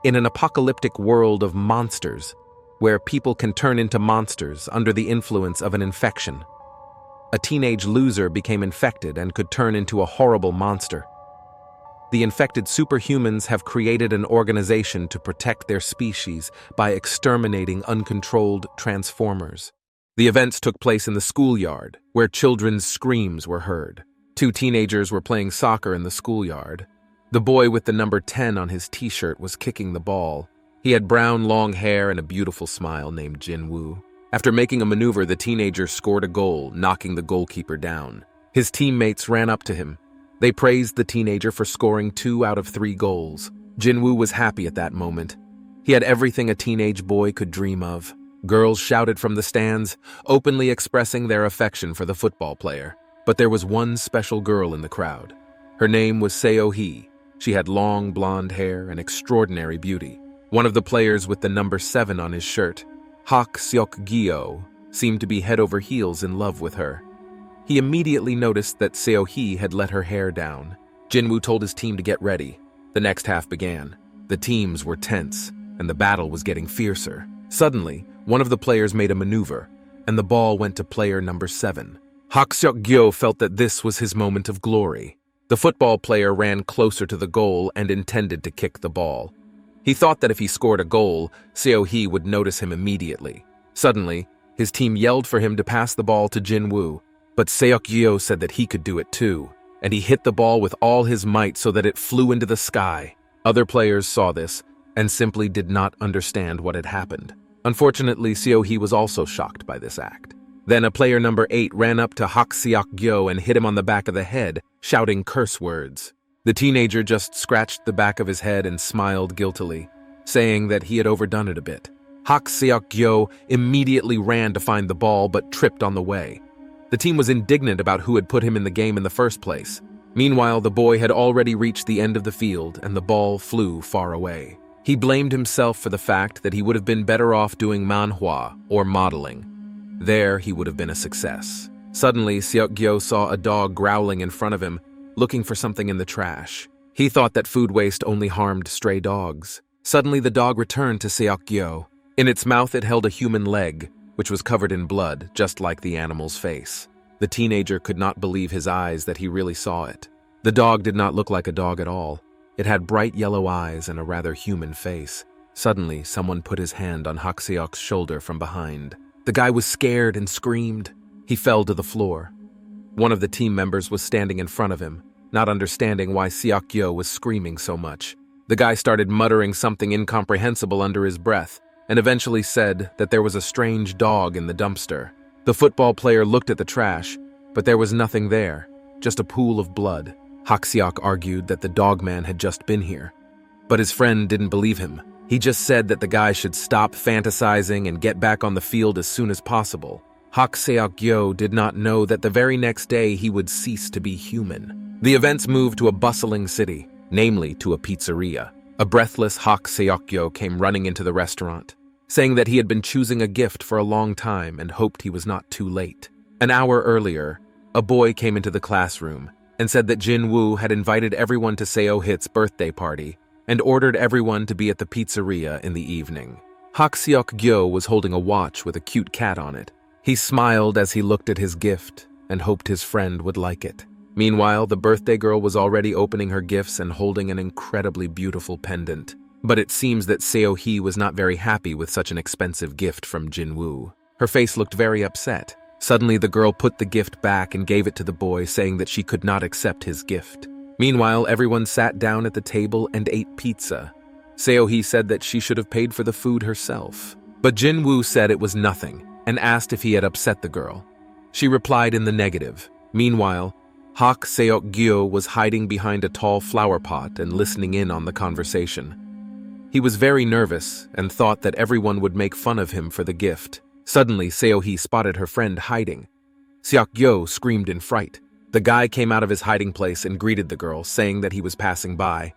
In an apocalyptic world of monsters, where people can turn into monsters under the influence of an infection, a teenage loser became infected and could turn into a horrible monster. The infected superhumans have created an organization to protect their species by exterminating uncontrolled transformers. The events took place in the schoolyard, where children's screams were heard. 2 teenagers were playing soccer in the schoolyard. The boy with the number 10 on his t-shirt was kicking the ball. He had brown, long hair and a beautiful smile named Jinwoo. After making a maneuver, the teenager scored a goal, knocking the goalkeeper down. His teammates ran up to him. They praised the teenager for scoring 2 out of 3 goals. Jinwoo was happy at that moment. He had everything a teenage boy could dream of. Girls shouted from the stands, openly expressing their affection for the football player. But there was one special girl in the crowd. Her name was Seo-hee. She had long blonde hair and extraordinary beauty. One of the players with the number 7 on his shirt, Hak Seok-gyo, seemed to be head over heels in love with her. He immediately noticed that Seo-hee had let her hair down. Jinwoo told his team to get ready. The next half began. The teams were tense, and the battle was getting fiercer. Suddenly, one of the players made a maneuver, and the ball went to player number 7. Hak Seok-gyo felt that this was his moment of glory. The football player ran closer to the goal and intended to kick the ball. He thought that if he scored a goal, Seo-hee would notice him immediately. Suddenly, his team yelled for him to pass the ball to Jinwoo. But Seok-gyo said that he could do it too, and he hit the ball with all his might so that it flew into the sky. Other players saw this and simply did not understand what had happened. Unfortunately, Seo-hee was also shocked by this act. Then a player number 8 ran up to Hak Seok-gyo and hit him on the back of the head, shouting curse words. The teenager just scratched the back of his head and smiled guiltily, saying that he had overdone it a bit. Hak Seok-gyo immediately ran to find the ball but tripped on the way. The team was indignant about who had put him in the game in the first place. Meanwhile, the boy had already reached the end of the field and the ball flew far away. He blamed himself for the fact that he would have been better off doing manhwa, or modeling. There, he would have been a success. Suddenly, Seok-gyo saw a dog growling in front of him, looking for something in the trash. He thought that food waste only harmed stray dogs. Suddenly, the dog returned to Seok-gyo. In its mouth, it held a human leg, which was covered in blood, just like the animal's face. The teenager could not believe his eyes that he really saw it. The dog did not look like a dog at all. It had bright yellow eyes and a rather human face. Suddenly, someone put his hand on Hak Seok's shoulder from behind. The guy was scared and screamed. He fell to the floor. One of the team members was standing in front of him, not understanding why Seok-gyo was screaming so much. The guy started muttering something incomprehensible under his breath, and eventually said that there was a strange dog in the dumpster. The football player looked at the trash, but there was nothing there, just a pool of blood. Hak Seok argued that the dog man had just been here, but his friend didn't believe him. He just said that the guy should stop fantasizing and get back on the field as soon as possible. Hak Seok-gyo did not know that the very next day he would cease to be human. The events moved to a bustling city, namely to a pizzeria. A breathless Hak Seok-gyo came running into the restaurant, saying that he had been choosing a gift for a long time and hoped he was not too late. An hour earlier, a boy came into the classroom and said that Jinwoo had invited everyone to Seo-hit's birthday party and ordered everyone to be at the pizzeria in the evening. Hak Seok-gyo was holding a watch with a cute cat on it. He smiled as he looked at his gift and hoped his friend would like it. Meanwhile, the birthday girl was already opening her gifts and holding an incredibly beautiful pendant. But it seems that Seo-hee was not very happy with such an expensive gift from Jinwoo. Her face looked very upset. Suddenly, the girl put the gift back and gave it to the boy, saying that she could not accept his gift. Meanwhile, everyone sat down at the table and ate pizza. Seo-hee said that she should have paid for the food herself. But Jinwoo said it was nothing and asked if he had upset the girl. She replied in the negative. Meanwhile, Hak Seok-gyo was hiding behind a tall flower pot and listening in on the conversation. He was very nervous and thought that everyone would make fun of him for the gift. Suddenly, Seo-hee spotted her friend hiding. Seok-gyo screamed in fright. The guy came out of his hiding place and greeted the girl, saying that he was passing by.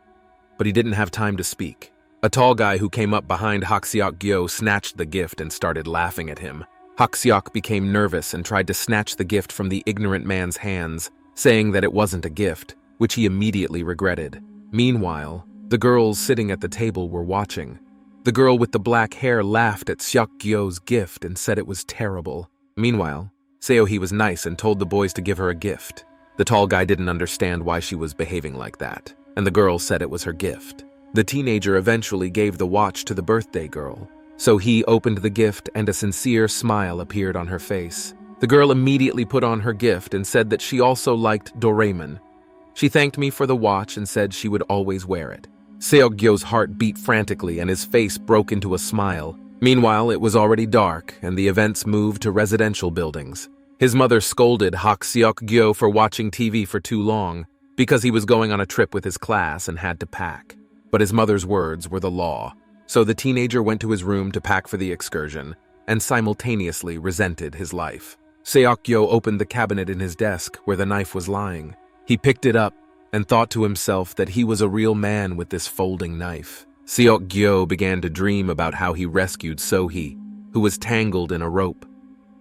But he didn't have time to speak. A tall guy who came up behind Hak Seok-gyo snatched the gift and started laughing at him. Hak Seok became nervous and tried to snatch the gift from the ignorant man's hands, saying that it wasn't a gift, which he immediately regretted. Meanwhile, The girls sitting at the table were watching. The girl with the black hair laughed at Seok-gyo's gift and said it was terrible. Meanwhile, Seo-hee was nice and told the boys to give her a gift. The tall guy didn't understand why she was behaving like that, and the girl said it was her gift. The teenager eventually gave the watch to the birthday girl. So he opened the gift and a sincere smile appeared on her face. The girl immediately put on her gift and said that she also liked Doraemon. She thanked me for the watch and said she would always wear it. Seok-gyo's heart beat frantically and his face broke into a smile. Meanwhile, it was already dark and the events moved to residential buildings. His mother scolded Hak Seok-gyo for watching TV for too long because he was going on a trip with his class and had to pack. But his mother's words were the law. So the teenager went to his room to pack for the excursion and simultaneously resented his life. Seok-gyo opened the cabinet in his desk where the knife was lying. He picked it up and thought to himself that he was a real man with this folding knife. Seok-gyo began to dream about how he rescued So-hee, who was tangled in a rope.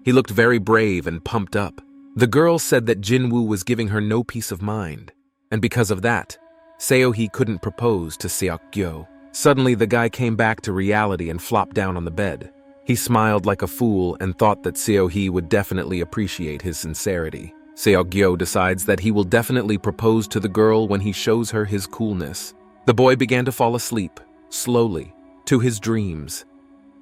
He looked very brave and pumped up. The girl said that Jinwoo was giving her no peace of mind, and because of that, Seo-hee couldn't propose to Seok-gyo. Suddenly, the guy came back to reality and flopped down on the bed. He smiled like a fool and thought that Seo-hee would definitely appreciate his sincerity. Seok-gyo decides that he will definitely propose to the girl when he shows her his coolness. The boy began to fall asleep, slowly, to his dreams.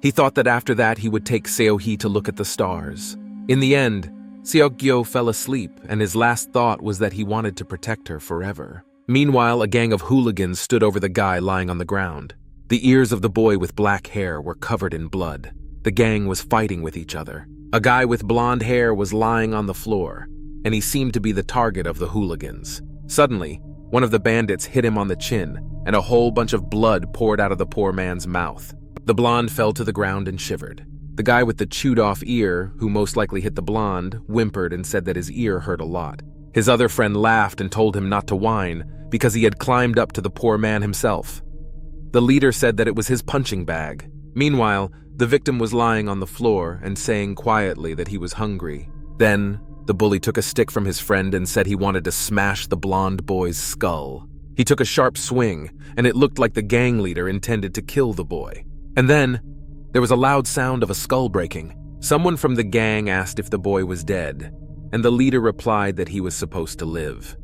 He thought that after that he would take Seo-hee to look at the stars. In the end, Seok-gyo fell asleep and his last thought was that he wanted to protect her forever. Meanwhile, a gang of hooligans stood over the guy lying on the ground. The ears of the boy with black hair were covered in blood. The gang was fighting with each other. A guy with blonde hair was lying on the floor, and he seemed to be the target of the hooligans. Suddenly, one of the bandits hit him on the chin, and a whole bunch of blood poured out of the poor man's mouth. The blonde fell to the ground and shivered. The guy with the chewed-off ear, who most likely hit the blonde, whimpered and said that his ear hurt a lot. His other friend laughed and told him not to whine because he had climbed up to the poor man himself. The leader said that it was his punching bag. Meanwhile, the victim was lying on the floor and saying quietly that he was hungry. Then, the bully took a stick from his friend and said he wanted to smash the blonde boy's skull. He took a sharp swing, and it looked like the gang leader intended to kill the boy. And then, there was a loud sound of a skull breaking. Someone from the gang asked if the boy was dead, and the leader replied that he was supposed to live.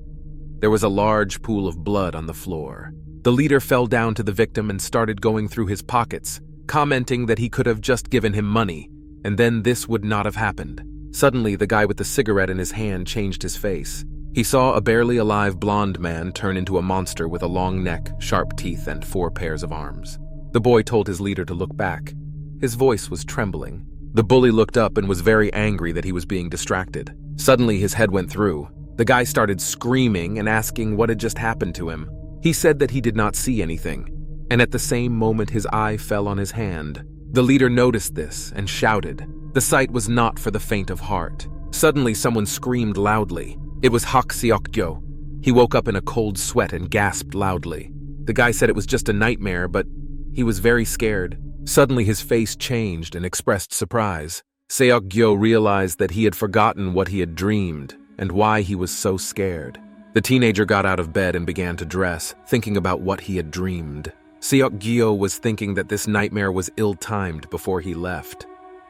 There was a large pool of blood on the floor. The leader fell down to the victim and started going through his pockets, commenting that he could have just given him money, and then this would not have happened. Suddenly, the guy with the cigarette in his hand changed his face. He saw a barely alive blonde man turn into a monster with a long neck, sharp teeth, and 4 pairs of arms. The boy told his leader to look back. His voice was trembling. The bully looked up and was very angry that he was being distracted. Suddenly, his head went through. The guy started screaming and asking what had just happened to him. He said that he did not see anything, and at the same moment his eye fell on his hand. The leader noticed this and shouted. The sight was not for the faint of heart. Suddenly, someone screamed loudly. It was Hak Seok-gyo. He woke up in a cold sweat and gasped loudly. The guy said it was just a nightmare, but he was very scared. Suddenly, his face changed and expressed surprise. Seok-gyo realized that he had forgotten what he had dreamed and why he was so scared. The teenager got out of bed and began to dress, thinking about what he had dreamed. Seok-gyo was thinking that this nightmare was ill-timed before he left.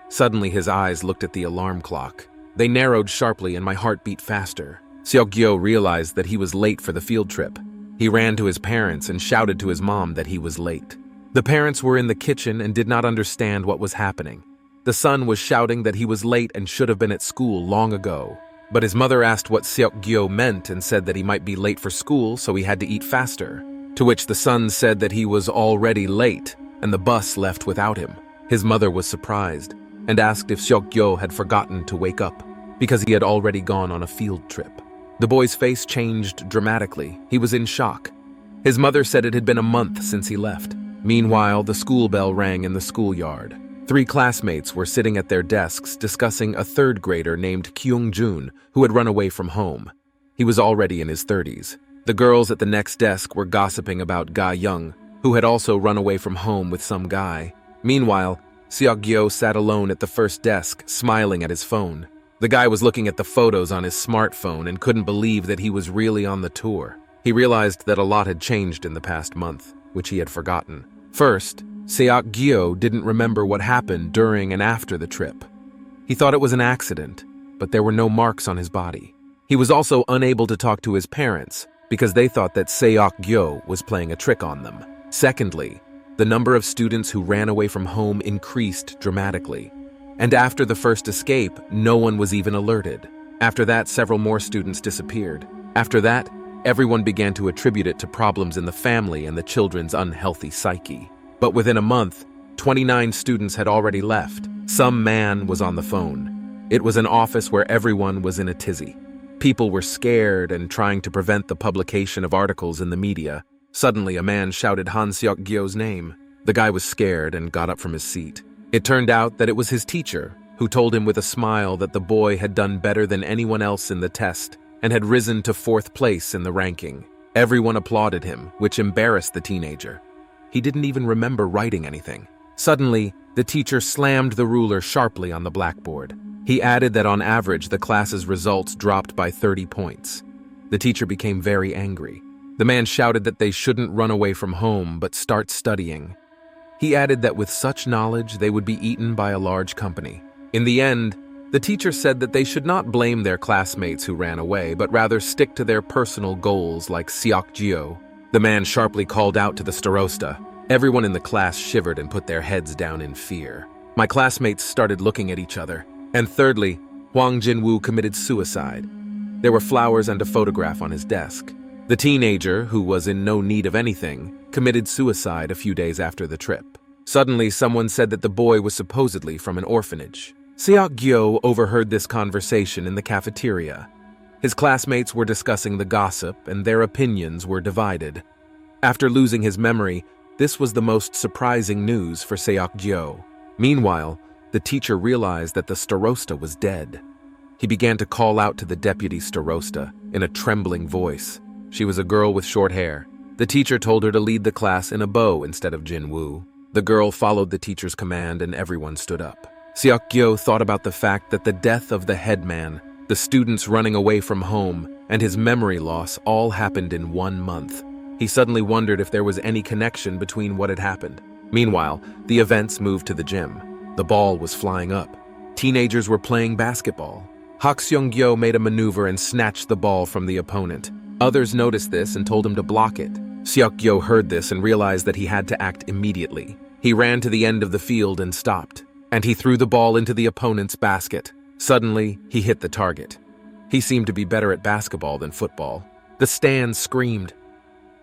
Suddenly, his eyes looked at the alarm clock. They narrowed sharply and my heart beat faster. Seok-gyo realized that he was late for the field trip. He ran to his parents and shouted to his mom that he was late. The parents were in the kitchen and did not understand what was happening. The son was shouting that he was late and should have been at school long ago. But his mother asked what Seok-gyo meant and said that he might be late for school, so he had to eat faster. To which the son said that he was already late and the bus left without him. His mother was surprised and asked if Seok-gyo had forgotten to wake up because he had already gone on a field trip. The boy's face changed dramatically. He was in shock. His mother said it had been a month since he left. Meanwhile, the school bell rang in the schoolyard. 3 classmates were sitting at their desks discussing a 3rd grader named Kyung-jun who had run away from home. He was already in his 30s. The girls at the next desk were gossiping about Ga-young, who had also run away from home with some guy. Meanwhile, Seok-gyo sat alone at the first desk, smiling at his phone. The guy was looking at the photos on his smartphone and couldn't believe that he was really on the tour. He realized that a lot had changed in the past month. which he had forgotten. First, Seok-gyo didn't remember what happened during and after the trip. He thought it was an accident, but there were no marks on his body. He was also unable to talk to his parents because they thought that Seok-gyo was playing a trick on them. Secondly, the number of students who ran away from home increased dramatically. And after the first escape, no one was even alerted. After that, several more students disappeared. After that, everyone began to attribute it to problems in the family and the children's unhealthy psyche. But within a month, 29 students had already left. Some man was on the phone. It was an office where everyone was in a tizzy. People were scared and trying to prevent the publication of articles in the media. Suddenly, a man shouted Han Seok-gyo's name. The guy was scared and got up from his seat. It turned out that it was his teacher, who told him with a smile that the boy had done better than anyone else in the test and had risen to 4th place in the ranking. Everyone applauded him, which embarrassed the teenager. He didn't even remember writing anything. Suddenly, the teacher slammed the ruler sharply on the blackboard. He added that on average the class's results dropped by 30 points. The teacher became very angry. The man shouted that they shouldn't run away from home but start studying. He added that with such knowledge they would be eaten by a large company. In the end, the teacher said that they should not blame their classmates who ran away, but rather stick to their personal goals like Seok-gyo. The man sharply called out to the starosta. Everyone in the class shivered and put their heads down in fear. My classmates started looking at each other. And thirdly, Hwang Jin-woo committed suicide. There were flowers and a photograph on his desk. The teenager, who was in no need of anything, committed suicide a few days after the trip. Suddenly, someone said that the boy was supposedly from an orphanage. Seok-gyo overheard this conversation in the cafeteria. His classmates were discussing the gossip, and their opinions were divided. After losing his memory, this was the most surprising news for Seok-gyo. Meanwhile, the teacher realized that the starosta was dead. He began to call out to the deputy starosta in a trembling voice. She was a girl with short hair. The teacher told her to lead the class in a bow instead of Jin-woo. The girl followed the teacher's command and everyone stood up. Seok-gyo thought about the fact that the death of the headman, the students running away from home, and his memory loss all happened in 1 month. He suddenly wondered if there was any connection between what had happened. Meanwhile, the events moved to the gym. The ball was flying up. Teenagers were playing basketball. Hak Seong-gyo made a maneuver and snatched the ball from the opponent. Others noticed this and told him to block it. Seok-gyo heard this and realized that he had to act immediately. He ran to the end of the field and stopped, and he threw the ball into the opponent's basket. Suddenly, he hit the target. He seemed to be better at basketball than football. The stands screamed.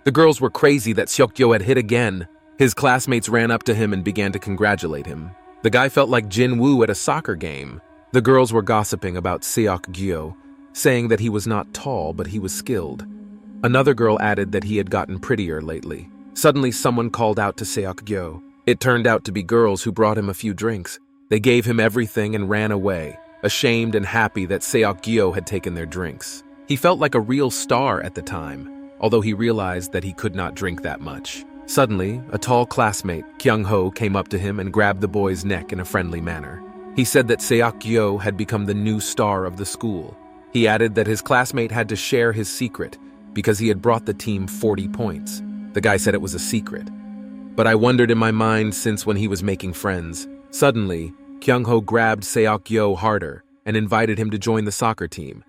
The girls were crazy that Seok-gyo had hit again. His classmates ran up to him and began to congratulate him. The guy felt like Jin-woo at a soccer game. The girls were gossiping about Seok-gyo, saying that he was not tall, but he was skilled. Another girl added that he had gotten prettier lately. Suddenly, someone called out to Seok-gyo. It turned out to be girls who brought him a few drinks. They gave him everything and ran away, ashamed and happy that Seok-gyo had taken their drinks. He felt like a real star at the time, although he realized that he could not drink that much. Suddenly, a tall classmate, Kyung-ho, came up to him and grabbed the boy's neck in a friendly manner. He said that Seok-gyo had become the new star of the school. He added that his classmate had to share his secret because he had brought the team 40 points. The guy said it was a secret. But I wondered in my mind since when he was making friends. Suddenly, Kyung-ho grabbed Seok-gyo harder and invited him to join the soccer team,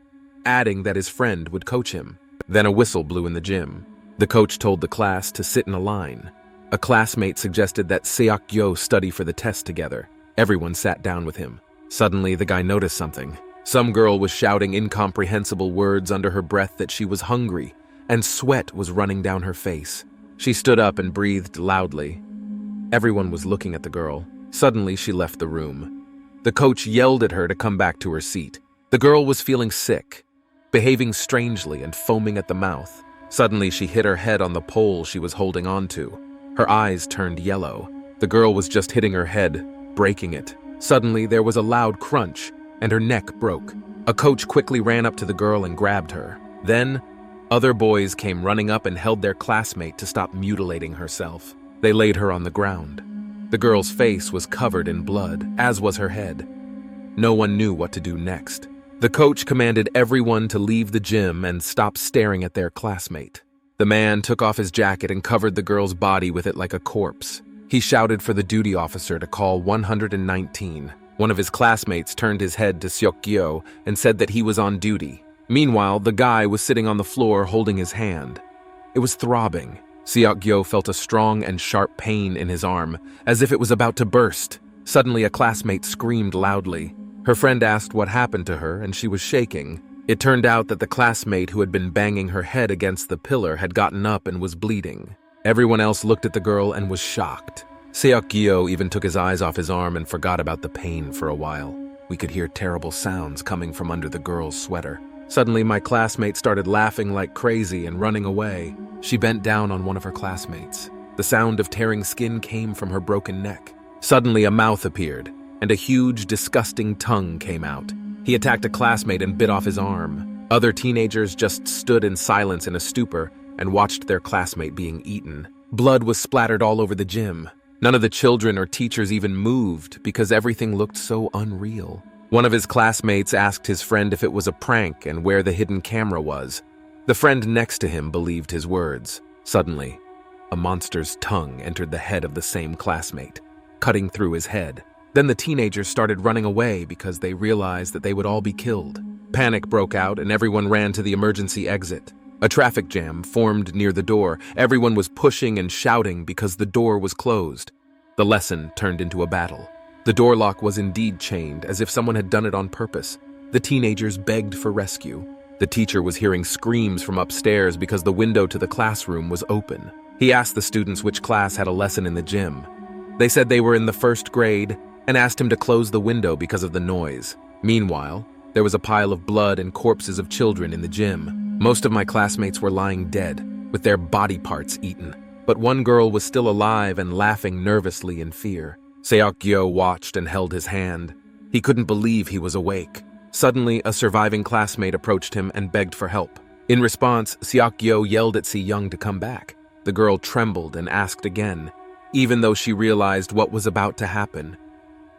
adding that his friend would coach him. Then a whistle blew in the gym. The coach told the class to sit in a line. A classmate suggested that Seok-gyo study for the test together. Everyone sat down with him. Suddenly, the guy noticed something. Some girl was shouting incomprehensible words under her breath that she was hungry, and sweat was running down her face. She stood up and breathed loudly. Everyone was looking at the girl. Suddenly, she left the room. The coach yelled at her to come back to her seat. The girl was feeling sick, behaving strangely and foaming at the mouth. Suddenly, she hit her head on the pole she was holding onto. Her eyes turned yellow. The girl was just hitting her head, breaking it. Suddenly, there was a loud crunch, and her neck broke. A coach quickly ran up to the girl and grabbed her. Then, other boys came running up and held their classmate to stop mutilating herself. They laid her on the ground. The girl's face was covered in blood, as was her head. No one knew what to do next. The coach commanded everyone to leave the gym and stop staring at their classmate. The man took off his jacket and covered the girl's body with it like a corpse. He shouted for the duty officer to call 119. One of his classmates turned his head to Seok-gyo and said that he was on duty. Meanwhile, the guy was sitting on the floor holding his hand. It was throbbing. Seok-gyo felt a strong and sharp pain in his arm, as if it was about to burst. Suddenly, a classmate screamed loudly. Her friend asked what happened to her, and she was shaking. It turned out that the classmate who had been banging her head against the pillar had gotten up and was bleeding. Everyone else looked at the girl and was shocked. Seok-gyo even took his eyes off his arm and forgot about the pain for a while. We could hear terrible sounds coming from under the girl's sweater. Suddenly, my classmate started laughing like crazy and running away. She bent down on one of her classmates. The sound of tearing skin came from her broken neck. Suddenly, a mouth appeared, and a huge, disgusting tongue came out. He attacked a classmate and bit off his arm. Other teenagers just stood in silence in a stupor and watched their classmate being eaten. Blood was splattered all over the gym. None of the children or teachers even moved because everything looked so unreal. One of his classmates asked his friend if it was a prank and where the hidden camera was. The friend next to him believed his words. Suddenly, a monster's tongue entered the head of the same classmate, cutting through his head. Then the teenagers started running away because they realized that they would all be killed. Panic broke out and everyone ran to the emergency exit. A traffic jam formed near the door. Everyone was pushing and shouting because the door was closed. The lesson turned into a battle. The door lock was indeed chained, as if someone had done it on purpose. The teenagers begged for rescue. The teacher was hearing screams from upstairs because the window to the classroom was open. He asked the students which class had a lesson in the gym. They said they were in the first grade and asked him to close the window because of the noise. Meanwhile, there was a pile of blood and corpses of children in the gym. Most of my classmates were lying dead, with their body parts eaten. But one girl was still alive and laughing nervously in fear. Seok-gyo watched and held his hand. He couldn't believe he was awake. Suddenly, a surviving classmate approached him and begged for help. In response, Seok-gyo yelled at Si-young to come back. The girl trembled and asked again, even though she realized what was about to happen.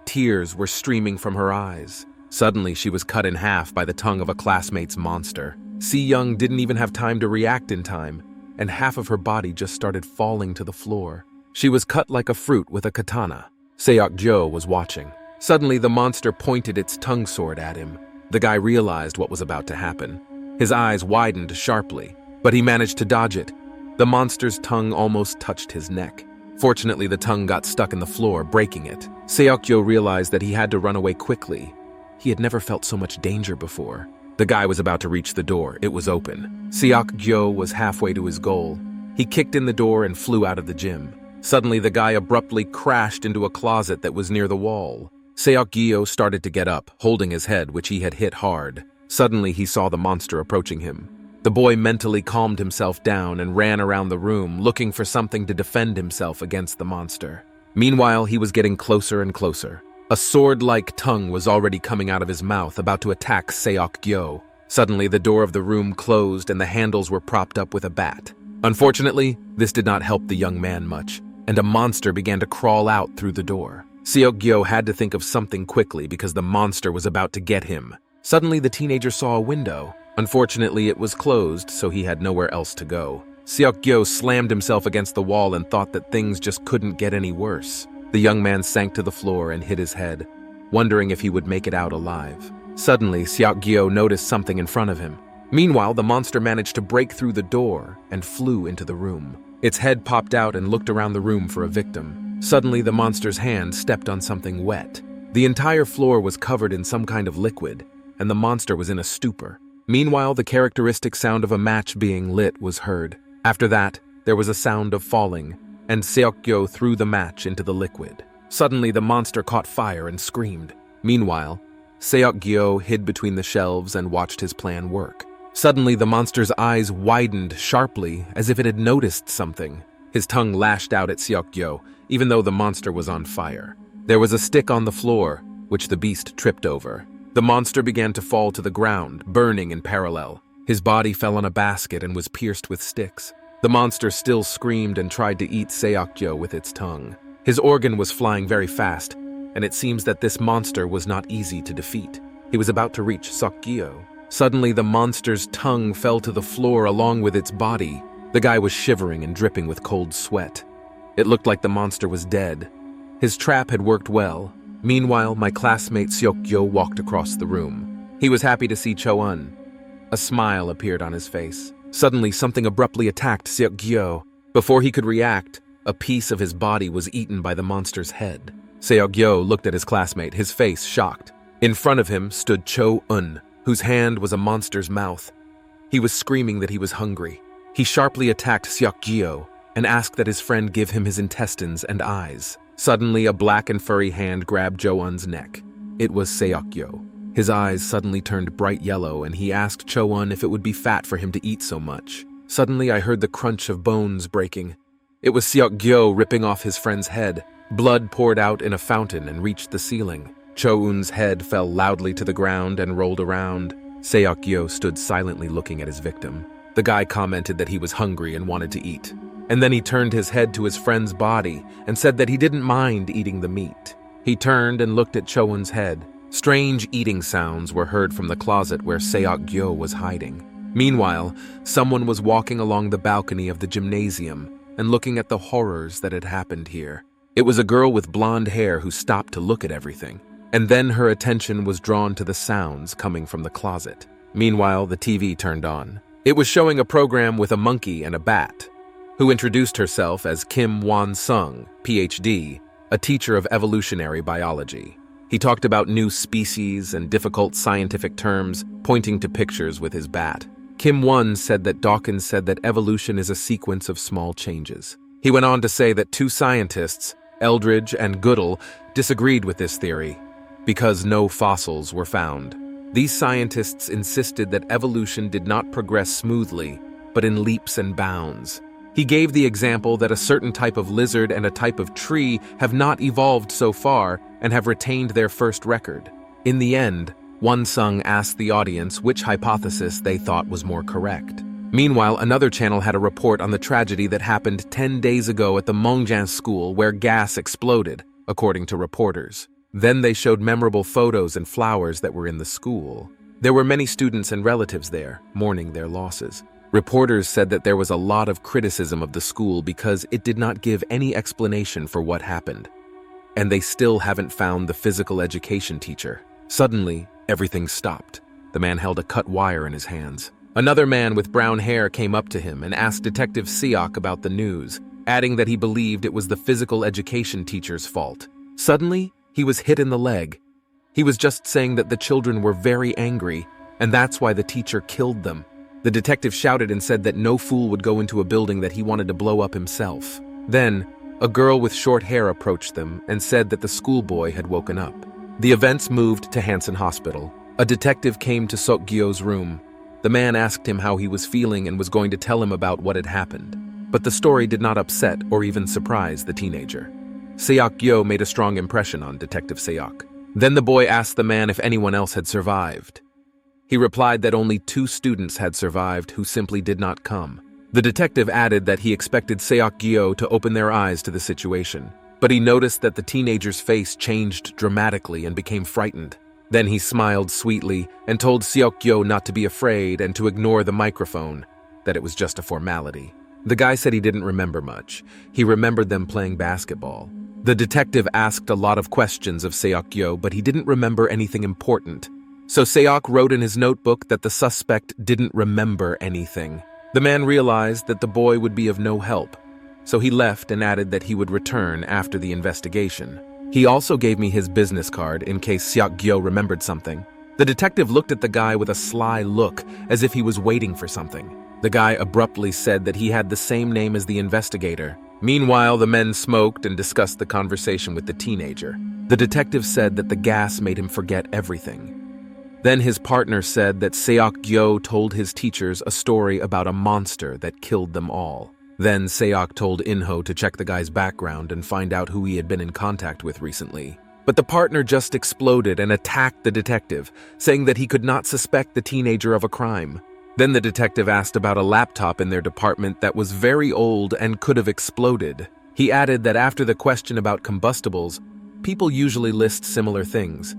Tears were streaming from her eyes. Suddenly, she was cut in half by the tongue of a classmate's monster. Si-young didn't even have time to react in time, and half of her body just started falling to the floor. She was cut like a fruit with a katana. Seok-gyo was watching. Suddenly, the monster pointed its tongue sword at him. The guy realized what was about to happen. His eyes widened sharply, but he managed to dodge it. The monster's tongue almost touched his neck. Fortunately, the tongue got stuck in the floor, breaking it. Seok-gyo realized that he had to run away quickly. He had never felt so much danger before. The guy was about to reach the door. It was open. Seok-gyo was halfway to his goal. He kicked in the door and flew out of the gym. Suddenly, the guy abruptly crashed into a closet that was near the wall. Seok-gyo started to get up, holding his head, which he had hit hard. Suddenly, he saw the monster approaching him. The boy mentally calmed himself down and ran around the room, looking for something to defend himself against the monster. Meanwhile, he was getting closer and closer. A sword-like tongue was already coming out of his mouth, about to attack Seok-gyo. Suddenly, the door of the room closed and the handles were propped up with a bat. Unfortunately, this did not help the young man much, and a monster began to crawl out through the door. Seok-gyo had to think of something quickly because the monster was about to get him. Suddenly, the teenager saw a window. Unfortunately, it was closed, so he had nowhere else to go. Seok-gyo slammed himself against the wall and thought that things just couldn't get any worse. The young man sank to the floor and hit his head, wondering if he would make it out alive. Suddenly, Seok-gyo noticed something in front of him. Meanwhile, the monster managed to break through the door and flew into the room. Its head popped out and looked around the room for a victim. Suddenly, the monster's hand stepped on something wet. The entire floor was covered in some kind of liquid, and the monster was in a stupor. Meanwhile, the characteristic sound of a match being lit was heard. After that, there was a sound of falling, and Seok-gyo threw the match into the liquid. Suddenly, the monster caught fire and screamed. Meanwhile, Seok-gyo hid between the shelves and watched his plan work. Suddenly, the monster's eyes widened sharply, as if it had noticed something. His tongue lashed out at Seok-gyo, even though the monster was on fire. There was a stick on the floor, which the beast tripped over. The monster began to fall to the ground, burning in parallel. His body fell on a basket and was pierced with sticks. The monster still screamed and tried to eat Seok-gyo with its tongue. His organ was flying very fast, and it seems that this monster was not easy to defeat. He was about to reach Seok-gyo. Suddenly, the monster's tongue fell to the floor along with its body. The guy was shivering and dripping with cold sweat. It looked like the monster was dead. His trap had worked well. Meanwhile, my classmate Seok-gyo walked across the room. He was happy to see Cho-eun. A smile appeared on his face. Suddenly, something abruptly attacked Seok-gyo. Before he could react, a piece of his body was eaten by the monster's head. Seok-gyo looked at his classmate, his face shocked. In front of him stood Cho-eun, whose hand was a monster's mouth. He was screaming that he was hungry. He sharply attacked Seok-gyo and asked that his friend give him his intestines and eyes. Suddenly, a black and furry hand grabbed Jo-eun's neck. It was Seok-gyo. His eyes suddenly turned bright yellow, and he asked Cho-eun if it would be fat for him to eat so much. Suddenly, I heard the crunch of bones breaking. It was Seok-gyo ripping off his friend's head. Blood poured out in a fountain and reached the ceiling. Cho-eun's head fell loudly to the ground and rolled around. Seok-gyo stood silently looking at his victim. The guy commented that he was hungry and wanted to eat. And then he turned his head to his friend's body and said that he didn't mind eating the meat. He turned and looked at Cho-eun's head. Strange eating sounds were heard from the closet where Seok-gyo was hiding. Meanwhile, someone was walking along the balcony of the gymnasium and looking at the horrors that had happened here. It was a girl with blonde hair who stopped to look at everything, and then her attention was drawn to the sounds coming from the closet. Meanwhile, the TV turned on. It was showing a program with a monkey and a bat, who introduced herself as Kim Won-sung, PhD, a teacher of evolutionary biology. He talked about new species and difficult scientific terms, pointing to pictures with his bat. Kim Won said that Dawkins said that evolution is a sequence of small changes. He went on to say that two scientists, Eldridge and Goodall, disagreed with this theory because no fossils were found. These scientists insisted that evolution did not progress smoothly, but in leaps and bounds. He gave the example that a certain type of lizard and a type of tree have not evolved so far and have retained their first record. In the end, Won-sung asked the audience which hypothesis they thought was more correct. Meanwhile, another channel had a report on the tragedy that happened 10 days ago at the Mongjang school where gas exploded, according to reporters. Then they showed memorable photos and flowers that were in the school. There were many students and relatives there, mourning their losses. Reporters said that there was a lot of criticism of the school because it did not give any explanation for what happened. And they still haven't found the physical education teacher. Suddenly, everything stopped. The man held a cut wire in his hands. Another man with brown hair came up to him and asked Detective Seok about the news, adding that he believed it was the physical education teacher's fault. Suddenly, he was hit in the leg. He was just saying that the children were very angry, and that's why the teacher killed them. The detective shouted and said that no fool would go into a building that he wanted to blow up himself. Then, a girl with short hair approached them and said that the schoolboy had woken up. The events moved to Hansen Hospital. A detective came to Seok-gyo's room. The man asked him how he was feeling and was going to tell him about what had happened. But the story did not upset or even surprise the teenager. Seok-gyo made a strong impression on Detective Seok. Then the boy asked the man if anyone else had survived. He replied that only 2 students had survived who simply did not come. The detective added that he expected Seok-gyo to open their eyes to the situation, but he noticed that the teenager's face changed dramatically and became frightened. Then he smiled sweetly and told Seok-gyo not to be afraid and to ignore the microphone, that it was just a formality. The guy said he didn't remember much. He remembered them playing basketball. The detective asked a lot of questions of Seok-gyo, but he didn't remember anything important. So Seok wrote in his notebook that the suspect didn't remember anything. The man realized that the boy would be of no help, so he left and added that he would return after the investigation. He also gave me his business card in case Seok-gyo remembered something. The detective looked at the guy with a sly look, as if he was waiting for something. The guy abruptly said that he had the same name as the investigator. Meanwhile, the men smoked and discussed the conversation with the teenager. The detective said that the gas made him forget everything. Then his partner said that Seok-gyo told his teachers a story about a monster that killed them all. Then Seok told In-ho to check the guy's background and find out who he had been in contact with recently. But the partner just exploded and attacked the detective, saying that he could not suspect the teenager of a crime. Then the detective asked about a laptop in their department that was very old and could have exploded. He added that after the question about combustibles, people usually list similar things.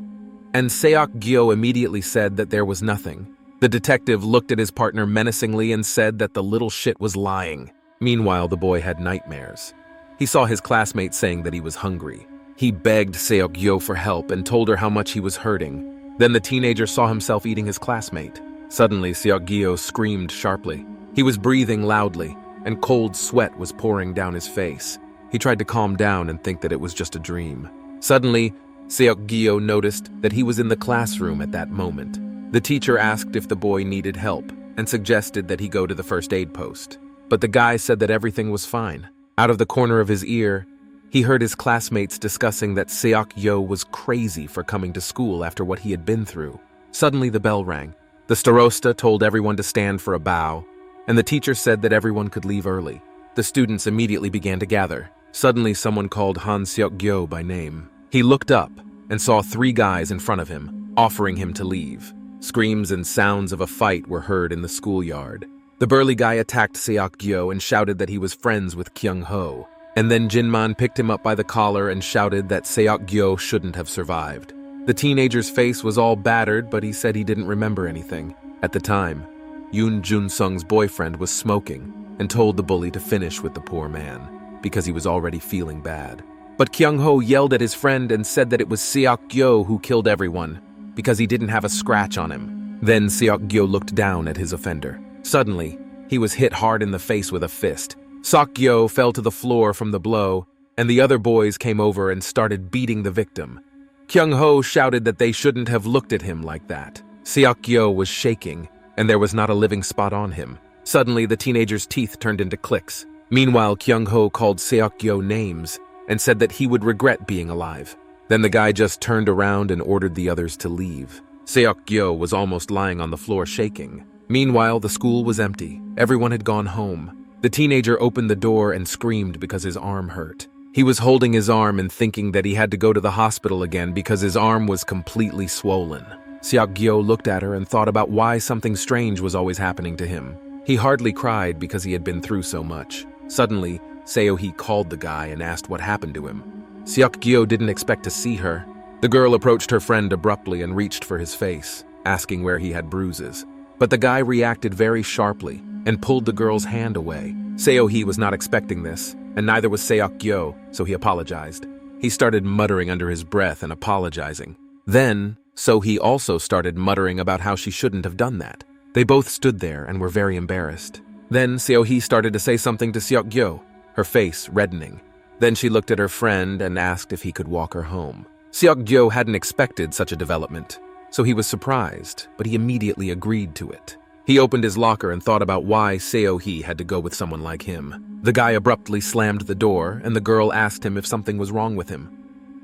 And Seok-gyo immediately said that there was nothing. The detective looked at his partner menacingly and said that the little shit was lying. Meanwhile, the boy had nightmares. He saw his classmate saying that he was hungry. He begged Seok-gyo for help and told her how much he was hurting. Then the teenager saw himself eating his classmate. Suddenly, Seok-gyo screamed sharply. He was breathing loudly, and cold sweat was pouring down his face. He tried to calm down and think that it was just a dream. Suddenly, Seok-gyo noticed that he was in the classroom at that moment. The teacher asked if the boy needed help and suggested that he go to the first aid post. But the guy said that everything was fine. Out of the corner of his ear, he heard his classmates discussing that Seok-gyo was crazy for coming to school after what he had been through. Suddenly the bell rang. The starosta told everyone to stand for a bow, and the teacher said that everyone could leave early. The students immediately began to gather. Suddenly someone called Han Seok-gyo by name. He looked up and saw 3 guys in front of him, offering him to leave. Screams and sounds of a fight were heard in the schoolyard. The burly guy attacked Seok-gyo and shouted that he was friends with Kyung-ho. And then Jinman picked him up by the collar and shouted that Seok-gyo shouldn't have survived. The teenager's face was all battered, but he said he didn't remember anything. At the time, Yoon Jun-sung's boyfriend was smoking and told the bully to finish with the poor man, because he was already feeling bad. But Kyung-ho yelled at his friend and said that it was Seok-gyo who killed everyone, because he didn't have a scratch on him. Then Seok-gyo looked down at his offender. Suddenly, he was hit hard in the face with a fist. Seok-gyo fell to the floor from the blow, and the other boys came over and started beating the victim. Kyung-ho shouted that they shouldn't have looked at him like that. Seok-gyo was shaking, and there was not a living spot on him. Suddenly, the teenager's teeth turned into clicks. Meanwhile, Kyung-ho called Seok-gyo names and said that he would regret being alive. Then the guy just turned around and ordered the others to leave. Seok-gyo was almost lying on the floor shaking. Meanwhile, the school was empty. Everyone had gone home. The teenager opened the door and screamed because his arm hurt. He was holding his arm and thinking that he had to go to the hospital again because his arm was completely swollen. Seok-gyo looked at her and thought about why something strange was always happening to him. He hardly cried because he had been through so much. Suddenly, Seo-hee called the guy and asked what happened to him. Seok-gyo didn't expect to see her. The girl approached her friend abruptly and reached for his face, asking where he had bruises. But the guy reacted very sharply and pulled the girl's hand away. Seo-hee was not expecting this, and neither was Seok-gyo, so he apologized. He started muttering under his breath and apologizing. Then, So-hee also started muttering about how she shouldn't have done that. They both stood there and were very embarrassed. Then Seo-hee started to say something to Seok-gyo, her face reddening. Then she looked at her friend and asked if he could walk her home. Seok-gyo hadn't expected such a development, so he was surprised, but he immediately agreed to it. He opened his locker and thought about why Seo-hee had to go with someone like him. The guy abruptly slammed the door, and the girl asked him if something was wrong with him.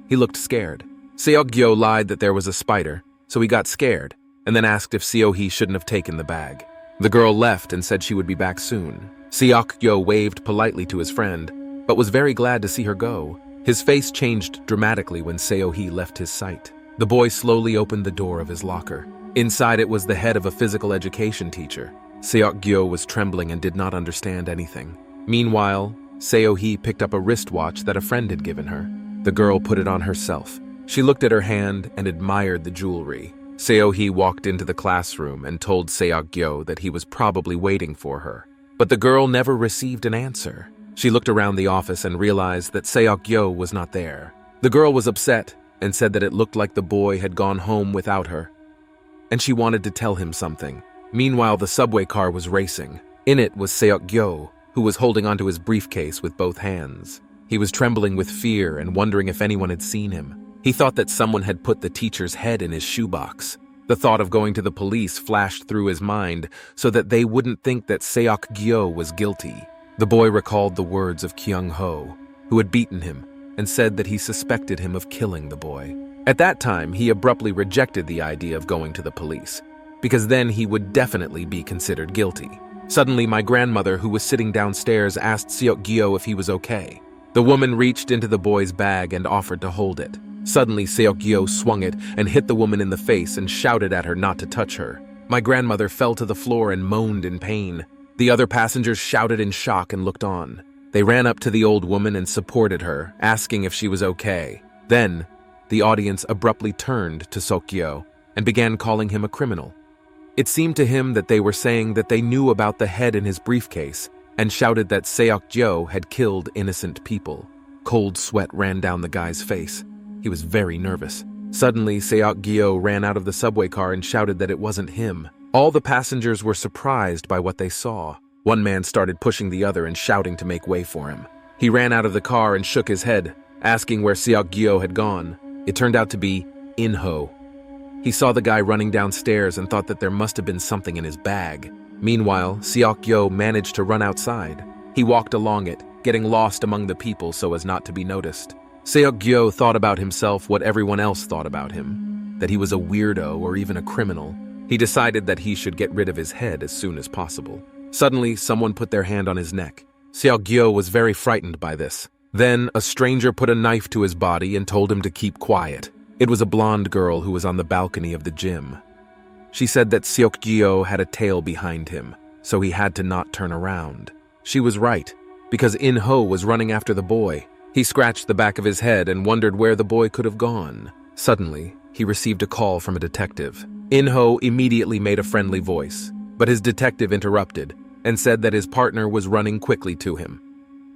He looked scared. Seok-gyo lied that there was a spider, so he got scared, and then asked if Seo-hee shouldn't have taken the bag. The girl left and said she would be back soon. Seok-gyo waved politely to his friend, but was very glad to see her go. His face changed dramatically when Seo-hee left his sight. The boy slowly opened the door of his locker. Inside it was the head of a physical education teacher. Seok-gyo was trembling and did not understand anything. Meanwhile, Seo-hee picked up a wristwatch that a friend had given her. The girl put it on herself. She looked at her hand and admired the jewelry. Seo-hee walked into the classroom and told Seok-gyo that he was probably waiting for her. But the girl never received an answer. She looked around the office and realized that Seok-gyo was not there. The girl was upset and said that it looked like the boy had gone home without her, and she wanted to tell him something. Meanwhile, the subway car was racing. In it was Seok-gyo, who was holding onto his briefcase with both hands. He was trembling with fear and wondering if anyone had seen him. He thought that someone had put the teacher's head in his shoebox. The thought of going to the police flashed through his mind so that they wouldn't think that Seok-gyo was guilty. The boy recalled the words of Kyung-ho, who had beaten him, and said that he suspected him of killing the boy. At that time, he abruptly rejected the idea of going to the police, because then he would definitely be considered guilty. Suddenly, my grandmother, who was sitting downstairs, asked Seok-gyo if he was okay. The woman reached into the boy's bag and offered to hold it. Suddenly, Seok-gyo swung it and hit the woman in the face and shouted at her not to touch her. My grandmother fell to the floor and moaned in pain. The other passengers shouted in shock and looked on. They ran up to the old woman and supported her, asking if she was okay. Then, the audience abruptly turned to Seok-gyo and began calling him a criminal. It seemed to him that they were saying that they knew about the head in his briefcase and shouted that Seok-gyo had killed innocent people. Cold sweat ran down the guy's face. He was very nervous. Suddenly, Seok-gyo ran out of the subway car and shouted that it wasn't him. All the passengers were surprised by what they saw. One man started pushing the other and shouting to make way for him. He ran out of the car and shook his head, asking where Seok-gyo had gone. It turned out to be In-ho. He saw the guy running downstairs and thought that there must have been something in his bag. Meanwhile, Seok-gyo managed to run outside. He walked along it, getting lost among the people so as not to be noticed. Seok-gyo thought about himself what everyone else thought about him, that he was a weirdo or even a criminal. He decided that he should get rid of his head as soon as possible. Suddenly, someone put their hand on his neck. Seok-gyo was very frightened by this. Then, a stranger put a knife to his body and told him to keep quiet. It was a blonde girl who was on the balcony of the gym. She said that Seok-gyo had a tail behind him, so he had to not turn around. She was right, because In-ho was running after the boy. He scratched the back of his head and wondered where the boy could have gone. Suddenly, he received a call from a detective. In-ho immediately made a friendly voice, but his detective interrupted and said that his partner was running quickly to him.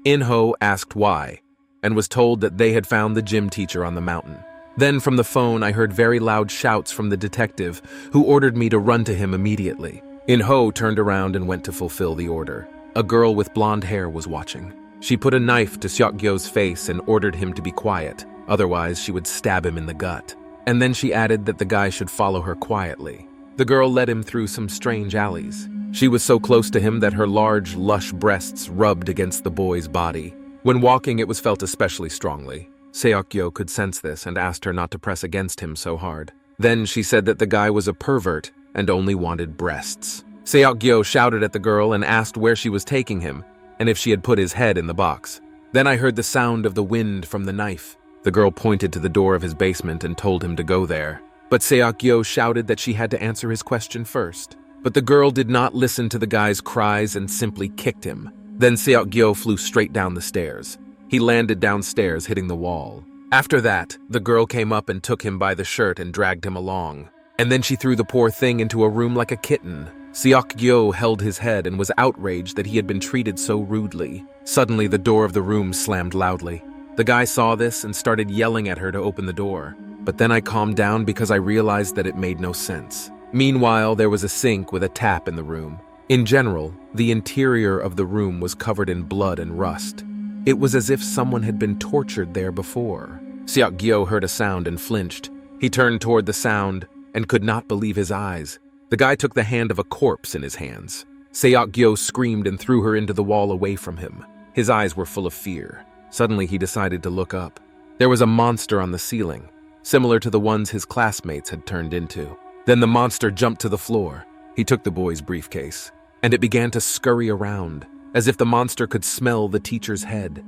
In-ho asked why, and was told that they had found the gym teacher on the mountain. Then from the phone I heard very loud shouts from the detective, who ordered me to run to him immediately. In-ho turned around and went to fulfill the order. A girl with blonde hair was watching. She put a knife to Seok-gyo's face and ordered him to be quiet, otherwise she would stab him in the gut. And then she added that the guy should follow her quietly. The girl led him through some strange alleys. She was so close to him that her large, lush breasts rubbed against the boy's body. When walking, it was felt especially strongly. Seok-gyo could sense this and asked her not to press against him so hard. Then she said that the guy was a pervert and only wanted breasts. Seok-gyo shouted at the girl and asked where she was taking him and if she had put his head in the box. Then I heard the sound of the wind from the knife. The girl pointed to the door of his basement and told him to go there. But Seok-gyo shouted that she had to answer his question first. But the girl did not listen to the guy's cries and simply kicked him. Then Seok-gyo flew straight down the stairs. He landed downstairs, hitting the wall. After that, the girl came up and took him by the shirt and dragged him along. And then she threw the poor thing into a room like a kitten. Seok-gyo held his head and was outraged that he had been treated so rudely. Suddenly, the door of the room slammed loudly. The guy saw this and started yelling at her to open the door. But then I calmed down because I realized that it made no sense. Meanwhile, there was a sink with a tap in the room. In general, the interior of the room was covered in blood and rust. It was as if someone had been tortured there before. Seok-gyo heard a sound and flinched. He turned toward the sound and could not believe his eyes. The guy took the hand of a corpse in his hands. Seok-gyo screamed and threw her into the wall away from him. His eyes were full of fear. Suddenly, he decided to look up. There was a monster on the ceiling, similar to the ones his classmates had turned into. Then the monster jumped to the floor. He took the boy's briefcase, and it began to scurry around, as if the monster could smell the teacher's head.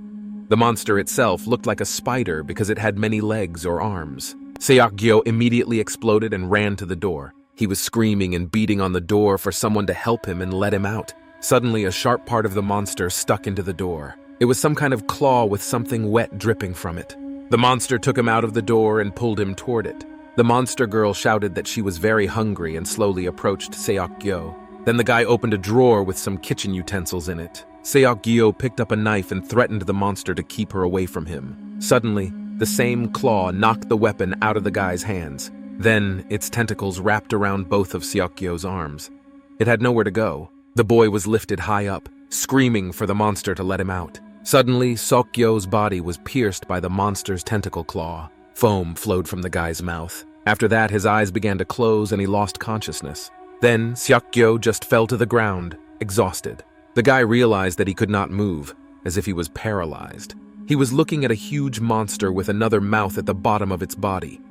The monster itself looked like a spider because it had many legs or arms. Seok-gyo immediately exploded and ran to the door. He was screaming and beating on the door for someone to help him and let him out. Suddenly, a sharp part of the monster stuck into the door. It was some kind of claw with something wet dripping from it. The monster took him out of the door and pulled him toward it. The monster girl shouted that she was very hungry and slowly approached Seok-gyo. Then the guy opened a drawer with some kitchen utensils in it. Seok-gyo picked up a knife and threatened the monster to keep her away from him. Suddenly, the same claw knocked the weapon out of the guy's hands. Then, its tentacles wrapped around both of Seok-gyo's arms. It had nowhere to go. The boy was lifted high up, screaming for the monster to let him out. Suddenly, Seok-gyo's body was pierced by the monster's tentacle claw. Foam flowed from the guy's mouth. After that, his eyes began to close and he lost consciousness. Then, Seok-gyo just fell to the ground, exhausted. The guy realized that he could not move, as if he was paralyzed. He was looking at a huge monster with another mouth at the bottom of its body.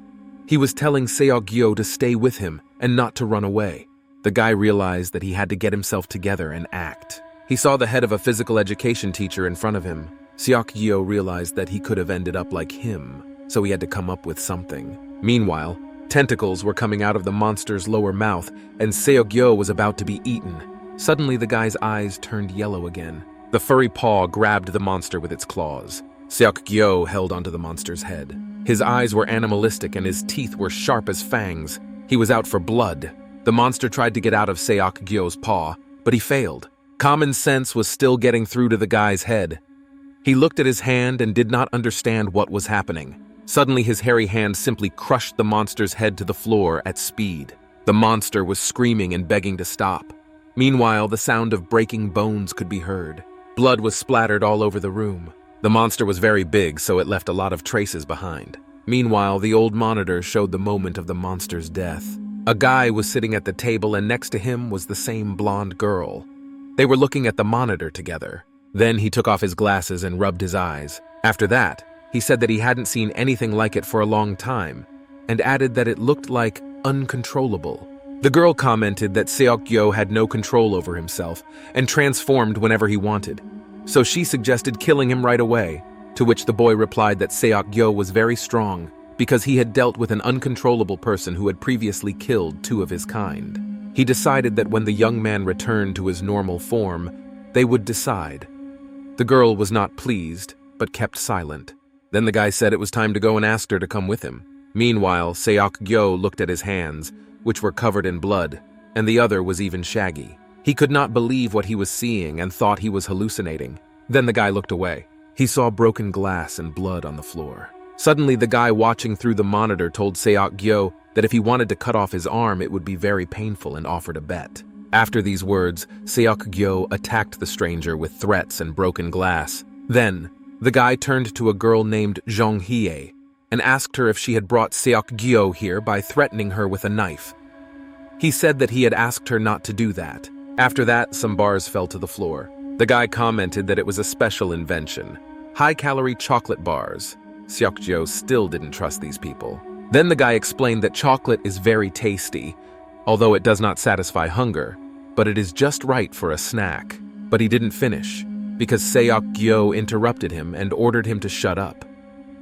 He was telling Seok-gyo to stay with him and not to run away. The guy realized that he had to get himself together and act. He saw the head of a physical education teacher in front of him. Seok-gyo realized that he could have ended up like him, so he had to come up with something. Meanwhile, tentacles were coming out of the monster's lower mouth, and Seok-gyo was about to be eaten. Suddenly, the guy's eyes turned yellow again. The furry paw grabbed the monster with its claws. Seok-gyo held onto the monster's head. His eyes were animalistic and his teeth were sharp as fangs. He was out for blood. The monster tried to get out of Seok-gyo's paw, but he failed. Common sense was still getting through to the guy's head. He looked at his hand and did not understand what was happening. Suddenly, his hairy hand simply crushed the monster's head to the floor at speed. The monster was screaming and begging to stop. Meanwhile, the sound of breaking bones could be heard. Blood was splattered all over the room. The monster was very big, so it left a lot of traces behind. Meanwhile, the old monitor showed the moment of the monster's death. A guy was sitting at the table, and next to him was the same blonde girl. They were looking at the monitor together. Then he took off his glasses and rubbed his eyes. After that, he said that he hadn't seen anything like it for a long time, and added that it looked like uncontrollable. The girl commented that Seok-gyo had no control over himself and transformed whenever he wanted, so she suggested killing him right away, to which the boy replied that Seok-gyo was very strong because he had dealt with an uncontrollable person who had previously killed 2 of his kind. He decided that when the young man returned to his normal form, they would decide. The girl was not pleased, but kept silent. Then the guy said it was time to go and asked her to come with him. Meanwhile, Seok-gyo looked at his hands, which were covered in blood, and the other was even shaggy. He could not believe what he was seeing and thought he was hallucinating. Then the guy looked away. He saw broken glass and blood on the floor. Suddenly, the guy watching through the monitor told Seok-gyo that if he wanted to cut off his arm, it would be very painful and offered a bet. After these words, Seok-gyo attacked the stranger with threats and broken glass. Then, the guy turned to a girl named Jong-hye and asked her if she had brought Seok-gyo here by threatening her with a knife. He said that he had asked her not to do that. After that, some bars fell to the floor. The guy commented that it was a special invention. High-calorie chocolate bars. Seok-gyo still didn't trust these people. Then the guy explained that chocolate is very tasty, although it does not satisfy hunger, but it is just right for a snack. But he didn't finish, because Seok-gyo interrupted him and ordered him to shut up.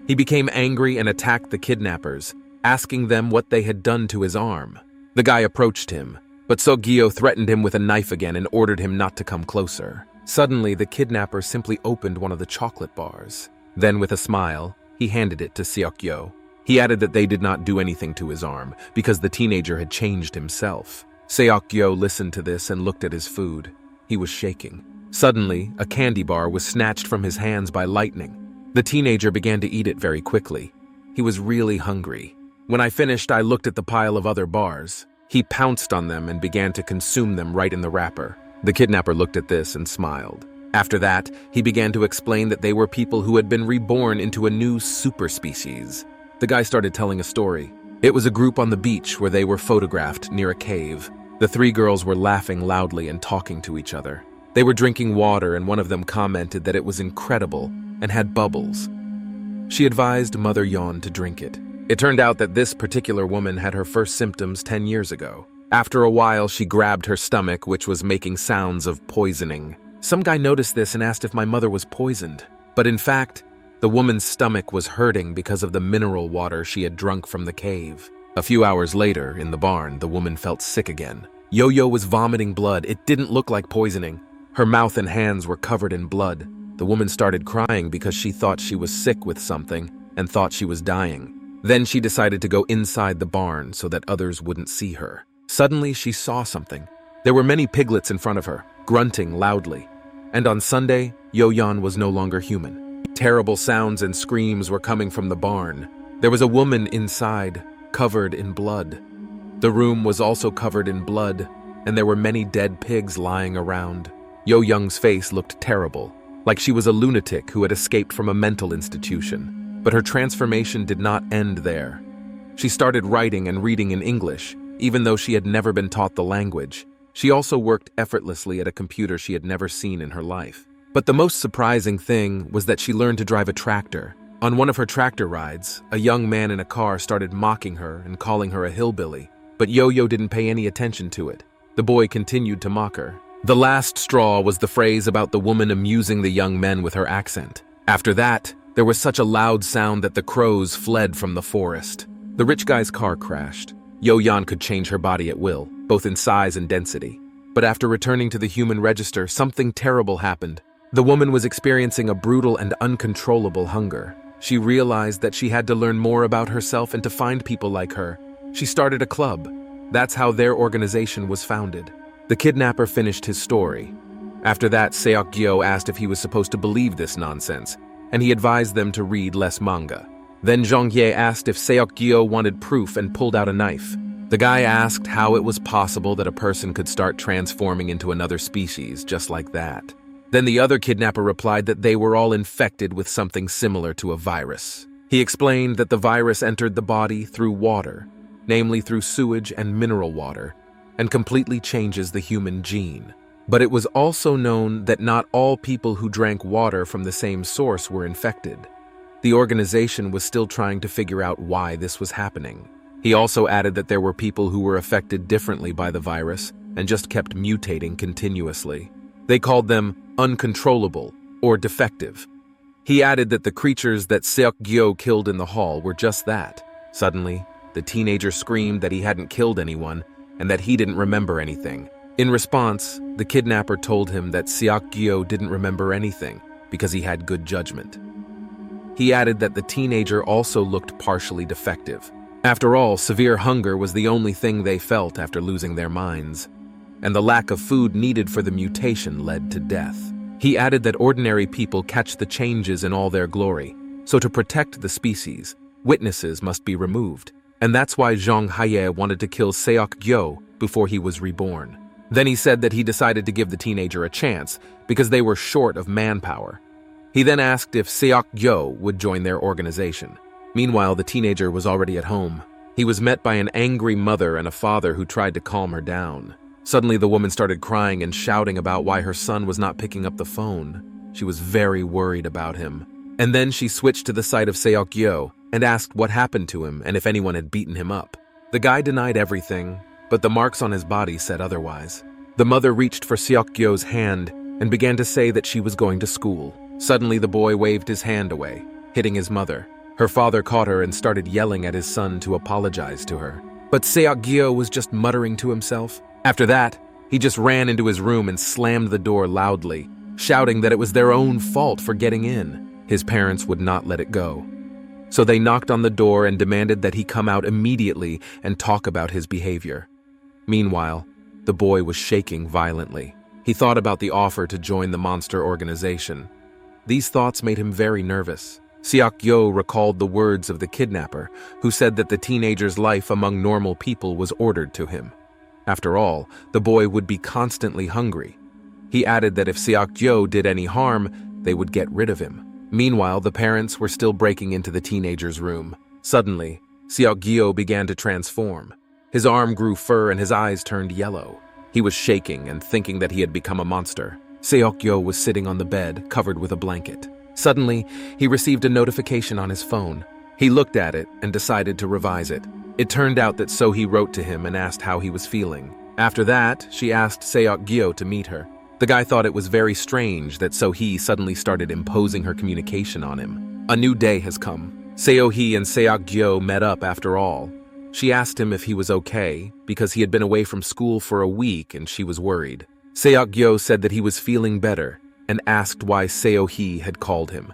He became angry and attacked the kidnappers, asking them what they had done to his arm. The guy approached him, but Seok-gyo threatened him with a knife again and ordered him not to come closer. Suddenly, the kidnapper simply opened one of the chocolate bars. Then, with a smile, he handed it to Seok-gyo. He added that they did not do anything to his arm, because the teenager had changed himself. Seok-gyo listened to this and looked at his food. He was shaking. Suddenly, a candy bar was snatched from his hands by lightning. The teenager began to eat it very quickly. He was really hungry. When I finished, I looked at the pile of other bars. He pounced on them and began to consume them right in the wrapper. The kidnapper looked at this and smiled. After that, he began to explain that they were people who had been reborn into a new super species. The guy started telling a story. It was a group on the beach where they were photographed near a cave. The 3 girls were laughing loudly and talking to each other. They were drinking water, and one of them commented that it was incredible and had bubbles. She advised Mother Yeon to drink it. It turned out that this particular woman had her first symptoms 10 years ago. After a while, she grabbed her stomach, which was making sounds of poisoning. Some guy noticed this and asked if my mother was poisoned. But in fact, the woman's stomach was hurting because of the mineral water she had drunk from the cave. A few hours later, in the barn, the woman felt sick again. Yo-Yo was vomiting blood. It didn't look like poisoning. Her mouth and hands were covered in blood. The woman started crying because she thought she was sick with something and thought she was dying. Then she decided to go inside the barn so that others wouldn't see her. Suddenly, she saw something. There were many piglets in front of her, grunting loudly. And on Sunday, Yo-Yeon was no longer human. Terrible sounds and screams were coming from the barn. There was a woman inside, covered in blood. The room was also covered in blood, and there were many dead pigs lying around. Yo-Young's face looked terrible, like she was a lunatic who had escaped from a mental institution. But her transformation did not end there. She started writing and reading in English, even though she had never been taught the language. She also worked effortlessly at a computer she had never seen in her life. But the most surprising thing was that she learned to drive a tractor. On one of her tractor rides, a young man in a car started mocking her and calling her a hillbilly. But Yo-Yo didn't pay any attention to it. The boy continued to mock her. The last straw was the phrase about the woman amusing the young men with her accent. After that, there was such a loud sound that the crows fled from the forest. The rich guy's car crashed. Yo-Yeon could change her body at will, both in size and density. But after returning to the human register, something terrible happened. The woman was experiencing a brutal and uncontrollable hunger. She realized that she had to learn more about herself and to find people like her. She started a club. That's how their organization was founded. The kidnapper finished his story. After that, Seok-gyo asked if he was supposed to believe this nonsense, and he advised them to read less manga. Then Jong-ye asked if Seok-gyo wanted proof and pulled out a knife. The guy asked how it was possible that a person could start transforming into another species just like that. Then the other kidnapper replied that they were all infected with something similar to a virus. He explained that the virus entered the body through water, namely through sewage and mineral water, and completely changes the human gene. But it was also known that not all people who drank water from the same source were infected. The organization was still trying to figure out why this was happening. He also added that there were people who were affected differently by the virus and just kept mutating continuously. They called them uncontrollable or defective. He added that the creatures that Seok-gyo killed in the hall were just that. Suddenly, the teenager screamed that he hadn't killed anyone and that he didn't remember anything. In response, the kidnapper told him that Seok-gyo didn't remember anything because he had good judgment. He added that the teenager also looked partially defective. After all, severe hunger was the only thing they felt after losing their minds, and the lack of food needed for the mutation led to death. He added that ordinary people catch the changes in all their glory, so to protect the species, witnesses must be removed, and that's why Jong Haye wanted to kill Seok-gyo before he was reborn. Then he said that he decided to give the teenager a chance because they were short of manpower. He then asked if Seok-gyo would join their organization. Meanwhile, the teenager was already at home. He was met by an angry mother and a father who tried to calm her down. Suddenly, the woman started crying and shouting about why her son was not picking up the phone. She was very worried about him. And then she switched to the side of Seok-gyo and asked what happened to him and if anyone had beaten him up. The guy denied everything, but the marks on his body said otherwise. The mother reached for Seok-gyo's hand and began to say that she was going to school. Suddenly, the boy waved his hand away, hitting his mother. Her father caught her and started yelling at his son to apologize to her. But Seok-gyo was just muttering to himself. After that, he just ran into his room and slammed the door loudly, shouting that it was their own fault for getting in. His parents would not let it go. So they knocked on the door and demanded that he come out immediately and talk about his behavior. Meanwhile, the boy was shaking violently. He thought about the offer to join the monster organization. These thoughts made him very nervous. Seok-gyo recalled the words of the kidnapper, who said that the teenager's life among normal people was ordered to him. After all, the boy would be constantly hungry. He added that if Seok-gyo did any harm, they would get rid of him. Meanwhile, the parents were still breaking into the teenager's room. Suddenly, Seok-gyo began to transform. His arm grew fur and his eyes turned yellow. He was shaking and thinking that he had become a monster. Seok-gyo was sitting on the bed, covered with a blanket. Suddenly, he received a notification on his phone. He looked at it and decided to revise it. It turned out that So-hee wrote to him and asked how he was feeling. After that, she asked Seok-gyo to meet her. The guy thought it was very strange that So-hee suddenly started imposing her communication on him. A new day has come. So-hee and Seok-gyo met up after all. She asked him if he was okay, because he had been away from school for a week and she was worried. Seok-gyo said that he was feeling better and asked why So-hee had called him.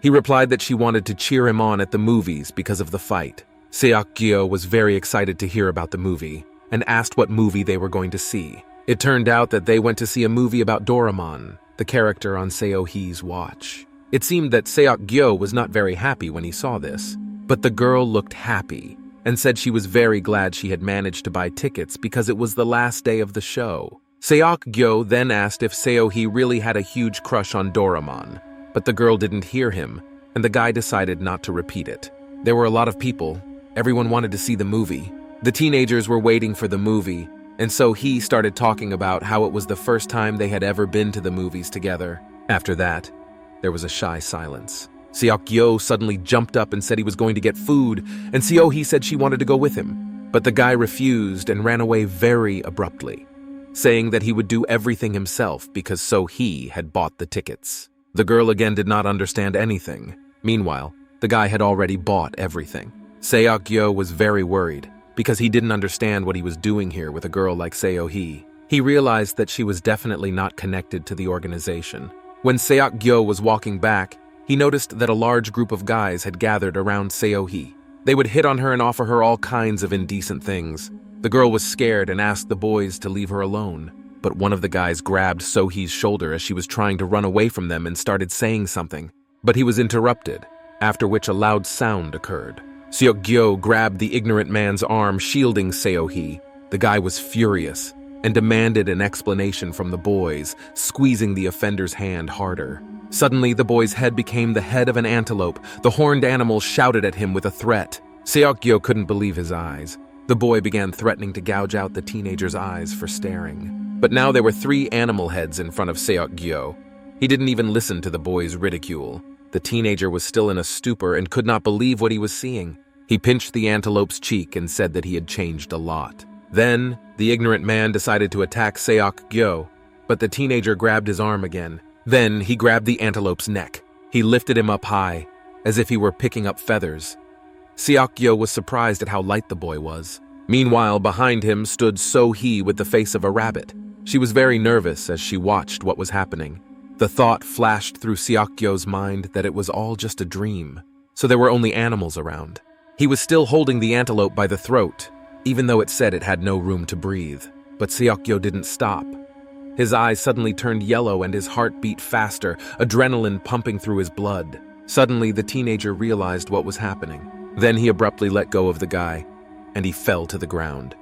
He replied that she wanted to cheer him on at the movies because of the fight. Seok-gyo was very excited to hear about the movie and asked what movie they were going to see. It turned out that they went to see a movie about Doraemon, the character on So-hee's watch. It seemed that Seok-gyo was not very happy when he saw this, but the girl looked happy and said she was very glad she had managed to buy tickets because it was the last day of the show. Seok-gyo then asked if So-hee really had a huge crush on Doraemon, but the girl didn't hear him, and the guy decided not to repeat it. There were a lot of people. Everyone wanted to see the movie. The teenagers were waiting for the movie, and So-hee started talking about how it was the first time they had ever been to the movies together. After that, there was a shy silence. Seok-gyo suddenly jumped up and said he was going to get food, and So-hee said she wanted to go with him. But the guy refused and ran away very abruptly, saying that he would do everything himself because So-hee had bought the tickets. The girl again did not understand anything. Meanwhile, the guy had already bought everything. Seok-gyo was very worried because he didn't understand what he was doing here with a girl like So-hee. He realized that she was definitely not connected to the organization. When Seok-gyo was walking back, he noticed that a large group of guys had gathered around So-hee. They would hit on her and offer her all kinds of indecent things, The girl was scared and asked the boys to leave her alone, but one of the guys grabbed So-hee's shoulder as she was trying to run away from them and started saying something, but he was interrupted, after which a loud sound occurred. Seok-gyo grabbed the ignorant man's arm, shielding So-hee. The guy was furious and demanded an explanation from the boys, squeezing the offender's hand harder. Suddenly, the boy's head became the head of an antelope. The horned animal shouted at him with a threat. Seok-gyo couldn't believe his eyes. The boy began threatening to gouge out the teenager's eyes for staring. But now there were 3 animal heads in front of Seok-gyo. He didn't even listen to the boy's ridicule. The teenager was still in a stupor and could not believe what he was seeing. He pinched the antelope's cheek and said that he had changed a lot. Then, the ignorant man decided to attack Seok-gyo, but the teenager grabbed his arm again. Then, he grabbed the antelope's neck. He lifted him up high, as if he were picking up feathers. Seok-gyo was surprised at how light the boy was. Meanwhile, behind him stood So-hee with the face of a rabbit. She was very nervous as she watched what was happening. The thought flashed through Seok-gyo's mind that it was all just a dream, so there were only animals around. He was still holding the antelope by the throat, even though it said it had no room to breathe. But Seok-gyo didn't stop. His eyes suddenly turned yellow and his heart beat faster, adrenaline pumping through his blood. Suddenly, the teenager realized what was happening. Then he abruptly let go of the guy, and he fell to the ground.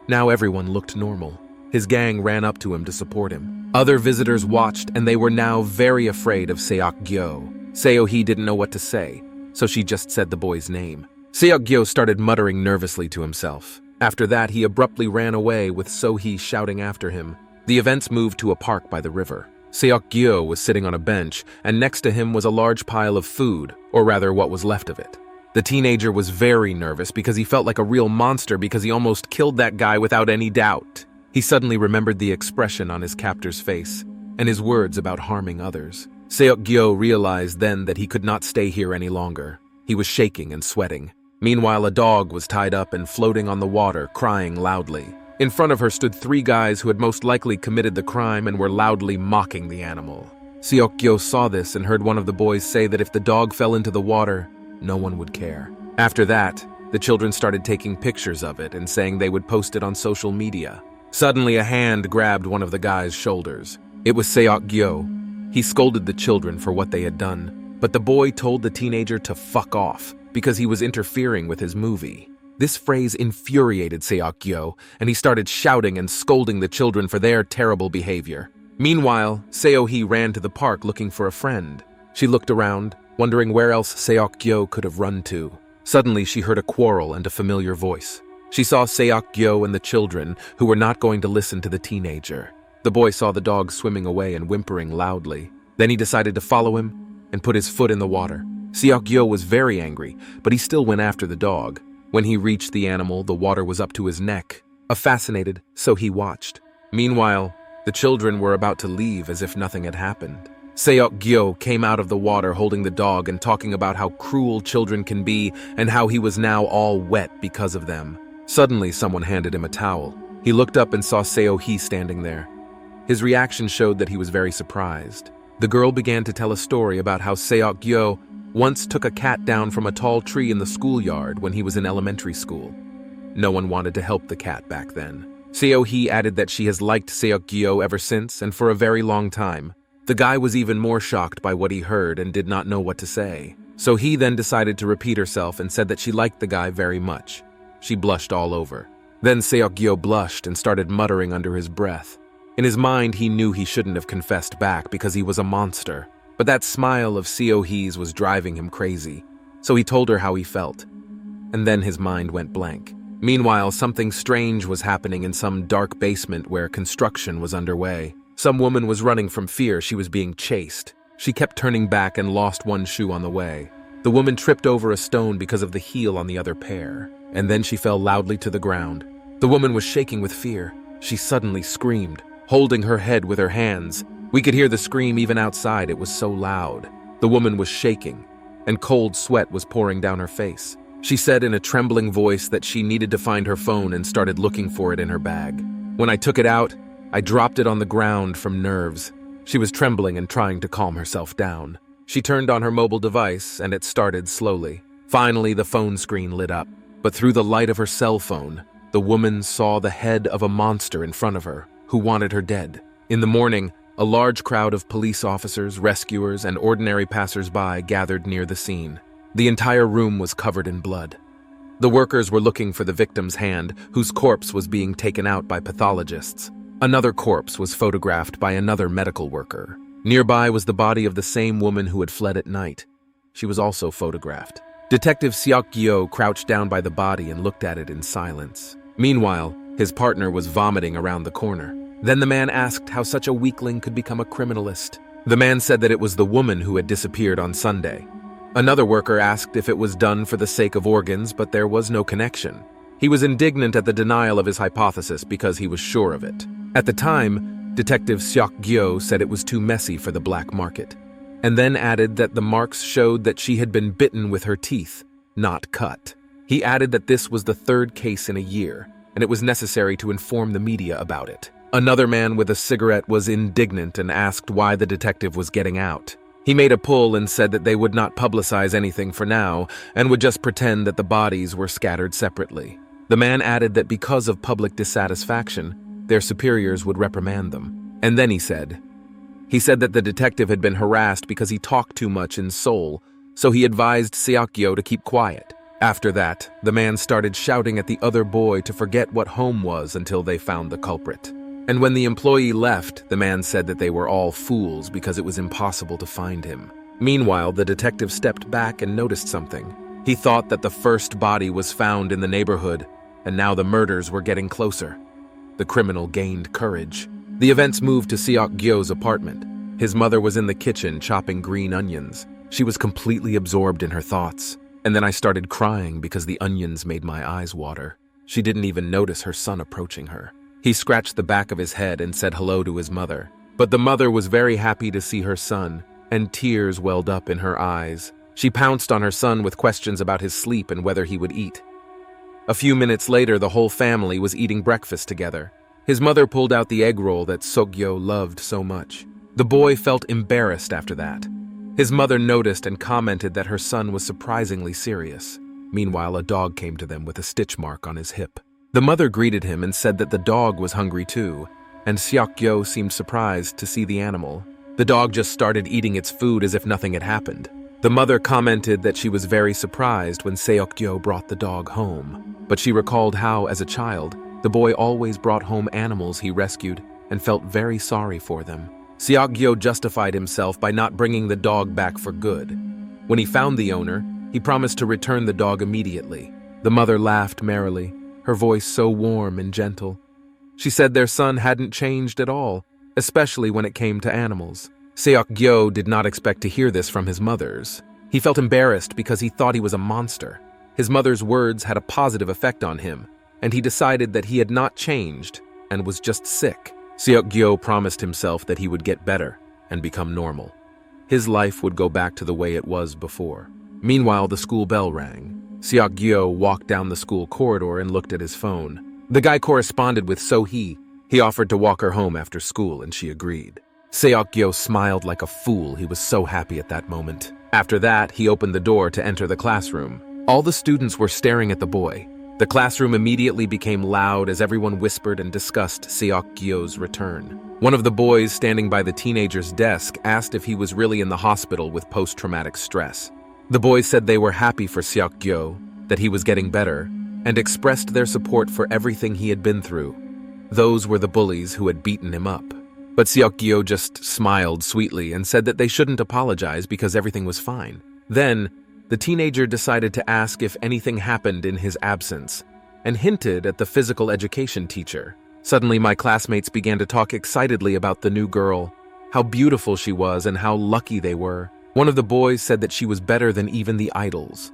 Now everyone looked normal. His gang ran up to him to support him. Other visitors watched, and they were now very afraid of Seok-gyo. So-hee didn't know what to say, so she just said the boy's name. Seok-gyo started muttering nervously to himself. After that, he abruptly ran away with So-hee shouting after him. The events moved to a park by the river. Seok-gyo was sitting on a bench, and next to him was a large pile of food, or rather what was left of it. The teenager was very nervous because he felt like a real monster because he almost killed that guy without any doubt. He suddenly remembered the expression on his captor's face, and his words about harming others. Seok-gyo realized then that he could not stay here any longer. He was shaking and sweating. Meanwhile, a dog was tied up and floating on the water, crying loudly. In front of her stood 3 guys who had most likely committed the crime and were loudly mocking the animal. Seok-gyo saw this and heard one of the boys say that if the dog fell into the water, no one would care. After that, the children started taking pictures of it and saying they would post it on social media. Suddenly, a hand grabbed one of the guy's shoulders. It was Seok-gyo. He scolded the children for what they had done, but the boy told the teenager to fuck off because he was interfering with his movie. This phrase infuriated Seok-gyo, and he started shouting and scolding the children for their terrible behavior. Meanwhile, So-hee ran to the park looking for a friend. She looked around, wondering where else Seok-gyo could have run to. Suddenly, she heard a quarrel and a familiar voice. She saw Seok-gyo and the children, who were not going to listen to the teenager. The boy saw the dog swimming away and whimpering loudly. Then he decided to follow him and put his foot in the water. Seok-gyo was very angry, but he still went after the dog. When he reached the animal, the water was up to his neck. Fascinated, So-hee watched. Meanwhile, the children were about to leave as if nothing had happened. Seok-gyo came out of the water holding the dog and talking about how cruel children can be and how he was now all wet because of them. Suddenly, someone handed him a towel. He looked up and saw So-hee standing there. His reaction showed that he was very surprised. The girl began to tell a story about how Seok-gyo once took a cat down from a tall tree in the schoolyard when he was in elementary school. No one wanted to help the cat back then. So-hee added that she has liked Seok-gyo ever since and for a very long time. The guy was even more shocked by what he heard and did not know what to say. So he then decided to repeat herself and said that she liked the guy very much. She blushed all over. Then Seok-gyo blushed and started muttering under his breath. In his mind, he knew he shouldn't have confessed back because he was a monster. But that smile of So-hee's was driving him crazy. So he told her how he felt. And then his mind went blank. Meanwhile, something strange was happening in some dark basement where construction was underway. Some woman was running from fear she was being chased. She kept turning back and lost one shoe on the way. The woman tripped over a stone because of the heel on the other pair, and then she fell loudly to the ground. The woman was shaking with fear. She suddenly screamed, holding her head with her hands. We could hear the scream even outside, it was so loud. The woman was shaking, and cold sweat was pouring down her face. She said in a trembling voice that she needed to find her phone and started looking for it in her bag. When I took it out, I dropped it on the ground from nerves. She was trembling and trying to calm herself down. She turned on her mobile device, and it started slowly. Finally, the phone screen lit up. But through the light of her cell phone, the woman saw the head of a monster in front of her, who wanted her dead. In the morning, a large crowd of police officers, rescuers, and ordinary passers-by gathered near the scene. The entire room was covered in blood. The workers were looking for the victim's hand, whose corpse was being taken out by pathologists. Another corpse was photographed by another medical worker. Nearby was the body of the same woman who had fled at night. She was also photographed. Detective Seok-gyo crouched down by the body and looked at it in silence. Meanwhile, his partner was vomiting around the corner. Then the man asked how such a weakling could become a criminalist. The man said that it was the woman who had disappeared on Sunday. Another worker asked if it was done for the sake of organs, but there was no connection. He was indignant at the denial of his hypothesis because he was sure of it. At the time, Detective Seok-gyo said it was too messy for the black market, and then added that the marks showed that she had been bitten with her teeth, not cut. He added that this was the third case in a year, and it was necessary to inform the media about it. Another man with a cigarette was indignant and asked why the detective was getting out. He made a pull and said that they would not publicize anything for now and would just pretend that the bodies were scattered separately. The man added that because of public dissatisfaction, their superiors would reprimand them. And then he said that the detective had been harassed because he talked too much in Seoul, so he advised Seok-gyo to keep quiet. After that, the man started shouting at the other boy to forget what home was until they found the culprit. And when the employee left, the man said that they were all fools because it was impossible to find him. Meanwhile, the detective stepped back and noticed something. He thought that the first body was found in the neighborhood, and now the murders were getting closer. The criminal gained courage. The events moved to Seok-gyo's apartment. His mother was in the kitchen chopping green onions. She was completely absorbed in her thoughts. And then I started crying because the onions made my eyes water. She didn't even notice her son approaching her. He scratched the back of his head and said hello to his mother. But the mother was very happy to see her son, and tears welled up in her eyes. She pounced on her son with questions about his sleep and whether he would eat. A few minutes later, the whole family was eating breakfast together. His mother pulled out the egg roll that Seok-gyo loved so much. The boy felt embarrassed after that. His mother noticed and commented that her son was surprisingly serious. Meanwhile, a dog came to them with a stitch mark on his hip. The mother greeted him and said that the dog was hungry too, and Seok-gyo seemed surprised to see the animal. The dog just started eating its food as if nothing had happened. The mother commented that she was very surprised when Seok-gyo brought the dog home, but she recalled how, as a child, the boy always brought home animals he rescued and felt very sorry for them. Seok-gyo justified himself by not bringing the dog back for good. When he found the owner, he promised to return the dog immediately. The mother laughed merrily, her voice so warm and gentle. She said their son hadn't changed at all, especially when it came to animals. Seok-gyo did not expect to hear this from his mother's. He felt embarrassed because he thought he was a monster. His mother's words had a positive effect on him, and he decided that he had not changed and was just sick. Seok-gyo promised himself that he would get better and become normal. His life would go back to the way it was before. Meanwhile, the school bell rang. Seok-gyo walked down the school corridor and looked at his phone. The guy corresponded with So-hee. He offered to walk her home after school, and she agreed. Seok-gyo smiled like a fool. He was so happy at that moment. After that, he opened the door to enter the classroom. All the students were staring at the boy. The classroom immediately became loud as everyone whispered and discussed Seok-gyo's return. One of the boys standing by the teenager's desk asked if he was really in the hospital with post-traumatic stress. The boys said they were happy for Seok-gyo, that he was getting better, and expressed their support for everything he had been through. Those were the bullies who had beaten him up. But Seok-gyo just smiled sweetly and said that they shouldn't apologize because everything was fine. Then, the teenager decided to ask if anything happened in his absence, and hinted at the physical education teacher. Suddenly, my classmates began to talk excitedly about the new girl, how beautiful she was and how lucky they were. One of the boys said that she was better than even the idols.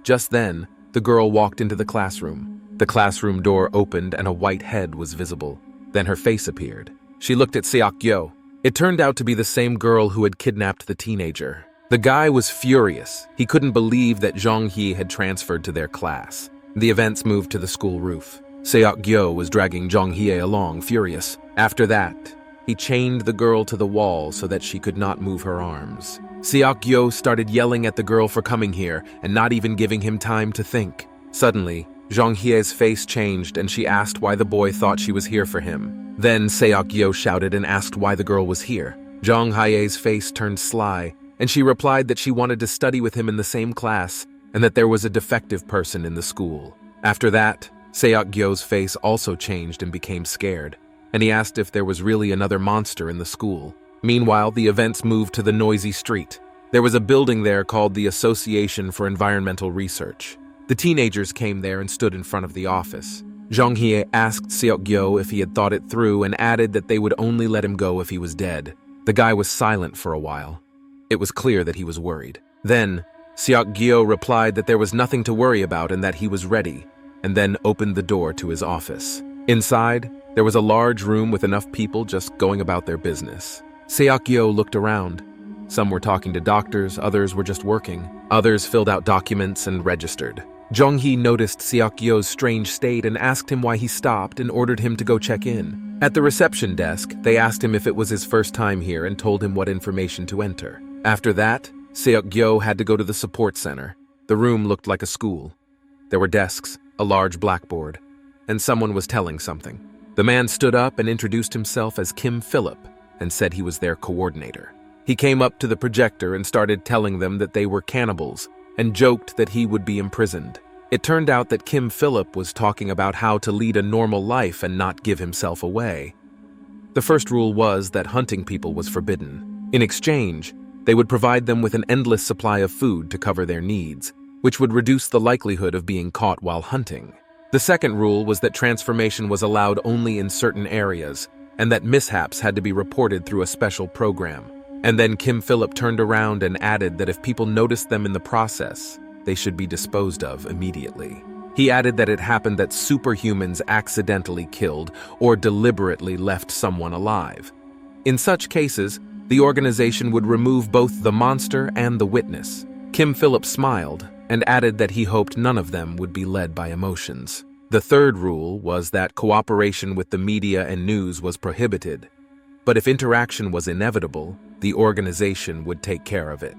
Just then, the girl walked into the classroom. The classroom door opened and a white head was visible. Then her face appeared. She looked at Seok-gyo. It turned out to be the same girl who had kidnapped the teenager. The guy was furious. He couldn't believe that Jong-hee had transferred to their class. The events moved to the school roof. Seok-gyo was dragging Jong-hee along, furious. After that, he chained the girl to the wall so that she could not move her arms. Seok-gyo started yelling at the girl for coming here and not even giving him time to think. Suddenly, Zhang Hie's face changed and she asked why the boy thought she was here for him. Then Seok-gyo shouted and asked why the girl was here. Zhang Hie's face turned sly, and she replied that she wanted to study with him in the same class and that there was a defective person in the school. After that, Seok-gyo's face also changed and became scared, and he asked if there was really another monster in the school. Meanwhile, the events moved to the noisy street. There was a building there called the Association for Environmental Research. The teenagers came there and stood in front of the office. Zhang Hie asked Seok-gyo if he had thought it through and added that they would only let him go if he was dead. The guy was silent for a while. It was clear that he was worried. Then, Seok-gyo replied that there was nothing to worry about and that he was ready, and then opened the door to his office. Inside, there was a large room with enough people just going about their business. Seok-gyo looked around. Some were talking to doctors, others were just working. Others filled out documents and registered. Jong-hee noticed Seok-gyo's strange state and asked him why he stopped and ordered him to go check in. At the reception desk, they asked him if it was his first time here and told him what information to enter. After that, Seok-gyo had to go to the support center. The room looked like a school. There were desks, a large blackboard, and someone was telling something. The man stood up and introduced himself as Kim Philip and said he was their coordinator. He came up to the projector and started telling them that they were cannibals and joked that he would be imprisoned. It turned out that Kim Philip was talking about how to lead a normal life and not give himself away. The first rule was that hunting people was forbidden. In exchange, they would provide them with an endless supply of food to cover their needs, which would reduce the likelihood of being caught while hunting. The second rule was that transformation was allowed only in certain areas, and that mishaps had to be reported through a special program. And then Kim Philip turned around and added that if people noticed them in the process, they should be disposed of immediately. He added that it happened that superhumans accidentally killed or deliberately left someone alive. In such cases, the organization would remove both the monster and the witness. Kim Philip smiled and added that he hoped none of them would be led by emotions. The third rule was that cooperation with the media and news was prohibited, but if interaction was inevitable, the organization would take care of it.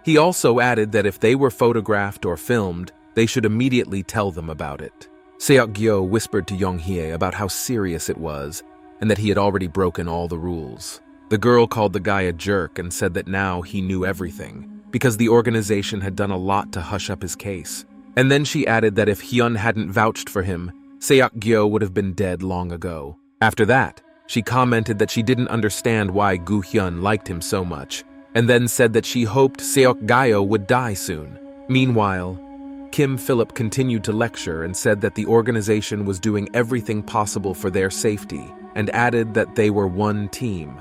He also added that if they were photographed or filmed, they should immediately tell them about it. Seok-gyo whispered to Jong-hye about how serious it was and that he had already broken all the rules. The girl called the guy a jerk and said that now he knew everything, because the organization had done a lot to hush up his case. And then she added that if Hyun hadn't vouched for him, Seok-gyo would have been dead long ago. After that, she commented that she didn't understand why Gu-hyun liked him so much, and then said that she hoped Seok-gyo would die soon. Meanwhile, Kim Philip continued to lecture and said that the organization was doing everything possible for their safety, and added that they were one team.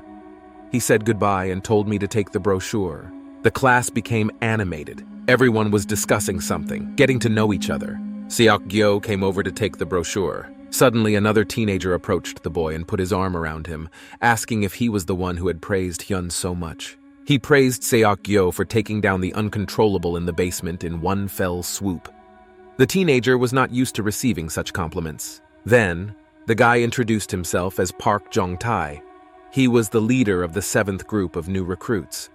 He said goodbye and told me to take the brochure. The class became animated. Everyone was discussing something, getting to know each other. Seok-gyo came over to take the brochure. Suddenly, another teenager approached the boy and put his arm around him, asking if he was the one who had praised Hyun so much. He praised Seok-gyo for taking down the uncontrollable in the basement in one fell swoop. The teenager was not used to receiving such compliments. Then, the guy introduced himself as Park Jong-tae. He was the leader of the 7th group of new recruits.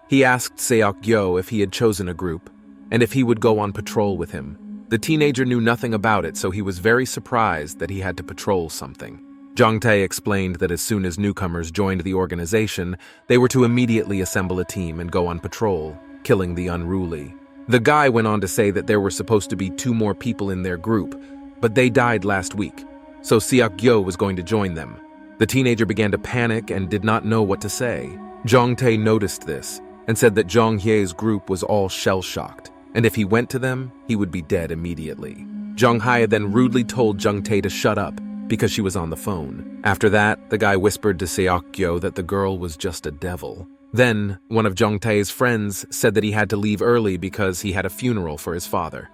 He asked Seok-gyo if he had chosen a group, and if he would go on patrol with him. The teenager knew nothing about it, so he was very surprised that he had to patrol something. Jong-tae explained that as soon as newcomers joined the organization, they were to immediately assemble a team and go on patrol, killing the unruly. The guy went on to say that there were supposed to be 2 more people in their group, but they died last week, so Seok-gyo was going to join them. The teenager began to panic and did not know what to say. Jong-tae noticed this and said that Jong-hye's group was all shell-shocked, and if he went to them, he would be dead immediately. Jong-hye then rudely told Jung-tae to shut up because she was on the phone. After that, the guy whispered to Seok-gyo that the girl was just a devil. Then, one of Jung-tae's friends said that he had to leave early because he had a funeral for his father.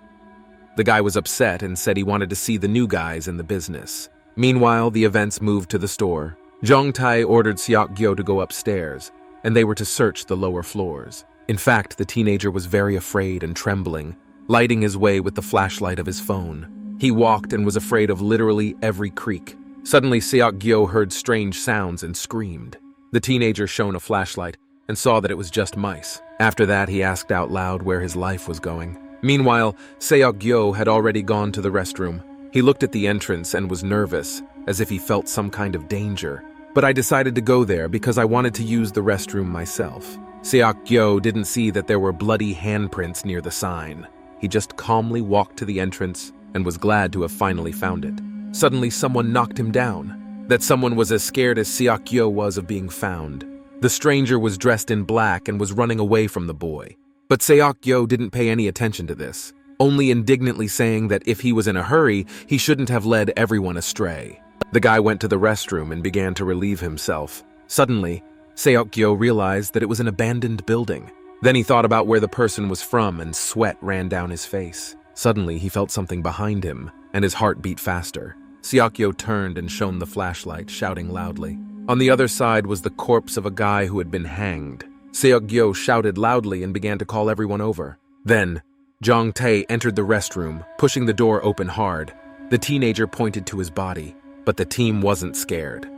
The guy was upset and said he wanted to see the new guys in the business. Meanwhile, the events moved to the store. Jong-tae ordered Seok-gyo to go upstairs, and they were to search the lower floors. In fact, the teenager was very afraid and trembling, lighting his way with the flashlight of his phone. He walked and was afraid of literally every creak. Suddenly, Seok-gyo heard strange sounds and screamed. The teenager shone a flashlight and saw that it was just mice. After that, he asked out loud where his life was going. Meanwhile, Seok-gyo had already gone to the restroom. He looked at the entrance and was nervous, as if he felt some kind of danger. But I decided to go there because I wanted to use the restroom myself. Seok-gyo didn't see that there were bloody handprints near the sign. He just calmly walked to the entrance and was glad to have finally found it. Suddenly, someone knocked him down. That someone was as scared as Seok-gyo was of being found. The stranger was dressed in black and was running away from the boy. But Seok-gyo didn't pay any attention to this, only indignantly saying that if he was in a hurry, he shouldn't have led everyone astray. The guy went to the restroom and began to relieve himself. Suddenly, Seok-gyo realized that it was an abandoned building. Then he thought about where the person was from and sweat ran down his face. Suddenly, he felt something behind him, and his heart beat faster. Seok-gyo turned and shone the flashlight, shouting loudly. On the other side was the corpse of a guy who had been hanged. Seok-gyo shouted loudly and began to call everyone over. Then, Jong-tae entered the restroom, pushing the door open hard. The teenager pointed to his body, but the team wasn't scared.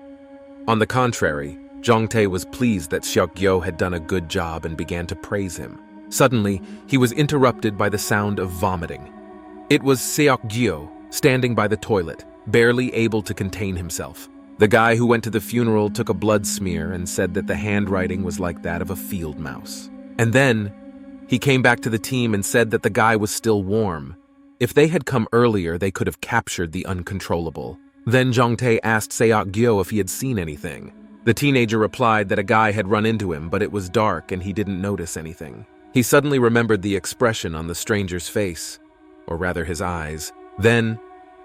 On the contrary, Jong-tae was pleased that Seok-gyo had done a good job and began to praise him. Suddenly, he was interrupted by the sound of vomiting. It was Seok-gyo, standing by the toilet, barely able to contain himself. The guy who went to the funeral took a blood smear and said that the handwriting was like that of a field mouse. And then, he came back to the team and said that the guy was still warm. If they had come earlier, they could have captured the uncontrollable. Then Jong-tae asked Seok-gyo if he had seen anything. The teenager replied that a guy had run into him, but it was dark and he didn't notice anything. He suddenly remembered the expression on the stranger's face, or rather his eyes. Then,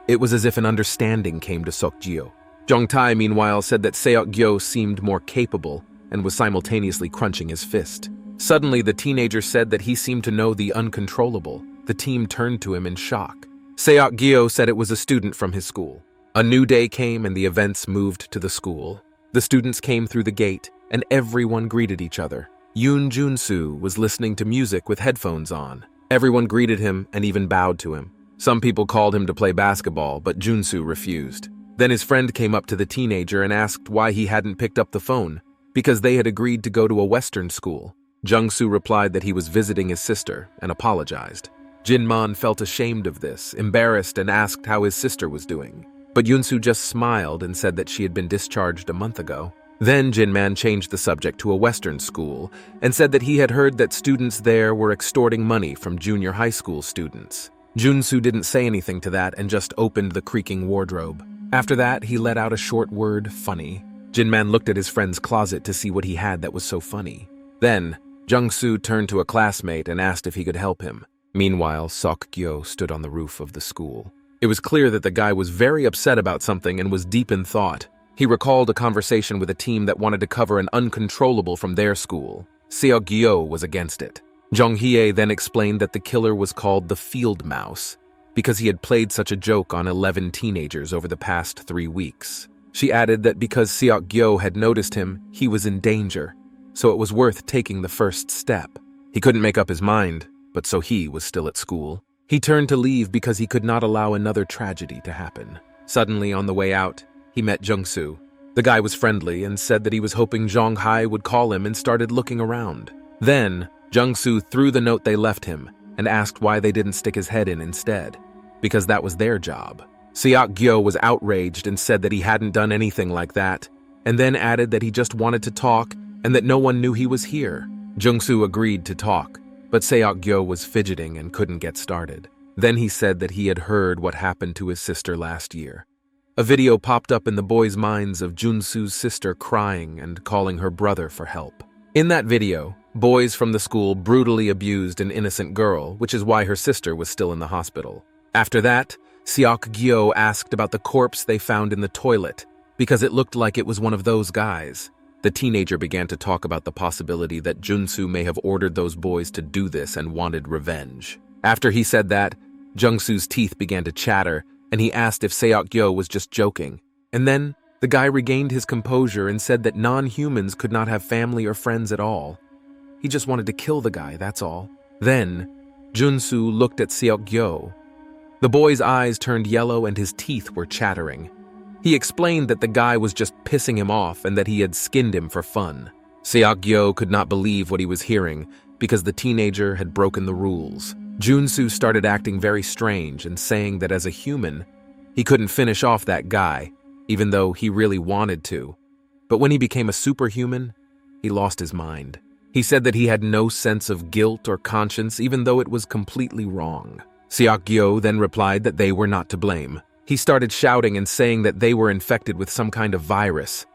it was as if an understanding came to Seok-gyo. Jong-tae, meanwhile, said that Seok-gyo seemed more capable and was simultaneously crunching his fist. Suddenly, the teenager said that he seemed to know the uncontrollable. The team turned to him in shock. Seok-gyo said it was a student from his school. A new day came and the events moved to the school. The students came through the gate, and everyone greeted each other. Yoon Jun-soo was listening to music with headphones on. Everyone greeted him and even bowed to him. Some people called him to play basketball, but Jun-soo refused. Then his friend came up to the teenager and asked why he hadn't picked up the phone, because they had agreed to go to a Western school. Jung-soo replied that he was visiting his sister and apologized. Jin-man felt ashamed of this, embarrassed, and asked how his sister was doing. But Yoon-soo just smiled and said that she had been discharged a month ago. Then Jin-man changed the subject to a Western school and said that he had heard that students there were extorting money from junior high school students. Jun-soo didn't say anything to that and just opened the creaking wardrobe. After that, he let out a short word, funny. Jin-man looked at his friend's closet to see what he had that was so funny. Then, Jung-soo turned to a classmate and asked if he could help him. Meanwhile, Seok-gyo stood on the roof of the school. It was clear that the guy was very upset about something and was deep in thought. He recalled a conversation with a team that wanted to cover an uncontrollable from their school. Seok-gyo was against it. Jong-hye then explained that the killer was called the Field Mouse because he had played such a joke on 11 teenagers over the past 3 weeks. She added that because Seok-gyo had noticed him, he was in danger, so it was worth taking the first step. He couldn't make up his mind, but so he was still at school. He turned to leave because he could not allow another tragedy to happen. Suddenly, on the way out, he met Jung-soo. The guy was friendly and said that he was hoping Jong-hae would call him and started looking around. Then, Jung-soo threw the note they left him and asked why they didn't stick his head in instead, because that was their job. Seok-gyo was outraged and said that he hadn't done anything like that, and then added that he just wanted to talk and that no one knew he was here. Jung-soo agreed to talk, but Seok-gyo was fidgeting and couldn't get started. Then he said that he had heard what happened to his sister last year. A video popped up in the boys' minds of Jun-soo's sister crying and calling her brother for help. In that video, boys from the school brutally abused an innocent girl, which is why her sister was still in the hospital. After that, Seok-gyo asked about the corpse they found in the toilet, because it looked like it was one of those guys. The teenager began to talk about the possibility that Jun-soo may have ordered those boys to do this and wanted revenge. After he said that, Jung-soo's teeth began to chatter, and he asked if Seok-gyo was just joking. And then, the guy regained his composure and said that non-humans could not have family or friends at all. He just wanted to kill the guy, that's all. Then, Jun-soo looked at Seok-gyo. The boy's eyes turned yellow and his teeth were chattering. He explained that the guy was just pissing him off and that he had skinned him for fun. Seok-gyo could not believe what he was hearing because the teenager had broken the rules. Junsu started acting very strange and saying that as a human, he couldn't finish off that guy, even though he really wanted to. But when he became a superhuman, he lost his mind. He said that he had no sense of guilt or conscience, even though it was completely wrong. Seok-gyo then replied that they were not to blame. He started shouting and saying that they were infected with some kind of virus.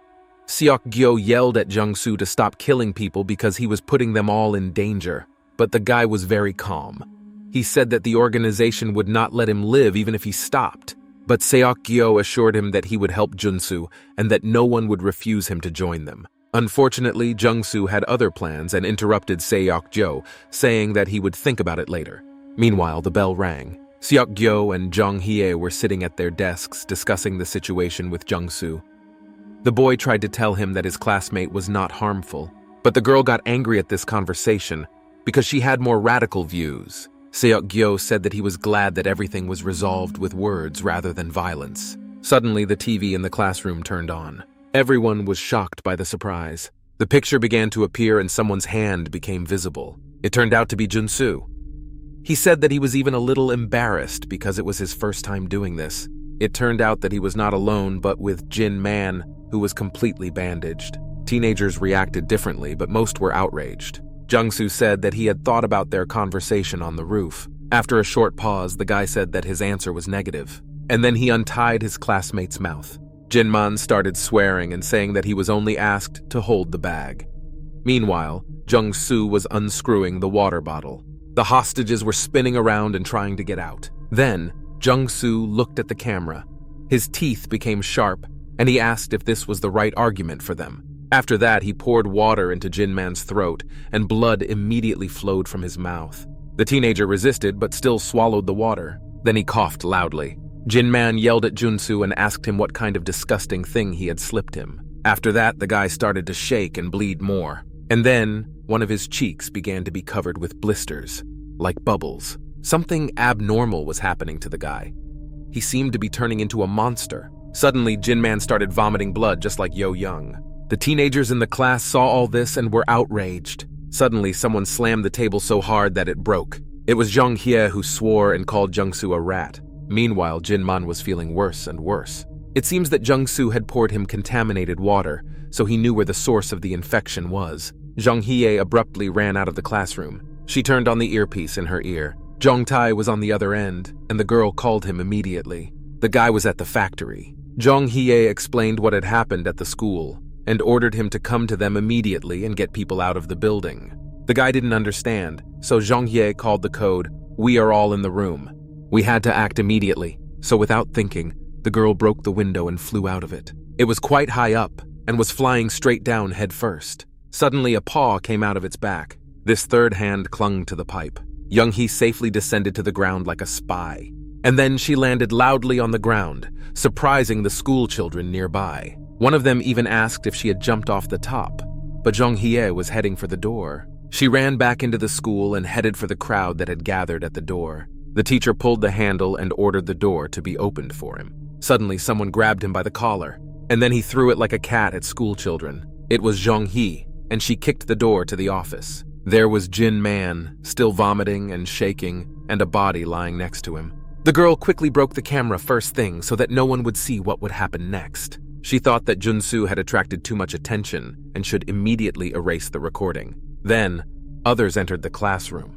Seok-gyo yelled at Jung-soo to stop killing people because he was putting them all in danger, but the guy was very calm. He said that the organization would not let him live even if he stopped, but Seok-gyo assured him that he would help Jun-soo and that no one would refuse him to join them. Unfortunately, Jung-soo had other plans and interrupted Seok-gyo, saying that he would think about it later. Meanwhile, the bell rang. Seok-gyo and Jung-hye were sitting at their desks discussing the situation with Jung-soo. The boy tried to tell him that his classmate was not harmful, but the girl got angry at this conversation because she had more radical views. Seok-gyo said that he was glad that everything was resolved with words rather than violence. Suddenly, the TV in the classroom turned on. Everyone was shocked by the surprise. The picture began to appear and someone's hand became visible. It turned out to be Jun-soo. He said that he was even a little embarrassed because it was his first time doing this. It turned out that he was not alone but with Jin Man, who was completely bandaged. Teenagers reacted differently, but most were outraged. Jung-soo said that he had thought about their conversation on the roof. After a short pause, the guy said that his answer was negative, and then he untied his classmate's mouth. Jin-man started swearing and saying that he was only asked to hold the bag. Meanwhile, Jung-soo was unscrewing the water bottle. The hostages were spinning around and trying to get out. Then, Jung-soo looked at the camera. His teeth became sharp, and he asked if this was the right argument for them. After that, he poured water into Jin-man's throat, and blood immediately flowed from his mouth. The teenager resisted but still swallowed the water. Then he coughed loudly. Jin-man yelled at Jun-soo and asked him what kind of disgusting thing he had slipped him. After that, the guy started to shake and bleed more. And then, one of his cheeks began to be covered with blisters, like bubbles. Something abnormal was happening to the guy. He seemed to be turning into a monster. Suddenly, Jin-man started vomiting blood just like Yo-young. The teenagers in the class saw all this and were outraged. Suddenly, someone slammed the table so hard that it broke. It was Jung-hye who swore and called Jung-soo a rat. Meanwhile, Jin-man was feeling worse and worse. It seems that Jung-soo had poured him contaminated water, so he knew where the source of the infection was. Jung-hye abruptly ran out of the classroom. She turned on the earpiece in her ear. Jong-tae was on the other end, and the girl called him immediately. The guy was at the factory. Jung-hye explained what had happened at the school, and ordered him to come to them immediately and get people out of the building. The guy didn't understand, so Jung-hye called the code, "We are all in the room." We had to act immediately, so without thinking, the girl broke the window and flew out of it. It was quite high up, and was flying straight down head first. Suddenly a paw came out of its back. This third hand clung to the pipe. Jung-hye safely descended to the ground like a spy. And then she landed loudly on the ground, surprising the school children nearby. One of them even asked if she had jumped off the top, but Jung-hye was heading for the door. She ran back into the school and headed for the crowd that had gathered at the door. The teacher pulled the handle and ordered the door to be opened for him. Suddenly, someone grabbed him by the collar, and then he threw it like a cat at school children. It was Jung-hye, and she kicked the door to the office. There was Jin-man, still vomiting and shaking, and a body lying next to him. The girl quickly broke the camera first thing so that no one would see what would happen next. She thought that Jun-soo had attracted too much attention and should immediately erase the recording. Then, others entered the classroom.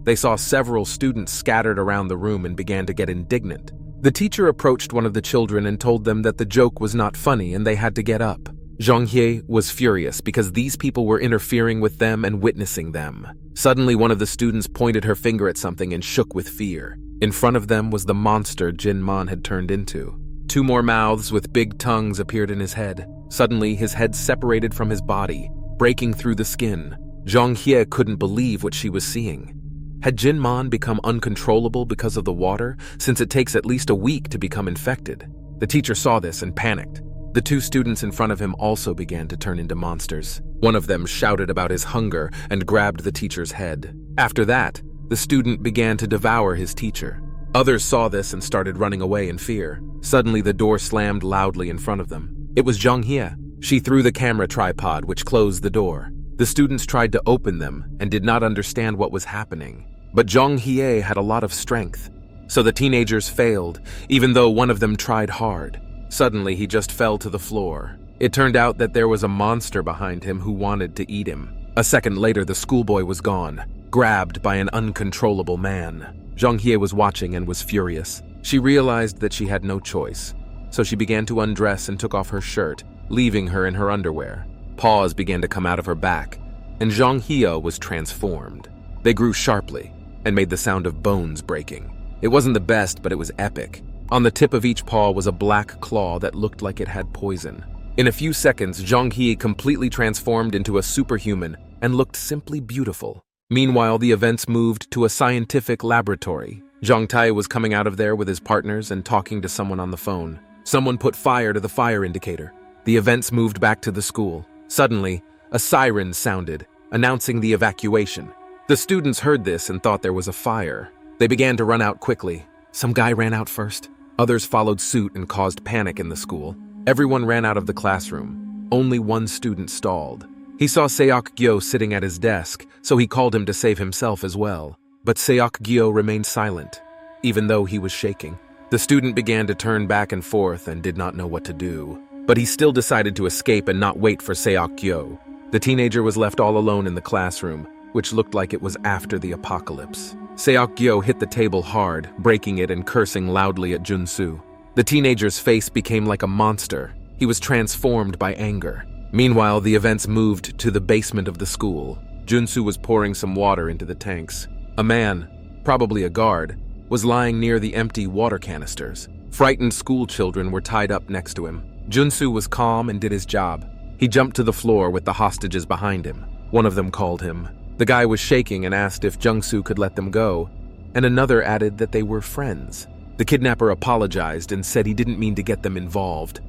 They saw several students scattered around the room and began to get indignant. The teacher approached one of the children and told them that the joke was not funny and they had to get up. Jung-hye was furious because these people were interfering with them and witnessing them. Suddenly, one of the students pointed her finger at something and shook with fear. In front of them was the monster Jin-man had turned into. 2 more mouths with big tongues appeared in his head. Suddenly, his head separated from his body, breaking through the skin. Jung-hye couldn't believe what she was seeing. Had Jin-man become uncontrollable because of the water, since it takes at least a week to become infected? The teacher saw this and panicked. The 2 students in front of him also began to turn into monsters. One of them shouted about his hunger and grabbed the teacher's head. After that, the student began to devour his teacher. Others saw this and started running away in fear. Suddenly, the door slammed loudly in front of them. It was Jung-hye. She threw the camera tripod, which closed the door. The students tried to open them and did not understand what was happening. But Zhang Hie had a lot of strength, so the teenagers failed, even though one of them tried hard. Suddenly, he just fell to the floor. It turned out that there was a monster behind him who wanted to eat him. A second later, the schoolboy was gone, grabbed by an uncontrollable man. Zhang Hie was watching and was furious. She realized that she had no choice, so she began to undress and took off her shirt, leaving her in her underwear. Paws began to come out of her back, and Zhang Hie was transformed. They grew sharply and made the sound of bones breaking. It wasn't the best, but it was epic. On the tip of each paw was a black claw that looked like it had poison. In a few seconds, Zhang Hie completely transformed into a superhuman and looked simply beautiful. Meanwhile, the events moved to a scientific laboratory. Zhang Tai was coming out of there with his partners and talking to someone on the phone. Someone put fire to the fire indicator. The events moved back to the school. Suddenly, a siren sounded, announcing the evacuation. The students heard this and thought there was a fire. They began to run out quickly. Some guy ran out first. Others followed suit and caused panic in the school. Everyone ran out of the classroom. Only one student stalled. He saw Seok Gyo sitting at his desk, so he called him to save himself as well. But Seok Gyo remained silent, even though he was shaking. The student began to turn back and forth and did not know what to do. But he still decided to escape and not wait for Seok Gyo. The teenager was left all alone in the classroom, which looked like it was after the apocalypse. Seok Gyo hit the table hard, breaking it and cursing loudly at Junsu. The teenager's face became like a monster. He was transformed by anger. Meanwhile, the events moved to the basement of the school. Junsu was pouring some water into the tanks. A man, probably a guard, was lying near the empty water canisters. Frightened school children were tied up next to him. Junsu was calm and did his job. He jumped to the floor with the hostages behind him. One of them called him. The guy was shaking and asked if Jungsu could let them go, and another added that they were friends. The kidnapper apologized and said he didn't mean to get them involved.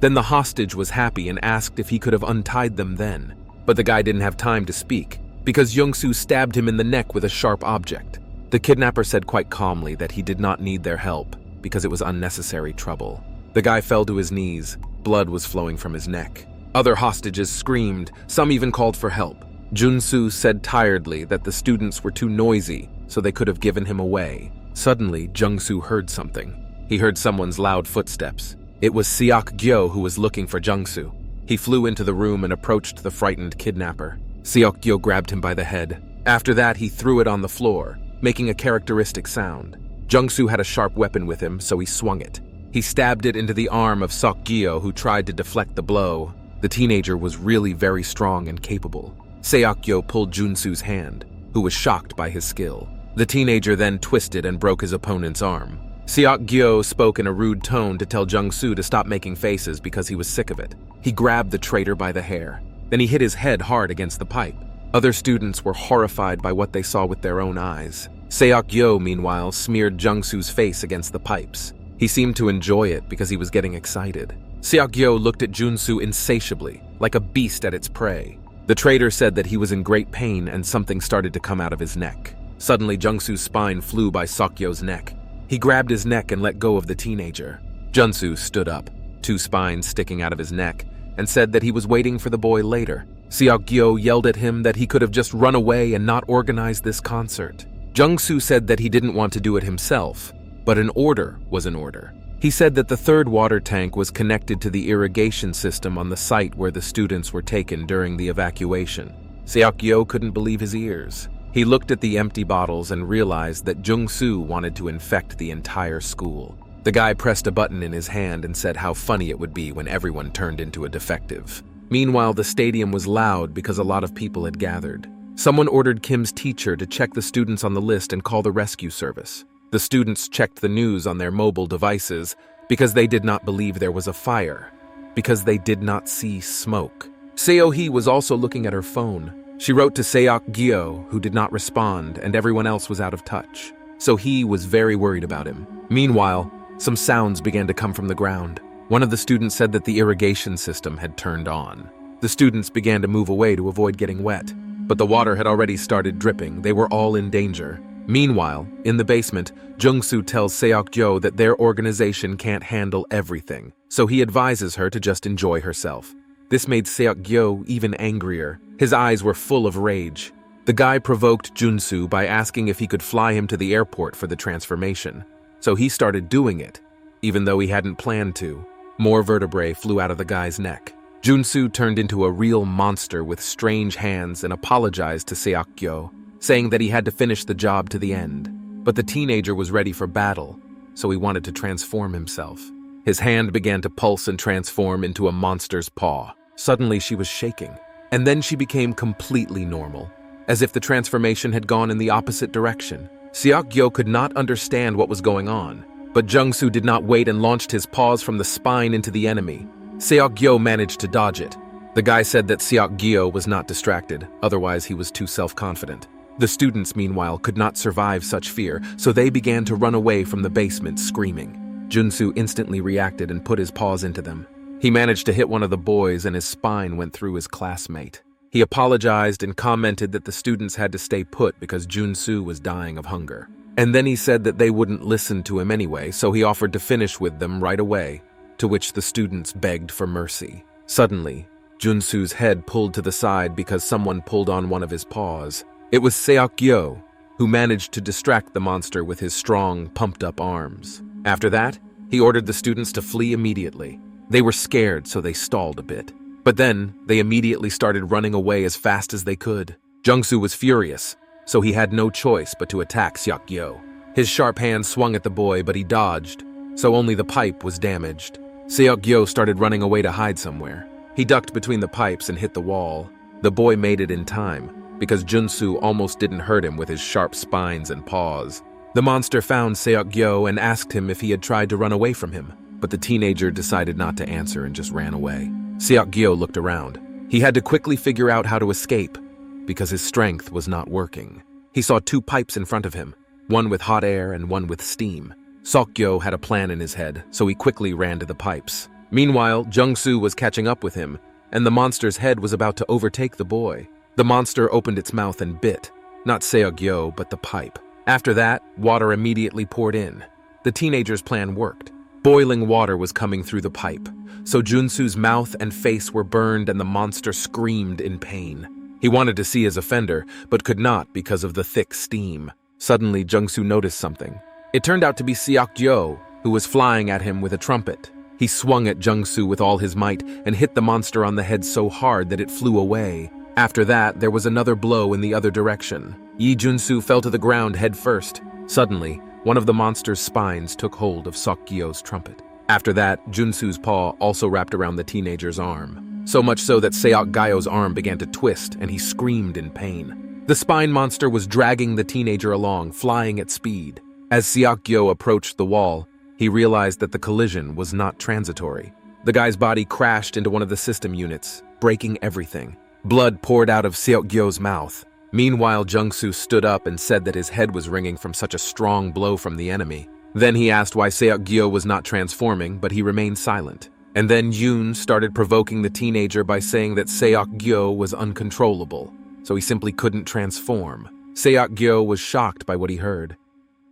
Then the hostage was happy and asked if he could have untied them then. But the guy didn't have time to speak, because Jungsu stabbed him in the neck with a sharp object. The kidnapper said quite calmly that he did not need their help, because it was unnecessary trouble. The guy fell to his knees. Blood was flowing from his neck. Other hostages screamed, some even called for help. Junsu said tiredly that the students were too noisy, so they could have given him away. Suddenly, Jungsu heard something. He heard someone's loud footsteps. It was Seok Gyo who was looking for Jungsu. He flew into the room and approached the frightened kidnapper. Seok Gyo grabbed him by the head. After that, he threw it on the floor, making a characteristic sound. Jungsu had a sharp weapon with him, so he swung it. He stabbed it into the arm of Seok Gyo, who tried to deflect the blow. The teenager was really very strong and capable. Seok Gyo pulled Junsu's hand, who was shocked by his skill. The teenager then twisted and broke his opponent's arm. Seok Gyo spoke in a rude tone to tell Jungsu to stop making faces because he was sick of it. He grabbed the traitor by the hair. Then he hit his head hard against the pipe. Other students were horrified by what they saw with their own eyes. Seok Gyo, meanwhile, smeared Jungsu's face against the pipes. He seemed to enjoy it because he was getting excited. Seok Gyo looked at Junsu insatiably, like a beast at its prey. The traitor said that he was in great pain and something started to come out of his neck. Suddenly, Jungsu's spine flew by Seok Gyo's neck. He grabbed his neck and let go of the teenager. Junsu stood up, two spines sticking out of his neck, and said that he was waiting for the boy later. Seok Gyo yelled at him that he could have just run away and not organized this concert. Jungsu said that he didn't want to do it himself, but an order was an order. He said that the third water tank was connected to the irrigation system on the site where the students were taken during the evacuation. Seok Gyo couldn't believe his ears. He looked at the empty bottles and realized that Jungsu wanted to infect the entire school. The guy pressed a button in his hand and said how funny it would be when everyone turned into a defective. Meanwhile, the stadium was loud because a lot of people had gathered. Someone ordered Kim's teacher to check the students on the list and call the rescue service. The students checked the news on their mobile devices because they did not believe there was a fire, because they did not see smoke. Seo-hee was also looking at her phone. She wrote to Seok Gyo, who did not respond, and everyone else was out of touch. So he was very worried about him. Meanwhile, some sounds began to come from the ground. One of the students said that the irrigation system had turned on. The students began to move away to avoid getting wet, but the water had already started dripping. They were all in danger. Meanwhile, in the basement, Jungsu tells Seok Gyo that their organization can't handle everything, so he advises her to just enjoy herself. This made Seok Gyo even angrier. His eyes were full of rage. The guy provoked Junsu by asking if he could fly him to the airport for the transformation, so he started doing it, even though he hadn't planned to. More vertebrae flew out of the guy's neck. Junsu turned into a real monster with strange hands and apologized to Seok-gyo, saying that he had to finish the job to the end. But the teenager was ready for battle, so he wanted to transform himself. His hand began to pulse and transform into a monster's paw. Suddenly she was shaking, and then she became completely normal, as if the transformation had gone in the opposite direction. Seok-gyo could not understand what was going on, but Jungsu did not wait and launched his paws from the spine into the enemy. Seok-gyo managed to dodge it. The guy said that Seok-gyo was not distracted, otherwise he was too self-confident. The students, meanwhile, could not survive such fear, so they began to run away from the basement, screaming. Junsu instantly reacted and put his paws into them. He managed to hit one of the boys and his spine went through his classmate. He apologized and commented that the students had to stay put because Junsu was dying of hunger. And then he said that they wouldn't listen to him anyway, so he offered to finish with them right away, to which the students begged for mercy. Suddenly, Junsu's head pulled to the side because someone pulled on one of his paws. It was Seok-gyo, who managed to distract the monster with his strong, pumped-up arms. After that, he ordered the students to flee immediately. They were scared, so they stalled a bit. But then, they immediately started running away as fast as they could. Jungsu was furious, so he had no choice but to attack Seok-gyo. His sharp hand swung at the boy, but he dodged, so only the pipe was damaged. Seok-gyo started running away to hide somewhere. He ducked between the pipes and hit the wall. The boy made it in time, because Junsu almost didn't hurt him with his sharp spines and paws. The monster found Seok-gyo and asked him if he had tried to run away from him, but the teenager decided not to answer and just ran away. Seok-gyo looked around. He had to quickly figure out how to escape, because his strength was not working. He saw two pipes in front of him, one with hot air and one with steam. Seok-gyo had a plan in his head, so he quickly ran to the pipes. Meanwhile, Jungsu was catching up with him, and the monster's head was about to overtake the boy. The monster opened its mouth and bit, not Seok-gyo, but the pipe. After that, water immediately poured in. The teenager's plan worked. Boiling water was coming through the pipe, so Junsu's mouth and face were burned and the monster screamed in pain. He wanted to see his offender, but could not because of the thick steam. Suddenly, Jungsu noticed something. It turned out to be Seok-gyo, who was flying at him with a trumpet. He swung at Jungsu with all his might and hit the monster on the head so hard that it flew away. After that, there was another blow in the other direction. Yi Junsu fell to the ground head first. Suddenly, one of the monster's spines took hold of Seok-gyo's trumpet. After that, Junsu's paw also wrapped around the teenager's arm, so much so that Seok-gyo's arm began to twist and he screamed in pain. The spine monster was dragging the teenager along, flying at speed. As Seok-gyo approached the wall, he realized that the collision was not transitory. The guy's body crashed into one of the system units, breaking everything. Blood poured out of Seok-gyo's mouth. Meanwhile, Jungsu stood up and said that his head was ringing from such a strong blow from the enemy. Then he asked why Seok-gyo was not transforming, but he remained silent. And then Yoon started provoking the teenager by saying that Seok-gyo was uncontrollable, so he simply couldn't transform. Seok-gyo was shocked by what he heard.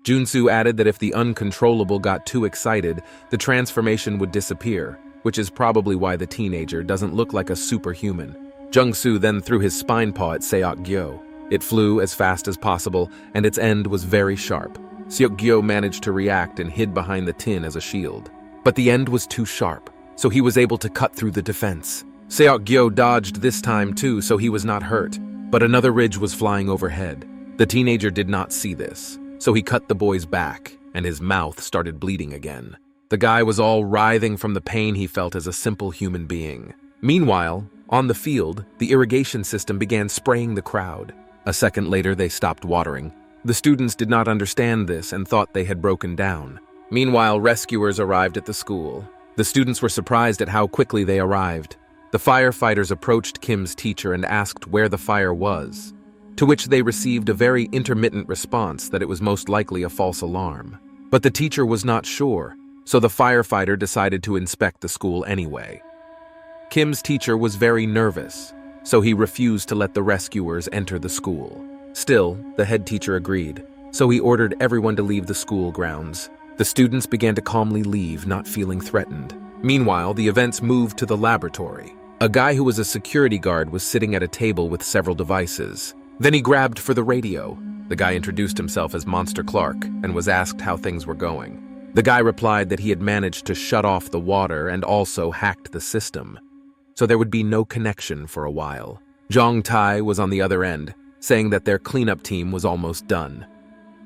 Junsu added that if the uncontrollable got too excited, the transformation would disappear, which is probably why the teenager doesn't look like a superhuman. Jungsu then threw his spine paw at Seok-gyo. It flew as fast as possible, and its end was very sharp. Seok-gyo managed to react and hid behind the tin as a shield. But the end was too sharp, so he was able to cut through the defense. Seok-gyo dodged this time too, so he was not hurt, but another ridge was flying overhead. The teenager did not see this, so he cut the boy's back, and his mouth started bleeding again. The guy was all writhing from the pain he felt as a simple human being. Meanwhile, on the field, the irrigation system began spraying the crowd. A second later, they stopped watering. The students did not understand this and thought they had broken down. Meanwhile, rescuers arrived at the school. The students were surprised at how quickly they arrived. The firefighters approached Kim's teacher and asked where the fire was, to which they received a very intermittent response that it was most likely a false alarm. But the teacher was not sure, so the firefighter decided to inspect the school anyway. Kim's teacher was very nervous, so he refused to let the rescuers enter the school. Still, the head teacher agreed, so he ordered everyone to leave the school grounds. The students began to calmly leave, not feeling threatened. Meanwhile, the events moved to the laboratory. A guy who was a security guard was sitting at a table with several devices. Then he grabbed for the radio. The guy introduced himself as Monster Clark and was asked how things were going. The guy replied that he had managed to shut off the water and also hacked the system, so there would be no connection for a while. Jong Tai was on the other end, saying that their cleanup team was almost done.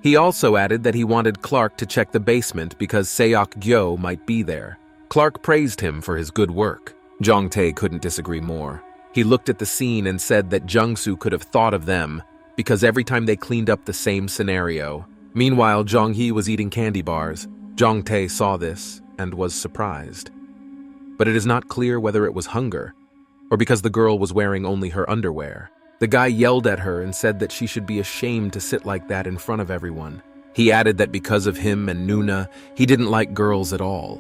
He also added that he wanted Clark to check the basement because Seok Gyo might be there. Clark praised him for his good work. Jong Tae couldn't disagree more. He looked at the scene and said that Jung-soo could have thought of them because every time they cleaned up the same scenario. Meanwhile, Jong-hee was eating candy bars. Jong Tae saw this and was surprised. But it is not clear whether it was hunger or because the girl was wearing only her underwear. The guy yelled at her and said that she should be ashamed to sit like that in front of everyone. He added that because of him and Nuna, he didn't like girls at all,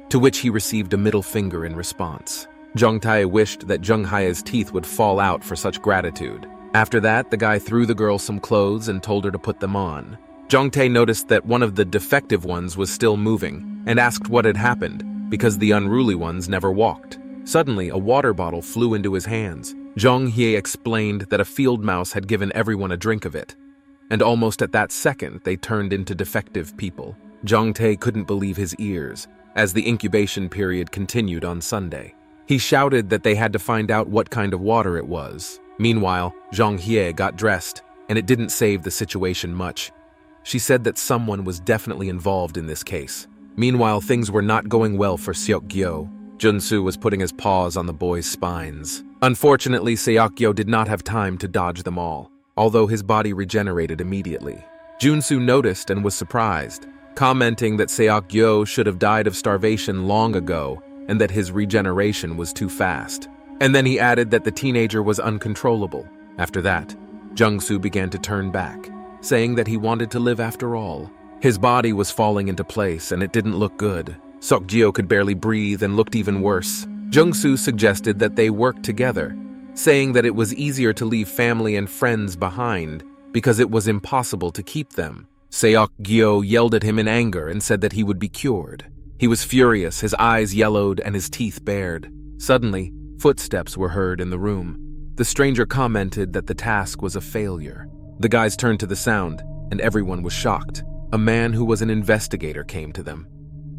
to which he received a middle finger in response. Jong Tae wished that Jung Hae's teeth would fall out for such gratitude. After that, the guy threw the girl some clothes and told her to put them on. Jong Tae noticed that one of the defective ones was still moving and asked what had happened because the unruly ones never walked. Suddenly, a water bottle flew into his hands. Jong Hye explained that a field mouse had given everyone a drink of it, and almost at that second they turned into defective people. Jong Tae couldn't believe his ears as the incubation period continued on Sunday. He shouted that they had to find out what kind of water it was. Meanwhile, Jong Hye got dressed, and it didn't save the situation much. She said that someone was definitely involved in this case. Meanwhile, things were not going well for Seok Gyo. Junsu was putting his paws on the boys' spines. Unfortunately, Seok Gyo did not have time to dodge them all, although his body regenerated immediately. Junsu noticed and was surprised, commenting that Seok Gyo should have died of starvation long ago and that his regeneration was too fast. And then he added that the teenager was uncontrollable. After that, Jungsu began to turn back, saying that he wanted to live after all. His body was falling into place and it didn't look good. Seok-gyo could barely breathe and looked even worse. Jung-soo suggested that they work together, saying that it was easier to leave family and friends behind because it was impossible to keep them. Seok-gyo yelled at him in anger and said that he would be cured. He was furious, his eyes yellowed and his teeth bared. Suddenly, footsteps were heard in the room. The stranger commented that the task was a failure. The guys turned to the sound, and everyone was shocked. A man who was an investigator came to them.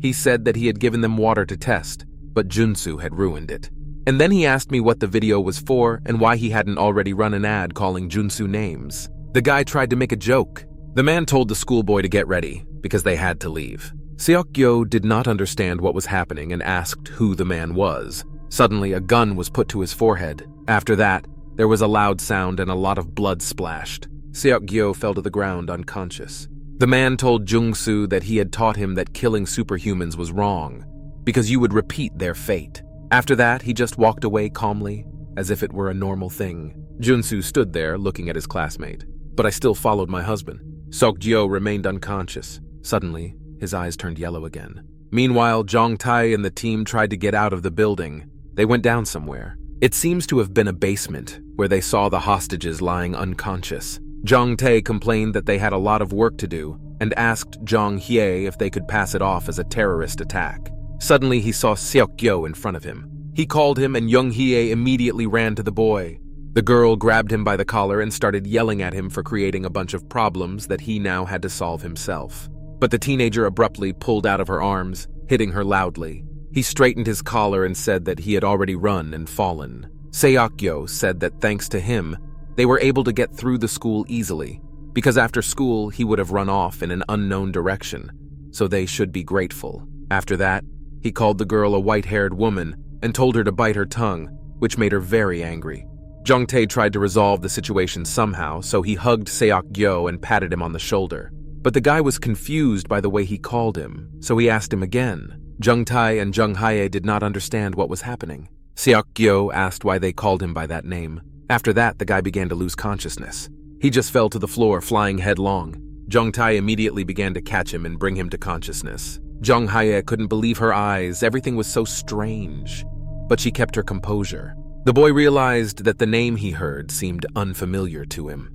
He said that he had given them water to test, but Junsu had ruined it. And then he asked me what the video was for and why he hadn't already run an ad calling Junsu names. The guy tried to make a joke. The man told the schoolboy to get ready, because they had to leave. Seok-gyo did not understand what was happening and asked who the man was. Suddenly, a gun was put to his forehead. After that, there was a loud sound and a lot of blood splashed. Seok-gyo fell to the ground unconscious. The man told Jung-soo that he had taught him that killing superhumans was wrong, because you would repeat their fate. After that, he just walked away calmly, as if it were a normal thing. Jun-soo stood there, looking at his classmate. But I still followed my husband. Seok-gyo remained unconscious. Suddenly, his eyes turned yellow again. Meanwhile, Jong Tae and the team tried to get out of the building. They went down somewhere. It seems to have been a basement, where they saw the hostages lying unconscious. Jong Tae complained that they had a lot of work to do and asked Jong Hye if they could pass it off as a terrorist attack. Suddenly, he saw Seok-gyo in front of him. He called him and Jong Hye immediately ran to the boy. The girl grabbed him by the collar and started yelling at him for creating a bunch of problems that he now had to solve himself. But the teenager abruptly pulled out of her arms, hitting her loudly. He straightened his collar and said that he had already run and fallen. Seok-gyo said that thanks to him, they were able to get through the school easily, because after school he would have run off in an unknown direction, so they should be grateful. After that, he called the girl a white-haired woman and told her to bite her tongue, which made her very angry. Jong Tae tried to resolve the situation somehow, so he hugged Seok-gyo and patted him on the shoulder. But the guy was confused by the way he called him, so he asked him again. Jung Tae and Jung Hae did not understand what was happening. Seok-gyo asked why they called him by that name. After that, the guy began to lose consciousness. He just fell to the floor, flying headlong. Jung Tae immediately began to catch him and bring him to consciousness. Jung Hae couldn't believe her eyes. Everything was so strange. But she kept her composure. The boy realized that the name he heard seemed unfamiliar to him.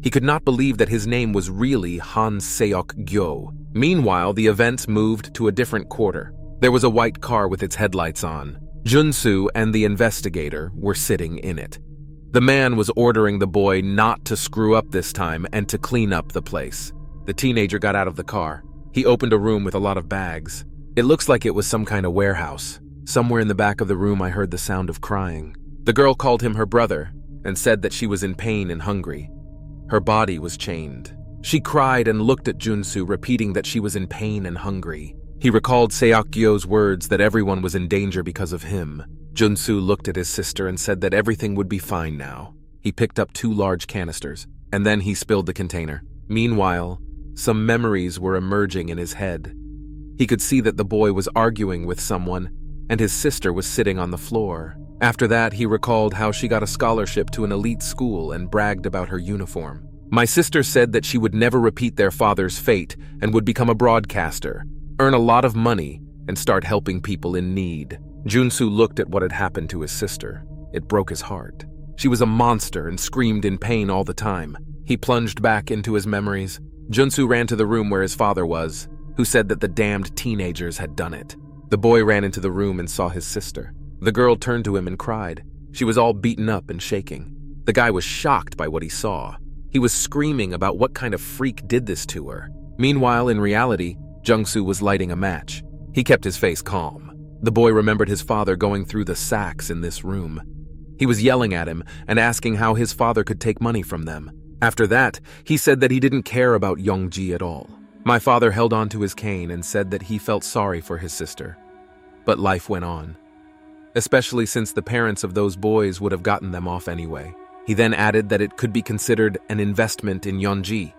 He could not believe that his name was really Han Seok-gyo. Meanwhile, the events moved to a different quarter. There was a white car with its headlights on. Junsu and the investigator were sitting in it. The man was ordering the boy not to screw up this time and to clean up the place. The teenager got out of the car. He opened a room with a lot of bags. It looks like it was some kind of warehouse. Somewhere in the back of the room I heard the sound of crying. The girl called him her brother and said that she was in pain and hungry. Her body was chained. She cried and looked at Junsu, repeating that she was in pain and hungry. He recalled Seok-gyo's words that everyone was in danger because of him. Junsu looked at his sister and said that everything would be fine now. He picked up 2 large canisters, and then he spilled the container. Meanwhile, some memories were emerging in his head. He could see that the boy was arguing with someone, and his sister was sitting on the floor. After that, he recalled how she got a scholarship to an elite school and bragged about her uniform. My sister said that she would never repeat their father's fate and would become a broadcaster, earn a lot of money, and start helping people in need. Junsu looked at what had happened to his sister. It broke his heart. She was a monster and screamed in pain all the time. He plunged back into his memories. Junsu ran to the room where his father was, who said that the damned teenagers had done it. The boy ran into the room and saw his sister. The girl turned to him and cried. She was all beaten up and shaking. The guy was shocked by what he saw. He was screaming about what kind of freak did this to her. Meanwhile, in reality, Jungsu was lighting a match. He kept his face calm. The boy remembered his father going through the sacks in this room. He was yelling at him and asking how his father could take money from them. After that, he said that he didn't care about Youngji at all. My father held on to his cane and said that he felt sorry for his sister. But life went on, especially since the parents of those boys would have gotten them off anyway. He then added that it could be considered an investment in Yeonji.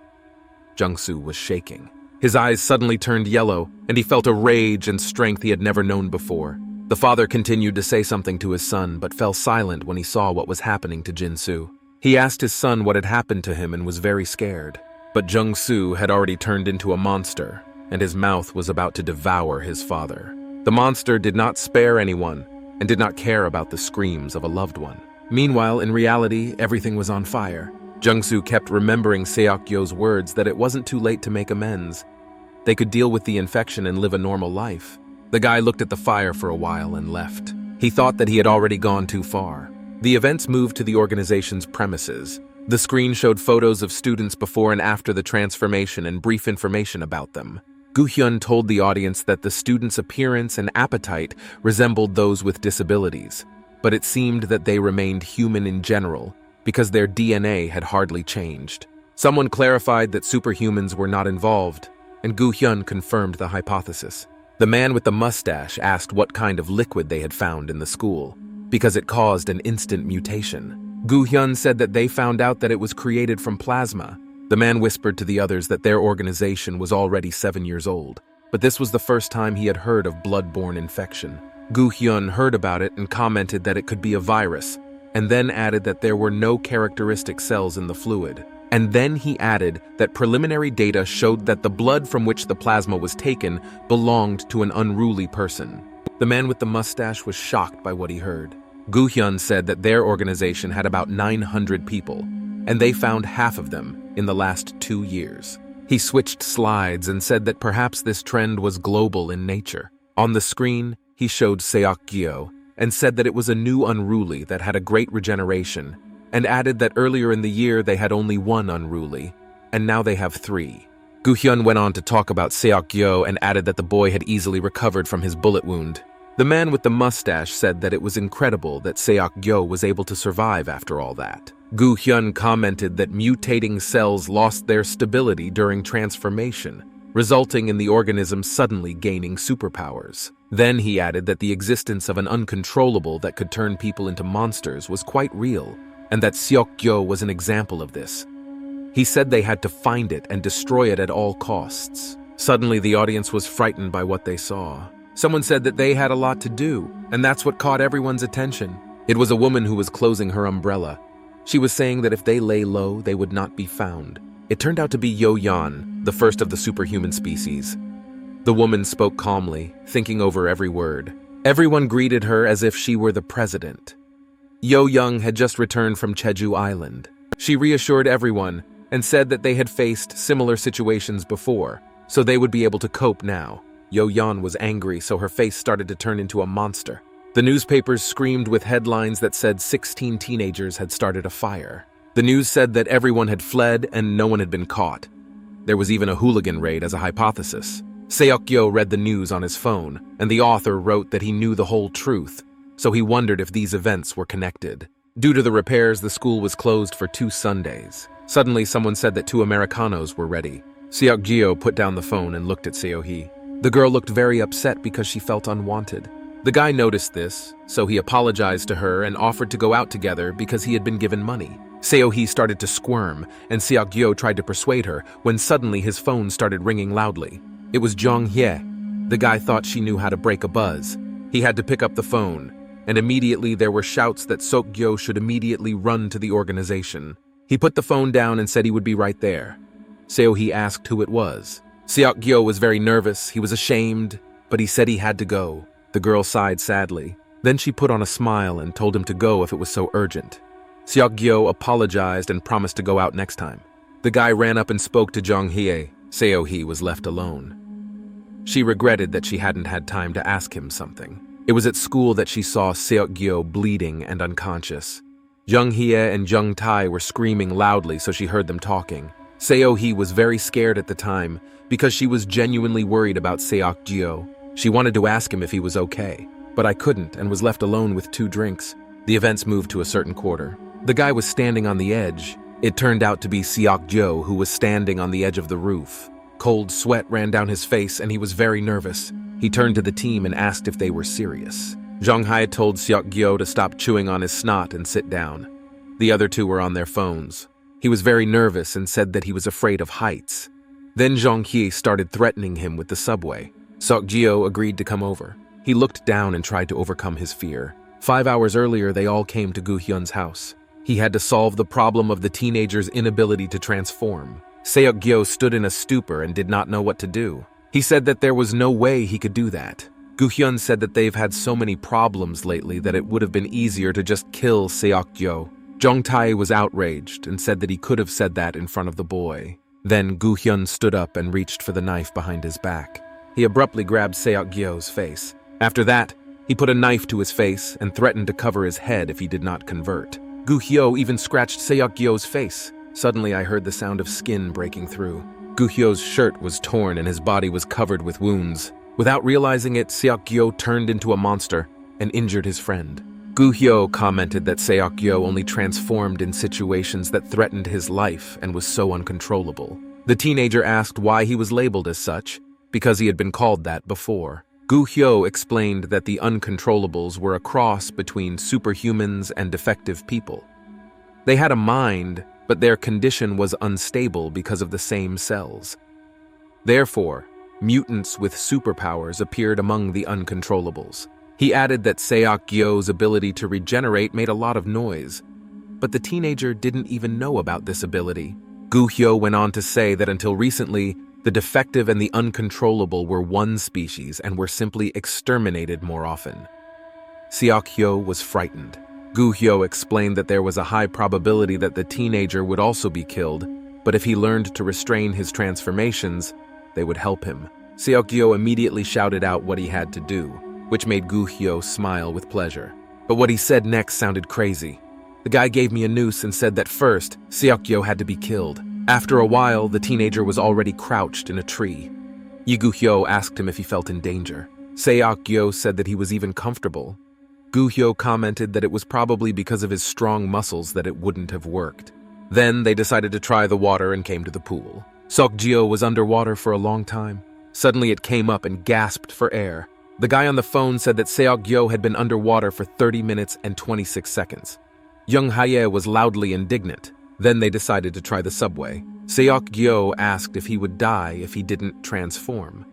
Jungsu was shaking. His eyes suddenly turned yellow, and he felt a rage and strength he had never known before. The father continued to say something to his son, but fell silent when he saw what was happening to Jinsu. He asked his son what had happened to him and was very scared. But Jungsu had already turned into a monster, and his mouth was about to devour his father. The monster did not spare anyone, and did not care about the screams of a loved one. Meanwhile, in reality, everything was on fire. Jungsu kept remembering Seok-gyo's words that it wasn't too late to make amends. They could deal with the infection and live a normal life. The guy looked at the fire for a while and left. He thought that he had already gone too far. The events moved to the organization's premises. The screen showed photos of students before and after the transformation and brief information about them. Gu-hyun told the audience that the students' appearance and appetite resembled those with disabilities, but it seemed that they remained human in general because their DNA had hardly changed. Someone clarified that superhumans were not involved, and Gu-hyun confirmed the hypothesis. The man with the mustache asked what kind of liquid they had found in the school, because it caused an instant mutation. Gu-hyun said that they found out that it was created from plasma. The man whispered to the others that their organization was already 7 years old, but this was the first time he had heard of blood-borne infection. Gu-hyun heard about it and commented that it could be a virus, and then added that there were no characteristic cells in the fluid. And then he added that preliminary data showed that the blood from which the plasma was taken belonged to an unruly person. The man with the mustache was shocked by what he heard. Gu-hyun said that their organization had about 900 people, and they found half of them in the last 2 years. He switched slides and said that perhaps this trend was global in nature. On the screen, he showed Seok-gyo and said that it was a new unruly that had a great regeneration, and added that earlier in the year they had only 1 unruly, and now they have 3. Gu-hyun went on to talk about Seok-gyo and added that the boy had easily recovered from his bullet wound. The man with the mustache said that it was incredible that Seok-gyo was able to survive after all that. Gu-hyun commented that mutating cells lost their stability during transformation, resulting in the organism suddenly gaining superpowers. Then he added that the existence of an uncontrollable that could turn people into monsters was quite real, and that Seok-gyo was an example of this. He said they had to find it and destroy it at all costs. Suddenly, the audience was frightened by what they saw. Someone said that they had a lot to do, and that's what caught everyone's attention. It was a woman who was closing her umbrella. She was saying that if they lay low, they would not be found. It turned out to be Yo-yeon, the first of the superhuman species. The woman spoke calmly, thinking over every word. Everyone greeted her as if she were the president. Yo-young had just returned from Jeju Island. She reassured everyone and said that they had faced similar situations before, so they would be able to cope now. Yo-yeon was angry, so her face started to turn into a monster. The newspapers screamed with headlines that said 16 teenagers had started a fire. The news said that everyone had fled and no one had been caught. There was even a hooligan raid as a hypothesis. Seok-gyo read the news on his phone, and the author wrote that he knew the whole truth, so he wondered if these events were connected. Due to the repairs, the school was closed for 2 Sundays. Suddenly, someone said that 2 Americanos were ready. Seok-gyo put down the phone and looked at Seo-hee. The girl looked very upset because she felt unwanted. The guy noticed this, so he apologized to her and offered to go out together because he had been given money. Seo-hee started to squirm, and Seok-gyo tried to persuade her when suddenly his phone started ringing loudly. It was Jong-hye. The guy thought she knew how to break a buzz. He had to pick up the phone, and immediately there were shouts that Seok-gyo should immediately run to the organization. He put the phone down and said he would be right there. Seo-hee asked who it was. Seok-gyo was very nervous, he was ashamed, but he said he had to go. The girl sighed sadly. Then she put on a smile and told him to go if it was so urgent. Seok-gyo apologized and promised to go out next time. The guy ran up and spoke to Jong-hye. Seo-hee was left alone. She regretted that she hadn't had time to ask him something. It was at school that she saw Seok-gyo bleeding and unconscious. Jung-hye and Jung-tae were screaming loudly, so she heard them talking. Seo-hee was very scared at the time because she was genuinely worried about Seok-gyo. She wanted to ask him if he was okay, but I couldn't and was left alone with 2 drinks. The events moved to a certain quarter. The guy was standing on the edge. It turned out to be Seok-gyo, who was standing on the edge of the roof. Cold sweat ran down his face and he was very nervous. He turned to the team and asked if they were serious. Jong-hae told Seok-gyo to stop chewing on his snot and sit down. The other 2 were on their phones. He was very nervous and said that he was afraid of heights. Then Jong-hye started threatening him with the subway. Seok-gyo agreed to come over. He looked down and tried to overcome his fear. 5 hours earlier, they all came to Gu-hyun's house. He had to solve the problem of the teenager's inability to transform. Seok-gyo stood in a stupor and did not know what to do. He said that there was no way he could do that. Gu-hyun said that they've had so many problems lately that it would have been easier to just kill Seok-gyo. Jong-tae was outraged and said that he could have said that in front of the boy. Then Gu-hyun stood up and reached for the knife behind his back. He abruptly grabbed Seok-gyo's face. After that, he put a knife to his face and threatened to cover his head if he did not convert. Gu-hyo even scratched Seok-gyo's face. Suddenly, I heard the sound of skin breaking through. Gu-hyo's shirt was torn and his body was covered with wounds. Without realizing it, Seok-gyo turned into a monster and injured his friend. Gu-hyo commented that Seok-gyo only transformed in situations that threatened his life and was so uncontrollable. The teenager asked why he was labeled as such, because he had been called that before. Gu-hyo explained that the uncontrollables were a cross between superhumans and defective people. They had a mind, but their condition was unstable because of the same cells. Therefore, mutants with superpowers appeared among the uncontrollables. He added that Seok-gyo's ability to regenerate made a lot of noise, but the teenager didn't even know about this ability. Gu-hyo went on to say that until recently, the defective and the uncontrollable were one species and were simply exterminated more often. Seok-gyo was frightened. Gu-hyo explained that there was a high probability that the teenager would also be killed, but if he learned to restrain his transformations, they would help him. Seok-gyo immediately shouted out what he had to do, which made Gu-hyo smile with pleasure. But what he said next sounded crazy. The guy gave me a noose and said that first, Seok-gyo had to be killed. After a while, the teenager was already crouched in a tree. Gu-hyo asked him if he felt in danger. Seok-gyo said that he was even comfortable. Gu-hyo commented that it was probably because of his strong muscles that it wouldn't have worked. Then they decided to try the water and came to the pool. Seok-gyo was underwater for a long time. Suddenly it came up and gasped for air. The guy on the phone said that Seok-gyo had been underwater for 30 minutes and 26 seconds. Jung-hae was loudly indignant. Then they decided to try the subway. Seok-gyo asked if he would die if he didn't transform.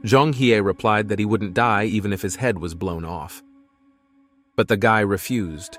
Jong-hye replied that he wouldn't die even if his head was blown off. But the guy refused.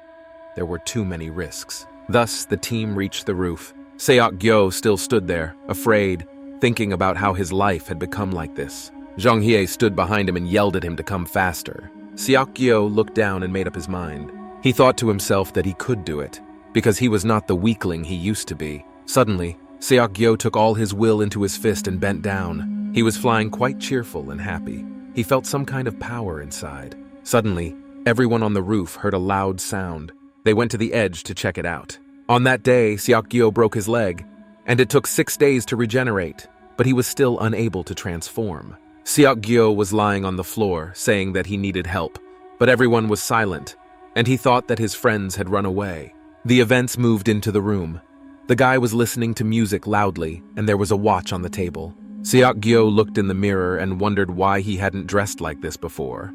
There were too many risks. Thus, the team reached the roof. Seok-gyo still stood there, afraid, thinking about how his life had become like this. Jong-hye stood behind him and yelled at him to come faster. Seok-gyo looked down and made up his mind. He thought to himself that he could do it, because he was not the weakling he used to be. Suddenly, Seok-gyo took all his will into his fist and bent down. He was flying quite cheerful and happy. He felt some kind of power inside. Suddenly, Everyone on the roof heard a loud sound. They went to the edge to check it out. On that day, Seok-gyo broke his leg, and it took 6 days to regenerate, but he was still unable to transform. Seok-gyo was lying on the floor, saying that he needed help, but everyone was silent, and he thought that his friends had run away. The events moved into the room. The guy was listening to music loudly, and there was a watch on the table. Seok-gyo looked in the mirror and wondered why he hadn't dressed like this before.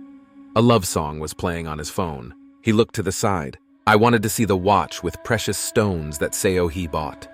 A love song was playing on his phone. He looked to the side. I wanted to see the watch with precious stones that Seo-hee bought.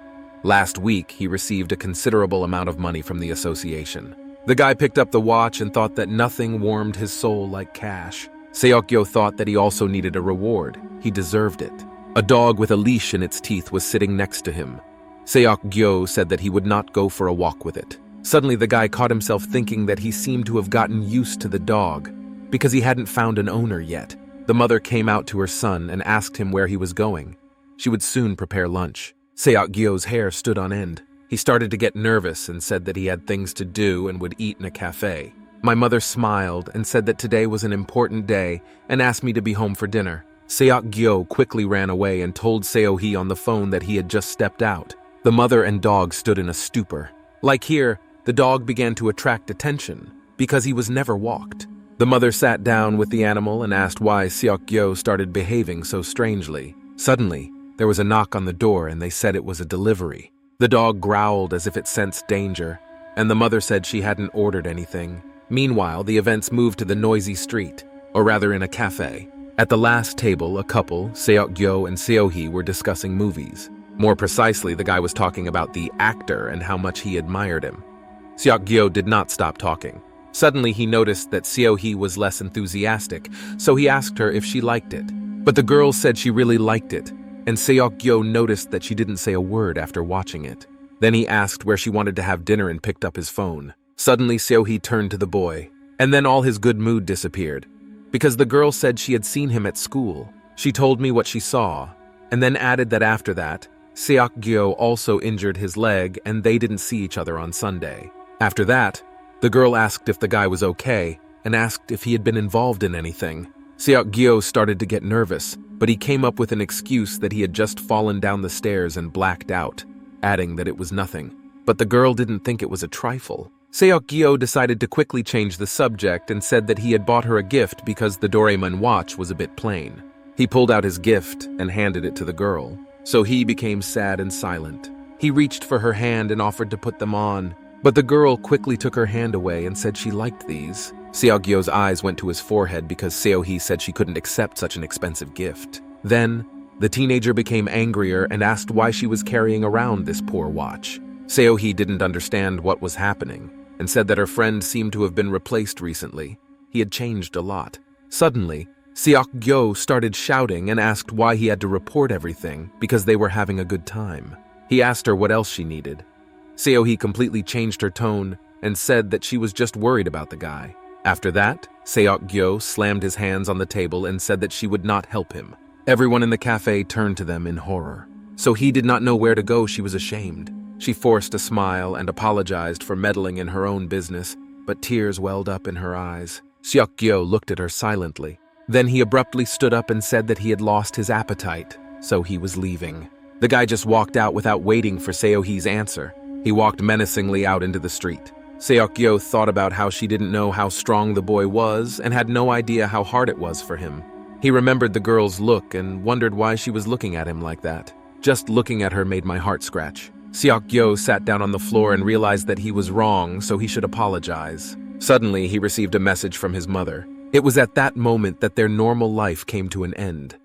Last week, he received a considerable amount of money from the association. The guy picked up the watch and thought that nothing warmed his soul like cash. Seok-gyo thought that he also needed a reward. He deserved it. A dog with a leash in its teeth was sitting next to him. Seok-gyo said that he would not go for a walk with it. Suddenly, the guy caught himself thinking that he seemed to have gotten used to the dog because he hadn't found an owner yet. The mother came out to her son and asked him where he was going. She would soon prepare lunch. Seok-gyo's hair stood on end. He started to get nervous and said that he had things to do and would eat in a cafe. My mother smiled and said that today was an important day and asked me to be home for dinner. Seok-gyo quickly ran away and told Seo-hee on the phone that he had just stepped out. The mother and dog stood in a stupor. Like here, the dog began to attract attention because he was never walked. The mother sat down with the animal and asked why Seok-gyo started behaving so strangely. Suddenly, there was a knock on the door and they said it was a delivery. The dog growled as if it sensed danger, and the mother said she hadn't ordered anything. Meanwhile, the events moved to the noisy street, or rather in a cafe. At the last table, a couple, Seok-gyo and Seo-hee, were discussing movies. More precisely, the guy was talking about the actor and how much he admired him. Seok-gyo did not stop talking. Suddenly, he noticed that Seo-hee was less enthusiastic, so he asked her if she liked it. But the girl said she really liked it, and Seok-gyo noticed that she didn't say a word after watching it. Then he asked where she wanted to have dinner and picked up his phone. Suddenly, Seo-hee turned to the boy, and then all his good mood disappeared, because the girl said she had seen him at school. She told me what she saw, and then added that after that, Seok-gyo also injured his leg and they didn't see each other on Sunday. After that, the girl asked if the guy was okay and asked if he had been involved in anything. Seok-gyo started to get nervous, but he came up with an excuse that he had just fallen down the stairs and blacked out, adding that it was nothing. But the girl didn't think it was a trifle. Seok-gyo decided to quickly change the subject and said that he had bought her a gift because the Doraemon watch was a bit plain. He pulled out his gift and handed it to the girl, so he became sad and silent. He reached for her hand and offered to put them on, but the girl quickly took her hand away and said she liked these. Seok-gyo's eyes went to his forehead because Seo-hee said she couldn't accept such an expensive gift. Then, the teenager became angrier and asked why she was carrying around this poor watch. Seo-hee didn't understand what was happening and said that her friend seemed to have been replaced recently. He had changed a lot. Suddenly, Seok-gyo started shouting and asked why he had to report everything because they were having a good time. He asked her what else she needed. Seo-hee completely changed her tone and said that she was just worried about the guy. After that, Seok-gyo slammed his hands on the table and said that she would not help him. Everyone in the cafe turned to them in horror. So he did not know where to go. She was ashamed. She forced a smile and apologized for meddling in her own business, but tears welled up in her eyes. Seok-gyo looked at her silently. Then he abruptly stood up and said that he had lost his appetite, so he was leaving. The guy just walked out without waiting for Seo-hee's answer. He walked menacingly out into the street. Seok-gyo thought about how she didn't know how strong the boy was and had no idea how hard it was for him. He remembered the girl's look and wondered why she was looking at him like that. Just looking at her made my heart scratch. Seok-gyo sat down on the floor and realized that he was wrong, so he should apologize. Suddenly, he received a message from his mother. It was at that moment that their normal life came to an end.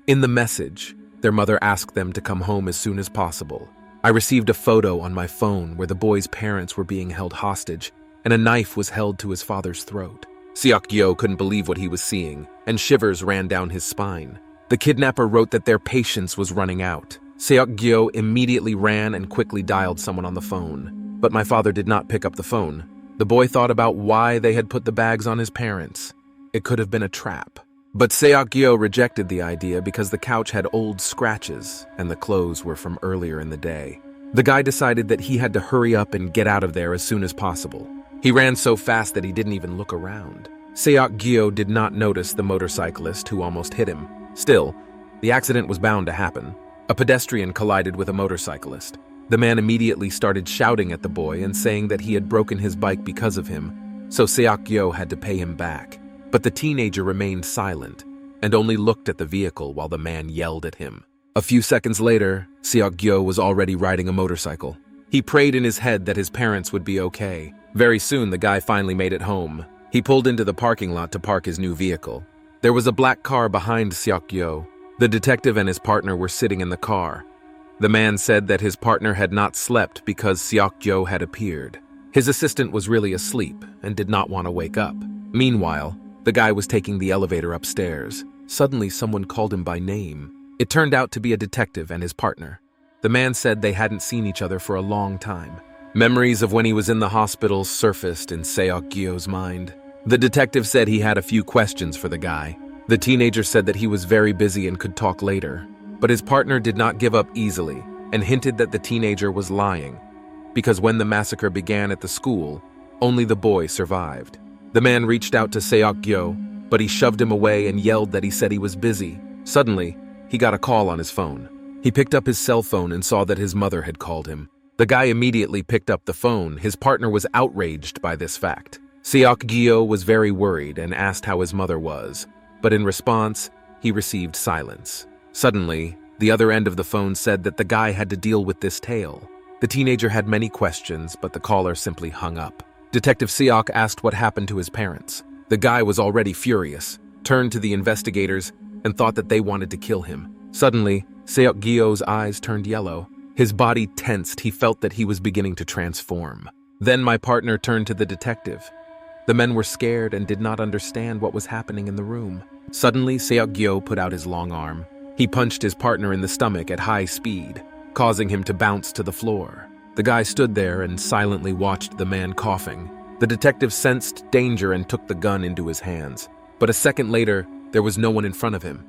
In the message, their mother asked them to come home as soon as possible. I received a photo on my phone where the boy's parents were being held hostage, and a knife was held to his father's throat. Seok-gyo couldn't believe what he was seeing, and shivers ran down his spine. The kidnapper wrote that their patience was running out. Seok-gyo immediately ran and quickly dialed someone on the phone, but my father did not pick up the phone. The boy thought about why they had put the bags on his parents. It could have been a trap. But Seok-gyo rejected the idea because the couch had old scratches and the clothes were from earlier in the day. The guy decided that he had to hurry up and get out of there as soon as possible. He ran so fast that he didn't even look around. Seok-gyo did not notice the motorcyclist who almost hit him. Still, the accident was bound to happen. A pedestrian collided with a motorcyclist. The man immediately started shouting at the boy and saying that he had broken his bike because of him, so Seok-gyo had to pay him back. But the teenager remained silent and only looked at the vehicle while the man yelled at him. A few seconds later, Seok-gyo was already riding a motorcycle. He prayed in his head that his parents would be okay. Very soon, the guy finally made it home. He pulled into the parking lot to park his new vehicle. There was a black car behind Seok-gyo. The detective and his partner were sitting in the car. The man said that his partner had not slept because Seok-gyo had appeared. His assistant was really asleep and did not want to wake up. Meanwhile, the guy was taking the elevator upstairs. Suddenly, someone called him by name. It turned out to be a detective and his partner. The man said they hadn't seen each other for a long time. Memories of when he was in the hospital surfaced in Seok-gyo's mind. The detective said he had a few questions for the guy. The teenager said that he was very busy and could talk later. But his partner did not give up easily and hinted that the teenager was lying, because when the massacre began at the school, only the boy survived. The man reached out to Seok-gyo, but he shoved him away and yelled that he said he was busy. Suddenly, he got a call on his phone. He picked up his cell phone and saw that his mother had called him. The guy immediately picked up the phone. His partner was outraged by this fact. Seok-gyo was very worried and asked how his mother was, but in response, he received silence. Suddenly, the other end of the phone said that the guy had to deal with this tale. The teenager had many questions, but the caller simply hung up. Detective Seok asked what happened to his parents. The guy was already furious, turned to the investigators, and thought that they wanted to kill him. Suddenly, Seok-gyo's eyes turned yellow. His body tensed. He felt that he was beginning to transform. Then my partner turned to the detective. The men were scared and did not understand what was happening in the room. Suddenly, Seok-gyo put out his long arm. He punched his partner in the stomach at high speed, causing him to bounce to the floor. The guy stood there and silently watched the man coughing. The detective sensed danger and took the gun into his hands. But a second later, there was no one in front of him.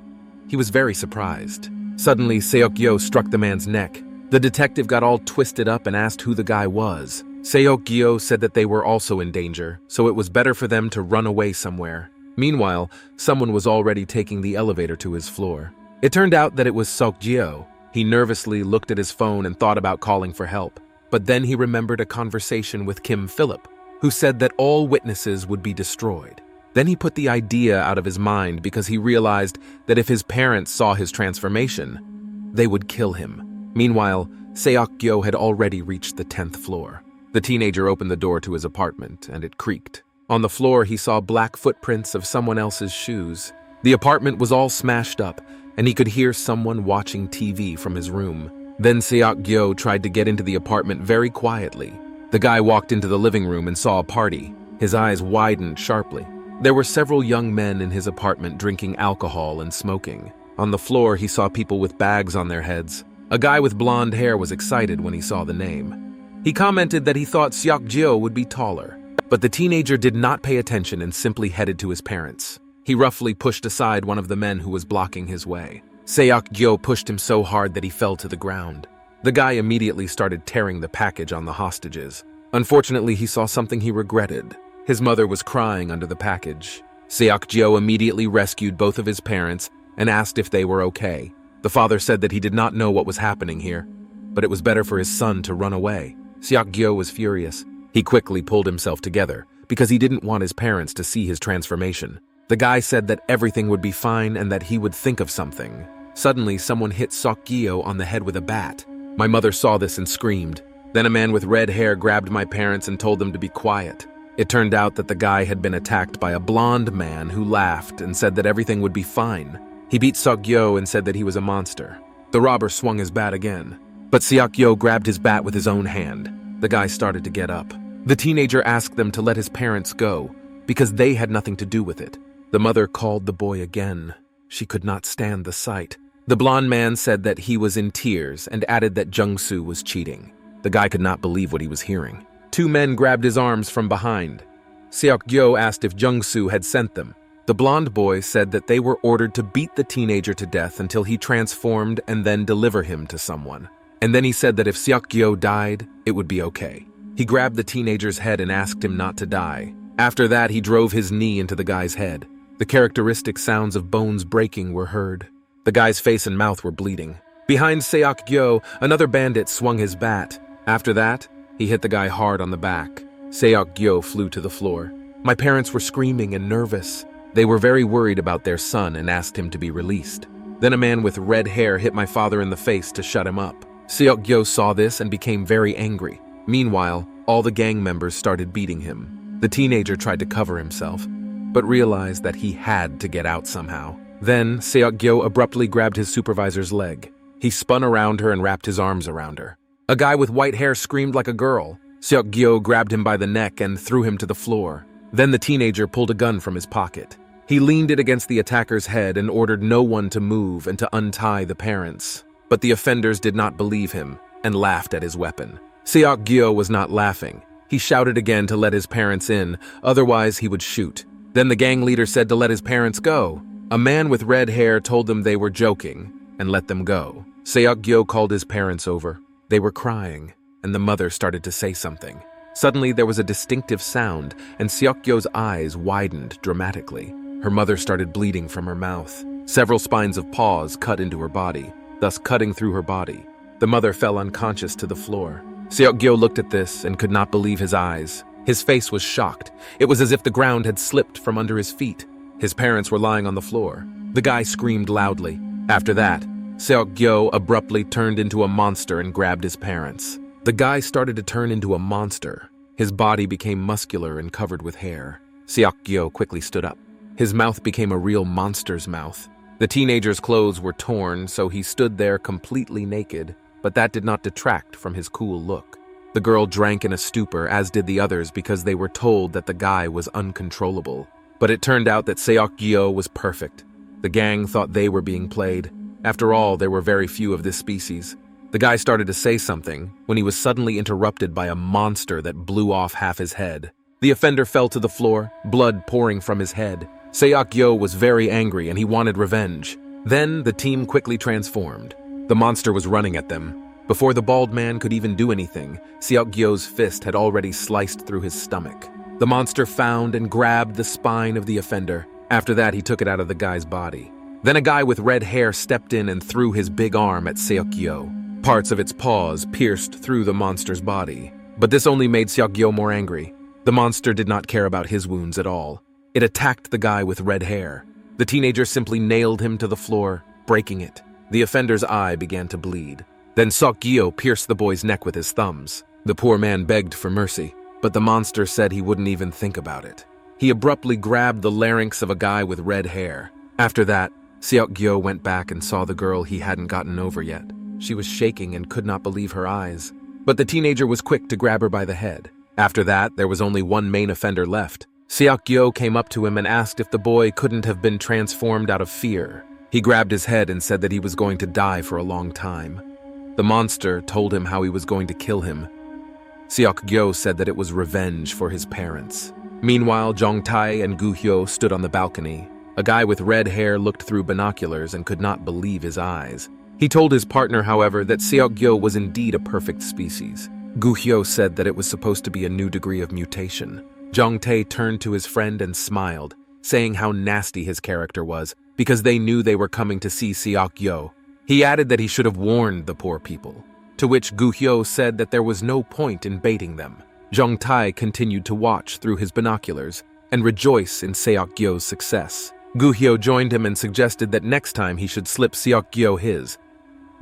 He was very surprised. Suddenly, Seok-gyo struck the man's neck. The detective got all twisted up and asked who the guy was. Seok-gyo said that they were also in danger, so it was better for them to run away somewhere. Meanwhile, someone was already taking the elevator to his floor. It turned out that it was Seok-gyo. He nervously looked at his phone and thought about calling for help. But then he remembered a conversation with Kim Philip, who said that all witnesses would be destroyed. Then he put the idea out of his mind because he realized that if his parents saw his transformation, they would kill him. Meanwhile, Seok-gyo had already reached the 10th floor. The teenager opened the door to his apartment, and it creaked. On the floor, he saw black footprints of someone else's shoes. The apartment was all smashed up, and he could hear someone watching TV from his room. Then Seok-gyo tried to get into the apartment very quietly. The guy walked into the living room and saw a party. His eyes widened sharply. There were several young men in his apartment drinking alcohol and smoking. On the floor, he saw people with bags on their heads. A guy with blonde hair was excited when he saw the name. He commented that he thought Seok-gyo would be taller, but the teenager did not pay attention and simply headed to his parents. He roughly pushed aside one of the men who was blocking his way. Seok-gyo pushed him so hard that he fell to the ground. The guy immediately started tearing the package on the hostages. Unfortunately, he saw something he regretted. His mother was crying under the package. Seok-gyo immediately rescued both of his parents and asked if they were okay. The father said that he did not know what was happening here, but it was better for his son to run away. Seok-gyo was furious. He quickly pulled himself together because he didn't want his parents to see his transformation. The guy said that everything would be fine and that he would think of something. Suddenly, someone hit Seok-gyo on the head with a bat. My mother saw this and screamed. Then a man with red hair grabbed my parents and told them to be quiet. It turned out that the guy had been attacked by a blonde man who laughed and said that everything would be fine. He beat Seok-gyo and said that he was a monster. The robber swung his bat again, but Seok-gyo grabbed his bat with his own hand. The guy started to get up. The teenager asked them to let his parents go because they had nothing to do with it. The mother called the boy again. She could not stand the sight. The blonde man said that he was in tears and added that Jung-soo was cheating. The guy could not believe what he was hearing. Two men grabbed his arms from behind. Seok-gyo asked if Jung-soo had sent them. The blonde boy said that they were ordered to beat the teenager to death until he transformed and then deliver him to someone. And then he said that if Seok-gyo died, it would be okay. He grabbed the teenager's head and asked him not to die. After that, he drove his knee into the guy's head. The characteristic sounds of bones breaking were heard. The guy's face and mouth were bleeding. Behind Seok-gyo, another bandit swung his bat. After that, he hit the guy hard on the back. Seok-gyo flew to the floor. My parents were screaming and nervous. They were very worried about their son and asked him to be released. Then a man with red hair hit my father in the face to shut him up. Seok-gyo saw this and became very angry. Meanwhile, all the gang members started beating him. The teenager tried to cover himself, but realized that he had to get out somehow. Then, Seok-gyo abruptly grabbed his supervisor's leg. He spun around her and wrapped his arms around her. A guy with white hair screamed like a girl. Seok-gyo grabbed him by the neck and threw him to the floor. Then the teenager pulled a gun from his pocket. He leaned it against the attacker's head and ordered no one to move and to untie the parents. But the offenders did not believe him and laughed at his weapon. Seok-gyo was not laughing. He shouted again to let his parents in, otherwise he would shoot. Then the gang leader said to let his parents go. A man with red hair told them they were joking and let them go. Seok-gyo called his parents over. They were crying, and the mother started to say something. Suddenly there was a distinctive sound, and Seok-gyo's eyes widened dramatically. Her mother started bleeding from her mouth. Several spines of paws cut into her body, thus cutting through her body. The mother fell unconscious to the floor. Seok-gyo looked at this and could not believe his eyes. His face was shocked. It was as if the ground had slipped from under his feet. His parents were lying on the floor. The guy screamed loudly. After that, Seok-gyo abruptly turned into a monster and grabbed his parents. The guy started to turn into a monster. His body became muscular and covered with hair. Seok-gyo quickly stood up. His mouth became a real monster's mouth. The teenager's clothes were torn, so he stood there completely naked, but that did not detract from his cool look. The girl drank in a stupor, as did the others, because they were told that the guy was uncontrollable. But it turned out that Seok-gyo was perfect. The gang thought they were being played. After all, there were very few of this species. The guy started to say something when he was suddenly interrupted by a monster that blew off half his head. The offender fell to the floor, blood pouring from his head. Seok-gyo was very angry and he wanted revenge. Then the team quickly transformed. The monster was running at them. Before the bald man could even do anything, Seok-gyo's fist had already sliced through his stomach. The monster found and grabbed the spine of the offender. After that, he took it out of the guy's body. Then a guy with red hair stepped in and threw his big arm at Seok-gyo. Parts of its paws pierced through the monster's body. But this only made Seok-gyo more angry. The monster did not care about his wounds at all. It attacked the guy with red hair. The teenager simply nailed him to the floor, breaking it. The offender's eye began to bleed. Then Seok-gyo pierced the boy's neck with his thumbs. The poor man begged for mercy, but the monster said he wouldn't even think about it. He abruptly grabbed the larynx of a guy with red hair. After that, Seok-gyo went back and saw the girl he hadn't gotten over yet. She was shaking and could not believe her eyes. But the teenager was quick to grab her by the head. After that, there was only one main offender left. Seok-gyo came up to him and asked if the boy couldn't have been transformed out of fear. He grabbed his head and said that he was going to die for a long time. The monster told him how he was going to kill him. Seok-gyo said that it was revenge for his parents. Meanwhile, Jong-tae and Gu-hyo stood on the balcony. A guy with red hair looked through binoculars and could not believe his eyes. He told his partner, however, that Seok-gyo was indeed a perfect species. Gu-hyo said that it was supposed to be a new degree of mutation. Jong-tae turned to his friend and smiled, saying how nasty his character was, because they knew they were coming to see Seok-gyo. He added that he should have warned the poor people, to which Gu-hyo said that there was no point in baiting them. Jong-tae continued to watch through his binoculars and rejoice in Seok-gyo's success. Gu-hyo joined him and suggested that next time he should slip Seok-gyo his.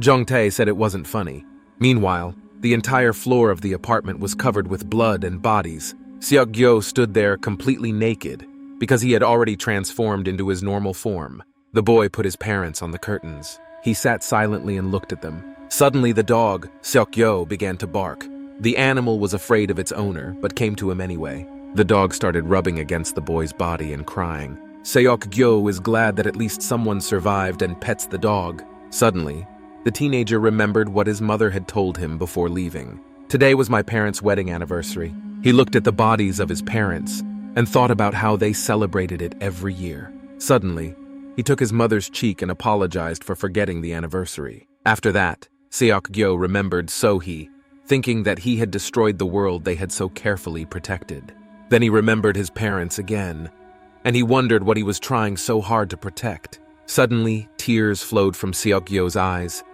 Jong-tae said it wasn't funny. Meanwhile, the entire floor of the apartment was covered with blood and bodies. Seok-gyo stood there completely naked because he had already transformed into his normal form. The boy put his parents on the curtains. He sat silently and looked at them. Suddenly the dog, Seok-gyo, began to bark. The animal was afraid of its owner, but came to him anyway. The dog started rubbing against the boy's body and crying. Seok-gyo is glad that at least someone survived and pets the dog. Suddenly, the teenager remembered what his mother had told him before leaving. Today was my parents' wedding anniversary. He looked at the bodies of his parents and thought about how they celebrated it every year. Suddenly, he took his mother's cheek and apologized for forgetting the anniversary. After that, Seok-gyo remembered Sohee, thinking that he had destroyed the world they had so carefully protected. Then he remembered his parents again, and he wondered what he was trying so hard to protect. Suddenly, tears flowed from Seok-gyo's eyes,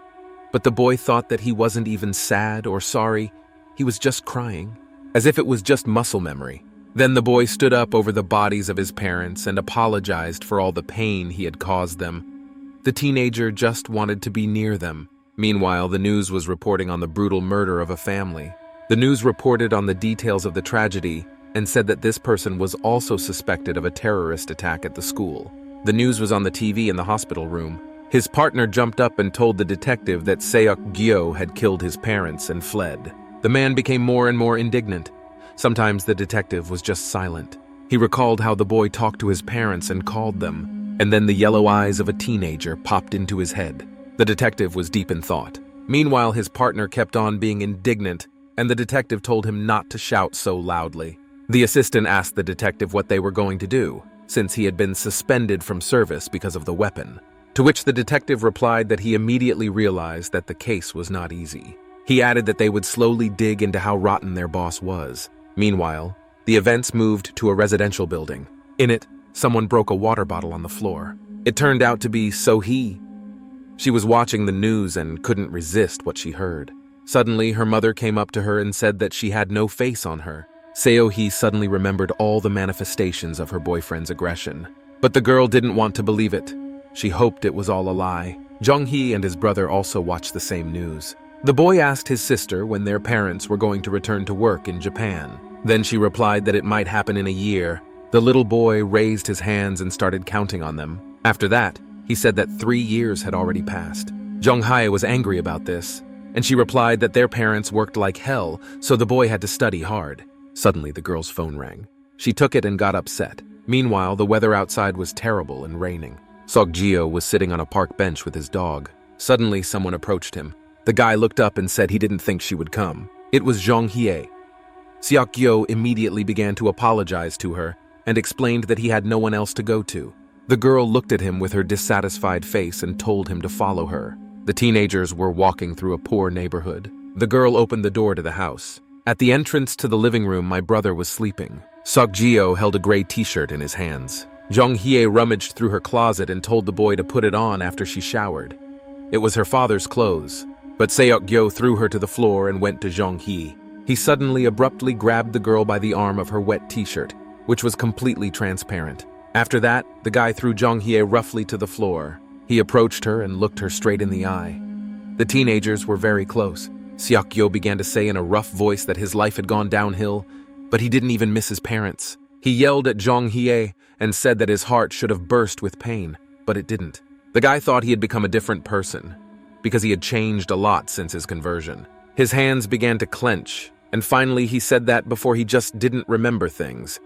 but the boy thought that he wasn't even sad or sorry, he was just crying, as if it was just muscle memory. Then the boy stood up over the bodies of his parents and apologized for all the pain he had caused them. The teenager just wanted to be near them. Meanwhile, the news was reporting on the brutal murder of a family. The news reported on the details of the tragedy and said that this person was also suspected of a terrorist attack at the school. The news was on the TV in the hospital room. His partner jumped up and told the detective that Seok-gyo had killed his parents and fled. The man became more and more indignant. Sometimes the detective was just silent. He recalled how the boy talked to his parents and called them, and then the yellow eyes of a teenager popped into his head. The detective was deep in thought. Meanwhile, his partner kept on being indignant, and the detective told him not to shout so loudly. The assistant asked the detective what they were going to do, since he had been suspended from service because of the weapon, to which the detective replied that he immediately realized that the case was not easy. He added that they would slowly dig into how rotten their boss was. Meanwhile, the events moved to a residential building. In it, someone broke a water bottle on the floor. It turned out to be So-hee. She was watching the news and couldn't resist what she heard. Suddenly, her mother came up to her and said that she had no face on her. Seo-hee suddenly remembered all the manifestations of her boyfriend's aggression. But the girl didn't want to believe it. She hoped it was all a lie. Jung-hee and his brother also watched the same news. The boy asked his sister when their parents were going to return to work in Japan. Then she replied that it might happen in a year. The little boy raised his hands and started counting on them. After that, he said that 3 years had already passed. Jung-hae was angry about this, and she replied that their parents worked like hell, so the boy had to study hard. Suddenly, the girl's phone rang. She took it and got upset. Meanwhile, the weather outside was terrible and raining. Seok-gyo was sitting on a park bench with his dog. Suddenly, someone approached him. The guy looked up and said he didn't think she would come. It was Jong-hye. Seok-gyo immediately began to apologize to her and explained that he had no one else to go to. The girl looked at him with her dissatisfied face and told him to follow her. The teenagers were walking through a poor neighborhood. The girl opened the door to the house. At the entrance to the living room, my brother was sleeping. Seok-gyo held a gray t-shirt in his hands. Jong-hye rummaged through her closet and told the boy to put it on after she showered. It was her father's clothes, but Seok-gyo threw her to the floor and went to Jong-hye. He suddenly abruptly grabbed the girl by the arm of her wet t-shirt, which was completely transparent. After that, the guy threw Jong-hye roughly to the floor. He approached her and looked her straight in the eye. The teenagers were very close. Seok-gyo began to say in a rough voice that his life had gone downhill, but he didn't even miss his parents. He yelled at Jong-hye and said that his heart should have burst with pain, but it didn't. The guy thought he had become a different person, because he had changed a lot since his conversion. His hands began to clench, and finally he said that before he just didn't remember things.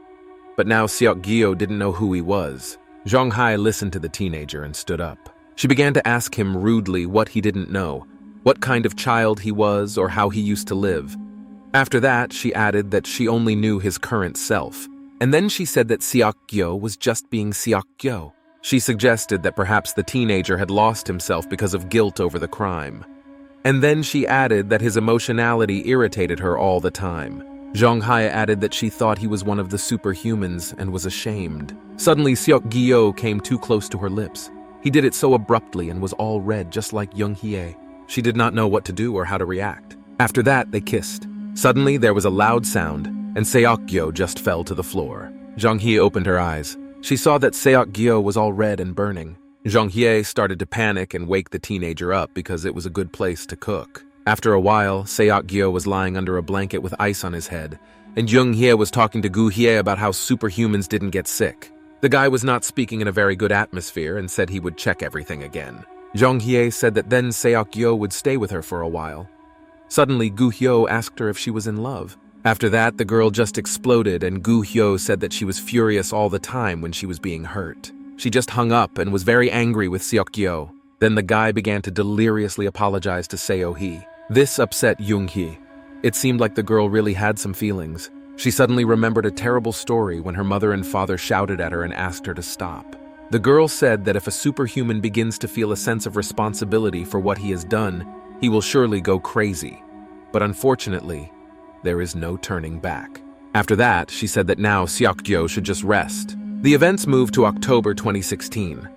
But now Seok-gyo didn't know who he was. Jong-hae listened to the teenager and stood up. She began to ask him rudely what he didn't know, what kind of child he was or how he used to live. After that, she added that she only knew his current self. And then she said that Seok-gyo was just being Seok-gyo. She suggested that perhaps the teenager had lost himself because of guilt over the crime. And then she added that his emotionality irritated her all the time. Jong-hae added that she thought he was one of the superhumans and was ashamed. Suddenly, Seok-gyo came too close to her lips. He did it so abruptly and was all red, just like Jung-hye. She did not know what to do or how to react. After that, they kissed. Suddenly, there was a loud sound, and Seok-gyo just fell to the floor. Jong-hye opened her eyes. She saw that Seok-gyo was all red and burning. Jong-hye started to panic and wake the teenager up because it was a good place to cook. After a while, Seok-gyo was lying under a blanket with ice on his head, and Jung-hye was talking to Gu-hye about how superhumans didn't get sick. The guy was not speaking in a very good atmosphere and said he would check everything again. Jong-hye said that then Seok-gyo would stay with her for a while. Suddenly, Gu-hye asked her if she was in love. After that, the girl just exploded, and Gu-hye said that she was furious all the time when she was being hurt. She just hung up and was very angry with Seok-gyo. Then the guy began to deliriously apologize to Seo-hee. This upset Jung-hye. It seemed like the girl really had some feelings. She suddenly remembered a terrible story when her mother and father shouted at her and asked her to stop. The girl said that if a superhuman begins to feel a sense of responsibility for what he has done, he will surely go crazy. But unfortunately, there is no turning back. After that, she said that now Seokgyo should just rest. The events moved to October 2016.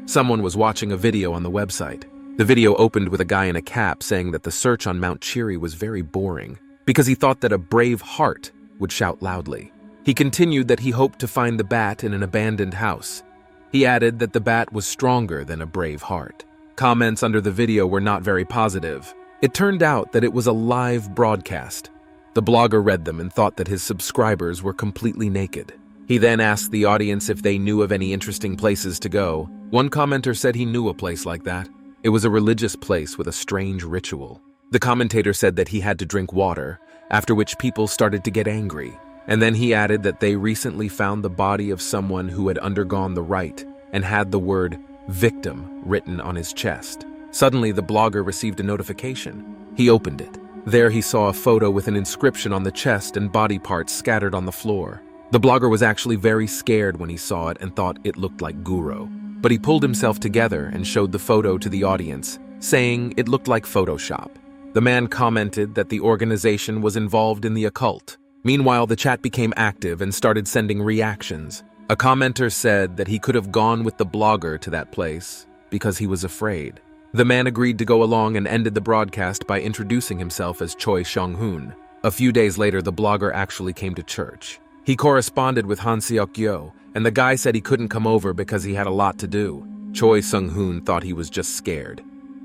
Someone was watching a video on the website. The video opened with a guy in a cap saying that the search on Mount Cheery was very boring because he thought that a brave heart would shout loudly. He continued that he hoped to find the bat in an abandoned house. He added that the bat was stronger than a brave heart. Comments under the video were not very positive. It turned out that it was a live broadcast. The blogger read them and thought that his subscribers were completely naked. He then asked the audience if they knew of any interesting places to go. One commenter said he knew a place like that. It was a religious place with a strange ritual. The commentator said that he had to drink water, after which people started to get angry. And then he added that they recently found the body of someone who had undergone the rite and had the word victim written on his chest. Suddenly, the blogger received a notification. He opened it. There he saw a photo with an inscription on the chest and body parts scattered on the floor. The blogger was actually very scared when he saw it and thought it looked like Guru. But he pulled himself together and showed the photo to the audience, saying it looked like Photoshop. The man commented that the organization was involved in the occult. Meanwhile, the chat became active and started sending reactions. A commenter said that he could have gone with the blogger to that place because he was afraid. The man agreed to go along and ended the broadcast by introducing himself as Choi Seong-hoon. A few days later, the blogger actually came to church. He corresponded with Han Seok-gyo, and the guy said he couldn't come over because he had a lot to do. Choi Seong-hoon thought he was just scared.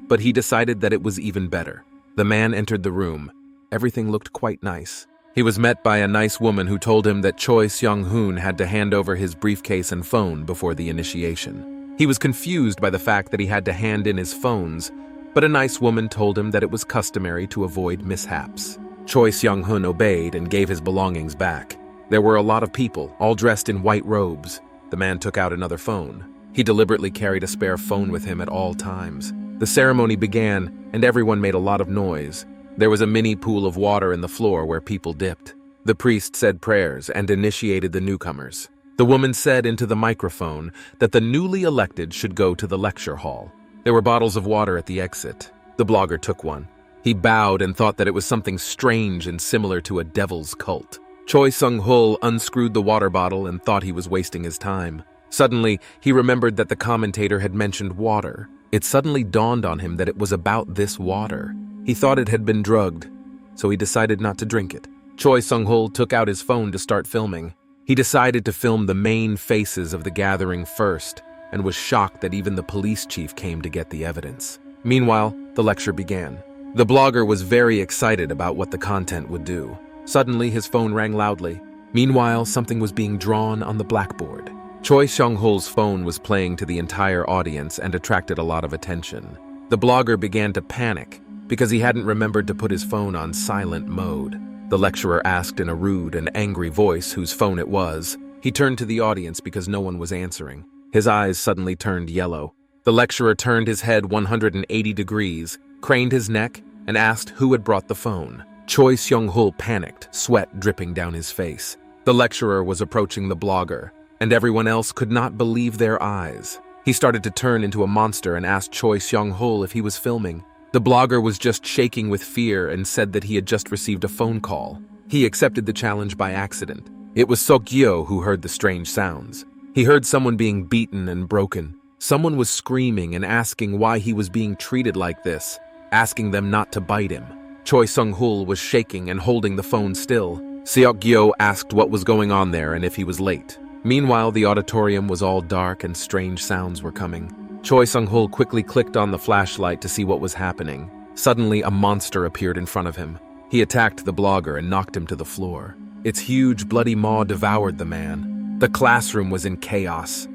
But he decided that it was even better. The man entered the room. Everything looked quite nice. He was met by a nice woman who told him that Choi Seong-hoon had to hand over his briefcase and phone before the initiation. He was confused by the fact that he had to hand in his phones, but a nice woman told him that it was customary to avoid mishaps. Choi Seong-hoon obeyed and gave his belongings back. There were a lot of people, all dressed in white robes. The man took out another phone. He deliberately carried a spare phone with him at all times. The ceremony began, and everyone made a lot of noise. There was a mini pool of water in the floor where people dipped. The priest said prayers and initiated the newcomers. The woman said into the microphone that the newly elected should go to the lecture hall. There were bottles of water at the exit. The blogger took one. He bowed and thought that it was something strange and similar to a devil's cult. Choi Seong-hul unscrewed the water bottle and thought he was wasting his time. Suddenly, he remembered that the commentator had mentioned water. It suddenly dawned on him that it was about this water. He thought it had been drugged, so he decided not to drink it. Choi Seong-hul took out his phone to start filming. He decided to film the main faces of the gathering first, and was shocked that even the police chief came to get the evidence. Meanwhile, the lecture began. The blogger was very excited about what the content would do. Suddenly, his phone rang loudly. Meanwhile, something was being drawn on the blackboard. Choi Seong-hul's phone was playing to the entire audience and attracted a lot of attention. The blogger began to panic because he hadn't remembered to put his phone on silent mode. The lecturer asked in a rude and angry voice whose phone it was. He turned to the audience because no one was answering. His eyes suddenly turned yellow. The lecturer turned his head 180 degrees, craned his neck, and asked who had brought the phone. Choi Seong-hul panicked, sweat dripping down his face. The lecturer was approaching the blogger, and everyone else could not believe their eyes. He started to turn into a monster and asked Choi Seong-hul if he was filming. The blogger was just shaking with fear and said that he had just received a phone call. He accepted the challenge by accident. It was Seok-gyo who heard the strange sounds. He heard someone being beaten and broken. Someone was screaming and asking why he was being treated like this, asking them not to bite him. Choi Seong-hul was shaking and holding the phone still. Seok-gyo asked what was going on there and if he was late. Meanwhile, the auditorium was all dark and strange sounds were coming. Choi Seong-hul quickly clicked on the flashlight to see what was happening. Suddenly, a monster appeared in front of him. He attacked the blogger and knocked him to the floor. Its huge, bloody maw devoured the man. The classroom was in chaos.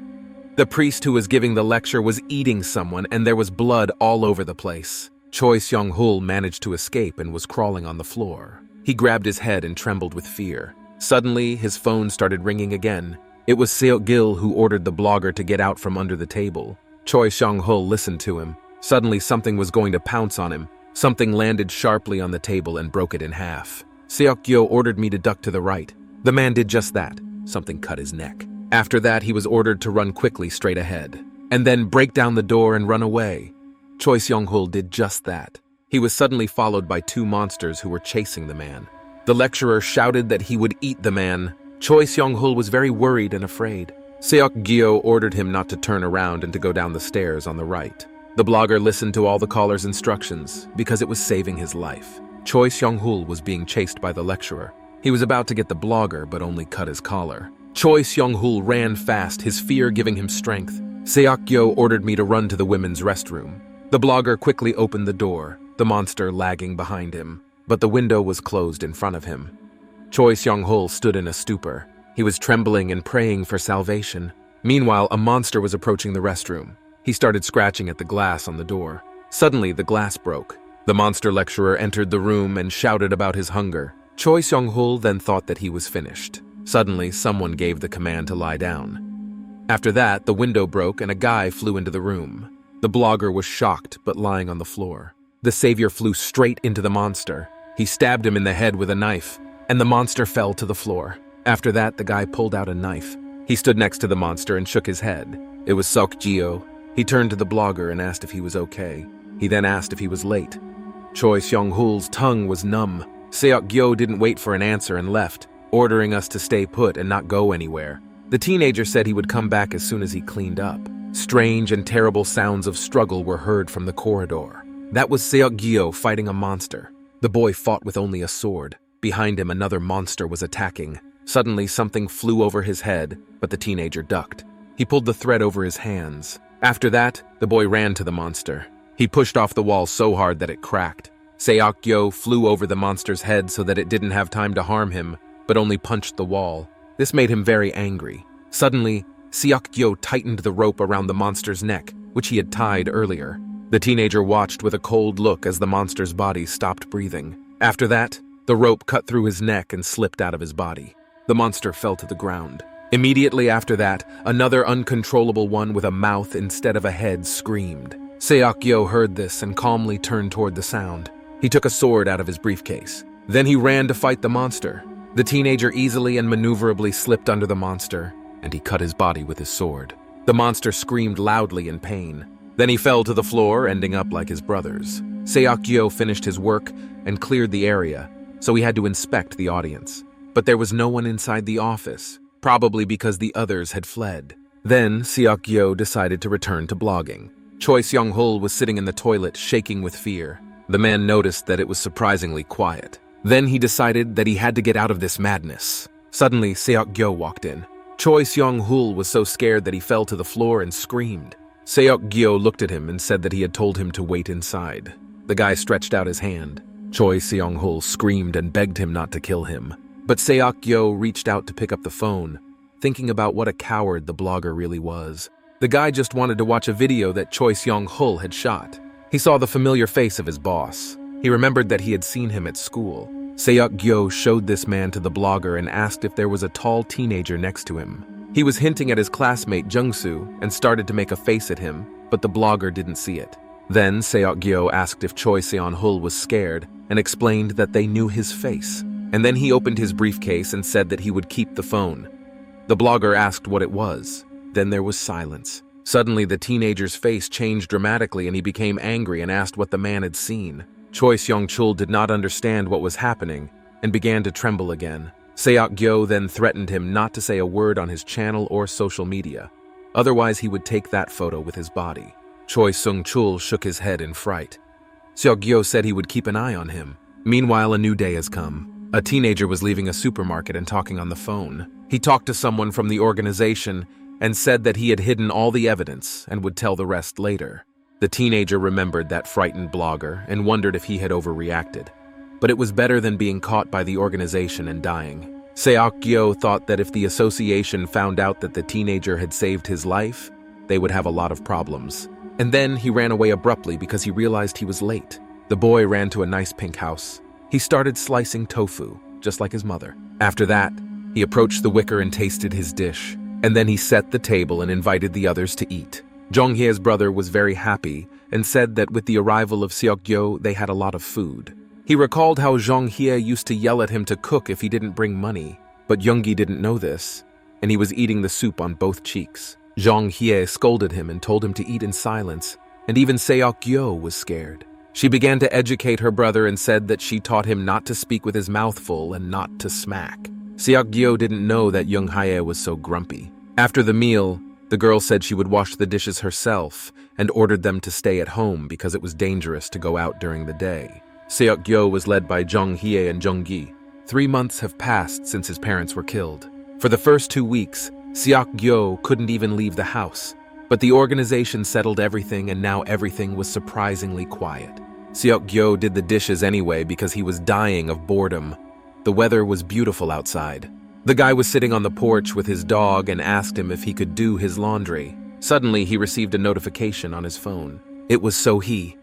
The priest who was giving the lecture was eating someone, and there was blood all over the place. Choi Seong-hul managed to escape and was crawling on the floor. He grabbed his head and trembled with fear. Suddenly, his phone started ringing again. It was Seok-gil who ordered the blogger to get out from under the table. Choi Seong-hul listened to him. Suddenly, something was going to pounce on him. Something landed sharply on the table and broke it in half. Seok-gyo ordered me to duck to the right. The man did just that. Something cut his neck. After that, he was ordered to run quickly straight ahead, and then break down the door and run away. Choi Seong-hul did just that. He was suddenly followed by two monsters who were chasing the man. The lecturer shouted that he would eat the man. Choi Seong-hul was very worried and afraid. Seok-gyo ordered him not to turn around and to go down the stairs on the right. The blogger listened to all the caller's instructions because it was saving his life. Choi Seong-hul was being chased by the lecturer. He was about to get the blogger but only cut his collar. Choi Seong-hul ran fast, his fear giving him strength. Seok-gyo ordered me to run to the women's restroom. The blogger quickly opened the door, the monster lagging behind him, but the window was closed in front of him. Choi Seong-hul stood in a stupor. He was trembling and praying for salvation. Meanwhile, a monster was approaching the restroom. He started scratching at the glass on the door. Suddenly, the glass broke. The monster lecturer entered the room and shouted about his hunger. Choi Seong-hul then thought that he was finished. Suddenly, someone gave the command to lie down. After that, the window broke and a guy flew into the room. The blogger was shocked but lying on the floor. The savior flew straight into the monster. He stabbed him in the head with a knife, and the monster fell to the floor. After that, the guy pulled out a knife. He stood next to the monster and shook his head. It was Seok-gyo. He turned to the blogger and asked if he was okay. He then asked if he was late. Choi Seong-hul's tongue was numb. Seok-gyo didn't wait for an answer and left, ordering us to stay put and not go anywhere. The teenager said he would come back as soon as he cleaned up. Strange and terrible sounds of struggle were heard from the corridor. That was Seok-gyo fighting a monster. The boy fought with only a sword. Behind him, another monster was attacking. Suddenly, something flew over his head, but the teenager ducked. He pulled the thread over his hands. After that, the boy ran to the monster. He pushed off the wall so hard that it cracked. Seok-gyo flew over the monster's head so that it didn't have time to harm him, but only punched the wall. This made him very angry. Suddenly, Seok-gyo tightened the rope around the monster's neck, which he had tied earlier. The teenager watched with a cold look as the monster's body stopped breathing. After that, the rope cut through his neck and slipped out of his body. The monster fell to the ground. Immediately after that, another uncontrollable one with a mouth instead of a head screamed. Seok-gyo heard this and calmly turned toward the sound. He took a sword out of his briefcase. Then he ran to fight the monster. The teenager easily and maneuverably slipped under the monster, and he cut his body with his sword. The monster screamed loudly in pain. Then he fell to the floor, ending up like his brothers. Seok-gyo finished his work and cleared the area, so he had to inspect the audience. But there was no one inside the office, probably because the others had fled. Then Seok-gyo decided to return to blogging. Choi Seong-hul was sitting in the toilet, shaking with fear. The man noticed that it was surprisingly quiet. Then he decided that he had to get out of this madness. Suddenly, Seok-gyo walked in. Choi Seong-hul was so scared that he fell to the floor and screamed. Seok-gyo looked at him and said that he had told him to wait inside. The guy stretched out his hand. Choi Seong-hul screamed and begged him not to kill him. But Seok-gyo reached out to pick up the phone, thinking about what a coward the blogger really was. The guy just wanted to watch a video that Choi Seong-hul had shot. He saw the familiar face of his boss. He remembered that he had seen him at school. Seok-gyo showed this man to the blogger and asked if there was a tall teenager next to him. He was hinting at his classmate Jung-soo and started to make a face at him, but the blogger didn't see it. Then Seok-gyo asked if Choi Seon-hul was scared and explained that they knew his face. And then he opened his briefcase and said that he would keep the phone. The blogger asked what it was. Then there was silence. Suddenly, the teenager's face changed dramatically and he became angry and asked what the man had seen. Choi Seong-chul did not understand what was happening and began to tremble again. Seok-gyo then threatened him not to say a word on his channel or social media. Otherwise, he would take that photo with his body. Choi Seong-chul shook his head in fright. Seok-gyo said he would keep an eye on him. Meanwhile, a new day has come. A teenager was leaving a supermarket and talking on the phone. He talked to someone from the organization and said that he had hidden all the evidence and would tell the rest later. The teenager remembered that frightened blogger and wondered if he had overreacted. But it was better than being caught by the organization and dying. Seok-gyo thought that if the association found out that the teenager had saved his life, they would have a lot of problems. And then he ran away abruptly because he realized he was late. The boy ran to a nice pink house. He started slicing tofu, just like his mother. After that, he approached the wicker and tasted his dish. And then he set the table and invited the others to eat. Jong-hye's brother was very happy and said that with the arrival of Seok-gyo, they had a lot of food. He recalled how Jong-hye used to yell at him to cook if he didn't bring money. But Yoongi didn't know this, and he was eating the soup on both cheeks. Jong-hye scolded him and told him to eat in silence, and even Seok-gyo was scared. She began to educate her brother and said that she taught him not to speak with his mouth full and not to smack. Seok-gyo didn't know that Young Hae was so grumpy. After the meal, the girl said she would wash the dishes herself and ordered them to stay at home because it was dangerous to go out during the day. Seok-gyo was led by Jung Hye and Jung Gi. 3 months have passed since his parents were killed. For the first 2 weeks, Seok-gyo couldn't even leave the house. But the organization settled everything, and now everything was surprisingly quiet. Seok-gyo did the dishes anyway because he was dying of boredom. The weather was beautiful outside. The guy was sitting on the porch with his dog and asked him if he could do his laundry. Suddenly, he received a notification on his phone. It was So-hee.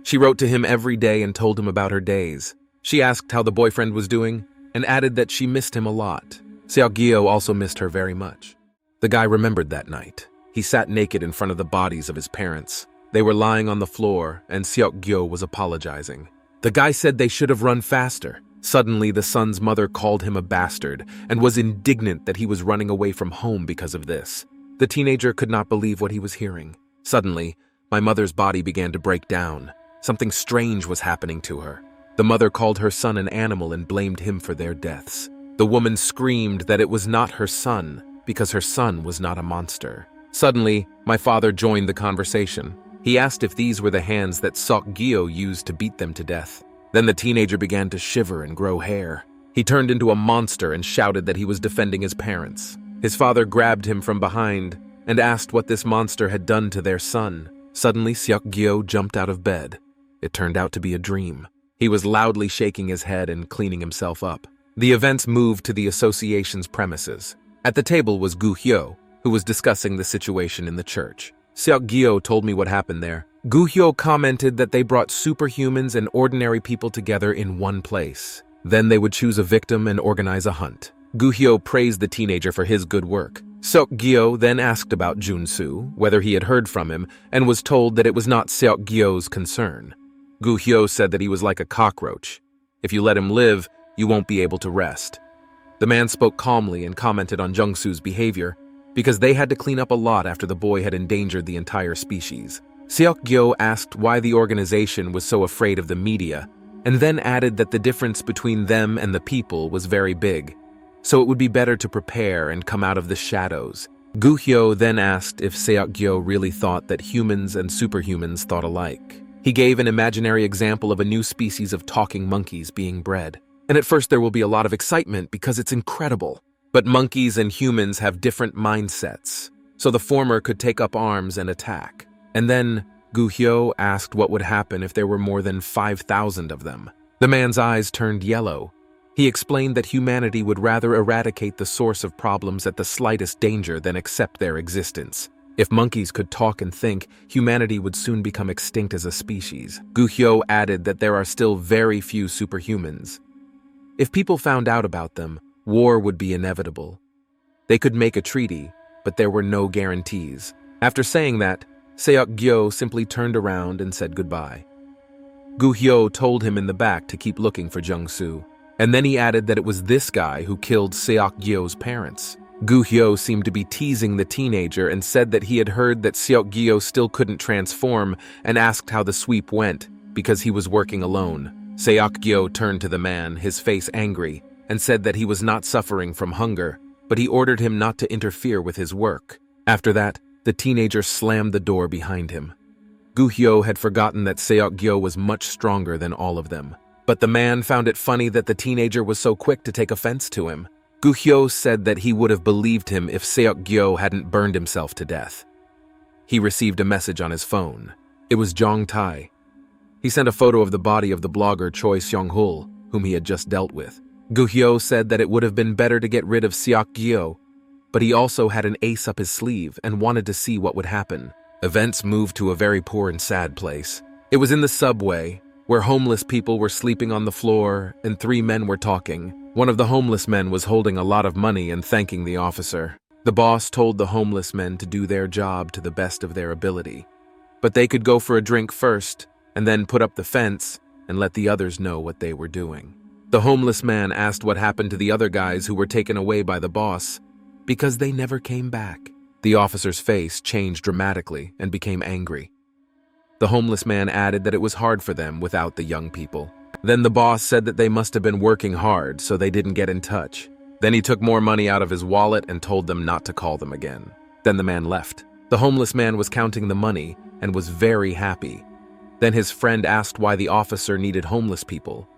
She wrote to him every day and told him about her days. She asked how the boyfriend was doing and added that she missed him a lot. Seok-gyo also missed her very much. The guy remembered that night. He sat naked in front of the bodies of his parents. They were lying on the floor, and Seok-gyo was apologizing. The guy said they should have run faster. Suddenly, the son's mother called him a bastard and was indignant that he was running away from home because of this. The teenager could not believe what he was hearing. Suddenly, my mother's body began to break down. Something strange was happening to her. The mother called her son an animal and blamed him for their deaths. The woman screamed that it was not her son because her son was not a monster. Suddenly, my father joined the conversation. He asked if these were the hands that Seok-gyo used to beat them to death. Then the teenager began to shiver and grow hair. He turned into a monster and shouted that he was defending his parents. His father grabbed him from behind and asked what this monster had done to their son. Suddenly, Seok-gyo jumped out of bed. It turned out to be a dream. He was loudly shaking his head and cleaning himself up. The events moved to the association's premises. At the table was Gu-hyo, who was discussing the situation in the church. Seok-gyo told me what happened there. Gu-hyo commented that they brought superhumans and ordinary people together in one place. Then they would choose a victim and organize a hunt. Gu-hyo praised the teenager for his good work. Seok-gyo then asked about Jun-soo, whether he had heard from him, and was told that it was not Seok-gyo's concern. Gu-hyo said that he was like a cockroach. If you let him live, you won't be able to rest. The man spoke calmly and commented on Jung-soo's behavior, because they had to clean up a lot after the boy had endangered the entire species. Seok-gyo asked why the organization was so afraid of the media, and then added that the difference between them and the people was very big, so it would be better to prepare and come out of the shadows. Gu-hyo then asked if Seok-gyo really thought that humans and superhumans thought alike. He gave an imaginary example of a new species of talking monkeys being bred. And at first there will be a lot of excitement because it's incredible. But monkeys and humans have different mindsets, so the former could take up arms and attack. And then Gu-hyo asked what would happen if there were more than 5,000 of them. The man's eyes turned yellow. He explained that humanity would rather eradicate the source of problems at the slightest danger than accept their existence. If monkeys could talk and think, humanity would soon become extinct as a species. Gu-hyo added that there are still very few superhumans. If people found out about them, war would be inevitable. They could make a treaty, but there were no guarantees. After saying that, Seok-gyo simply turned around and said goodbye. Gu-hyo told him in the back to keep looking for Jung-soo, and then he added that it was this guy who killed Seok-gyo's parents. Gu-hyo seemed to be teasing the teenager and said that he had heard that Seok-gyo still couldn't transform and asked how the sweep went because he was working alone. Seok-gyo turned to the man, his face angry, and said that he was not suffering from hunger, but he ordered him not to interfere with his work. After that, the teenager slammed the door behind him. Gu-hyo had forgotten that Seok-gyo was much stronger than all of them, but the man found it funny that the teenager was so quick to take offense to him. Gu-hyo said that he would have believed him if Seok-gyo hadn't burned himself to death. He received a message on his phone. It was Jong Tae. He sent a photo of the body of the blogger Choi Seong-hul, whom he had just dealt with. Gu-hyo said that it would have been better to get rid of Seok-gyo, but he also had an ace up his sleeve and wanted to see what would happen. Events moved to a very poor and sad place. It was in the subway, where homeless people were sleeping on the floor and 3 men were talking. One of the homeless men was holding a lot of money and thanking the officer. The boss told the homeless men to do their job to the best of their ability, but they could go for a drink first and then put up the fence and let the others know what they were doing. The homeless man asked what happened to the other guys who were taken away by the boss, because they never came back. The officer's face changed dramatically and became angry. The homeless man added that it was hard for them without the young people. Then the boss said that they must have been working hard, so they didn't get in touch. Then he took more money out of his wallet and told them not to call them again. Then the man left. The homeless man was counting the money and was very happy. Then his friend asked why the officer needed homeless people,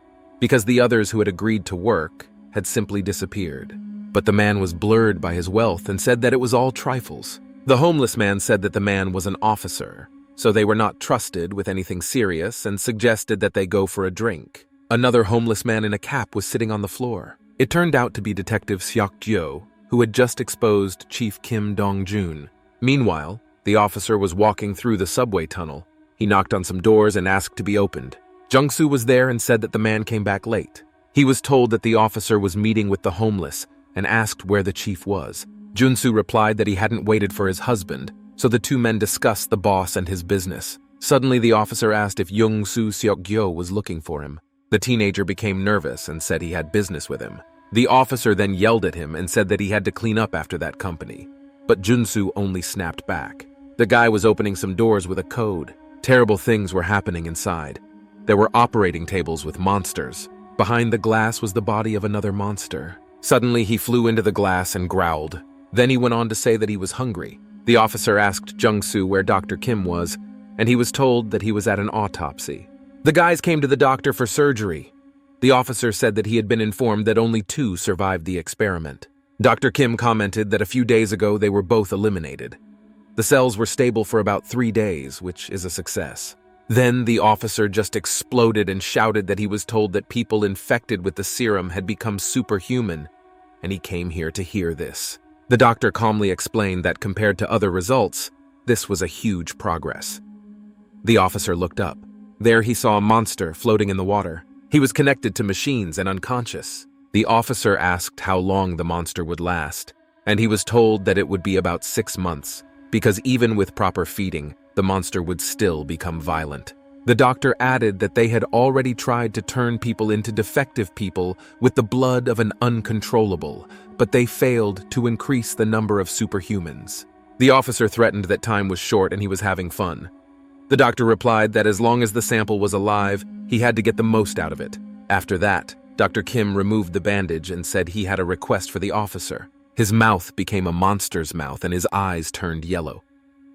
because the others who had agreed to work had simply disappeared. But the man was blurred by his wealth and said that it was all trifles. The homeless man said that the man was an officer, so they were not trusted with anything serious and suggested that they go for a drink. Another homeless man in a cap was sitting on the floor. It turned out to be Detective Seok-gyo, who had just exposed Chief Kim Dong-jun. Meanwhile, the officer was walking through the subway tunnel. He knocked on some doors and asked to be opened. Jung-soo was there and said that the man came back late. He was told that the officer was meeting with the homeless and asked where the chief was. Jun-soo replied that he hadn't waited for his husband, so the two men discussed the boss and his business. Suddenly, the officer asked if Jung-soo Seok-gyo was looking for him. The teenager became nervous and said he had business with him. The officer then yelled at him and said that he had to clean up after that company. But Jun-soo only snapped back. The guy was opening some doors with a code. Terrible things were happening inside. There were operating tables with monsters. Behind the glass was the body of another monster. Suddenly, he flew into the glass and growled. Then he went on to say that he was hungry. The officer asked Jung-soo where Dr. Kim was, and he was told that he was at an autopsy. The guys came to the doctor for surgery. The officer said that he had been informed that only 2 survived the experiment. Dr. Kim commented that a few days ago they were both eliminated. The cells were stable for about 3 days, which is a success. Then the officer just exploded and shouted that he was told that people infected with the serum had become superhuman, and he came here to hear this. The doctor calmly explained that compared to other results, this was a huge progress. The officer looked up. There he saw a monster floating in the water. He was connected to machines and unconscious. The officer asked how long the monster would last, and he was told that it would be about 6 months, because even with proper feeding, the monster would still become violent. The doctor added that they had already tried to turn people into defective people with the blood of an uncontrollable, but they failed to increase the number of superhumans. The officer threatened that time was short and he was having fun. The doctor replied that as long as the sample was alive, he had to get the most out of it. After that, Dr. Kim removed the bandage and said he had a request for the officer. His mouth became a monster's mouth and his eyes turned yellow.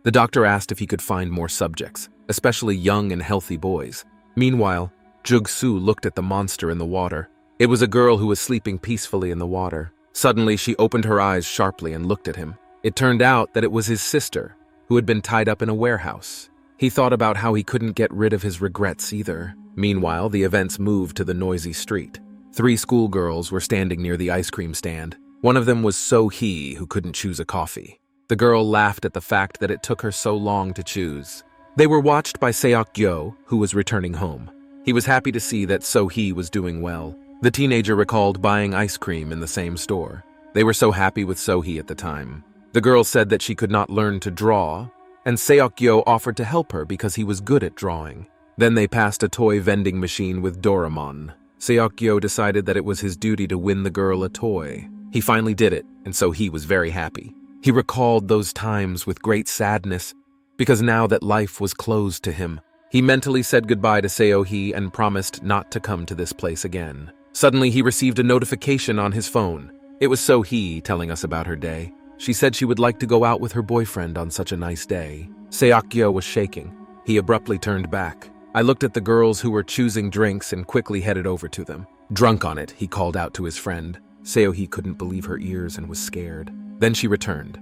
The doctor asked if he could find more subjects, especially young and healthy boys. Meanwhile, Jung-soo looked at the monster in the water. It was a girl who was sleeping peacefully in the water. Suddenly, she opened her eyes sharply and looked at him. It turned out that it was his sister, who had been tied up in a warehouse. He thought about how he couldn't get rid of his regrets either. Meanwhile, the events moved to the noisy street. 3 schoolgirls were standing near the ice cream stand. One of them was So-hee, who couldn't choose a coffee. The girl laughed at the fact that it took her so long to choose. They were watched by Seok-gyo, who was returning home. He was happy to see that So-hee was doing well. The teenager recalled buying ice cream in the same store. They were so happy with So-hee at the time. The girl said that she could not learn to draw, and Seok-gyo offered to help her because he was good at drawing. Then they passed a toy vending machine with Doraemon. Seok-gyo decided that it was his duty to win the girl a toy. He finally did it, and So-hee was very happy. He recalled those times with great sadness, because now that life was closed to him, he mentally said goodbye to So-hee and promised not to come to this place again. Suddenly, he received a notification on his phone. It was So-hee telling us about her day. She said she would like to go out with her boyfriend on such a nice day. Seok-gyo was shaking. He abruptly turned back. I looked at the girls who were choosing drinks and quickly headed over to them. Drunk on it, he called out to his friend. So-hee couldn't believe her ears and was scared. Then she returned.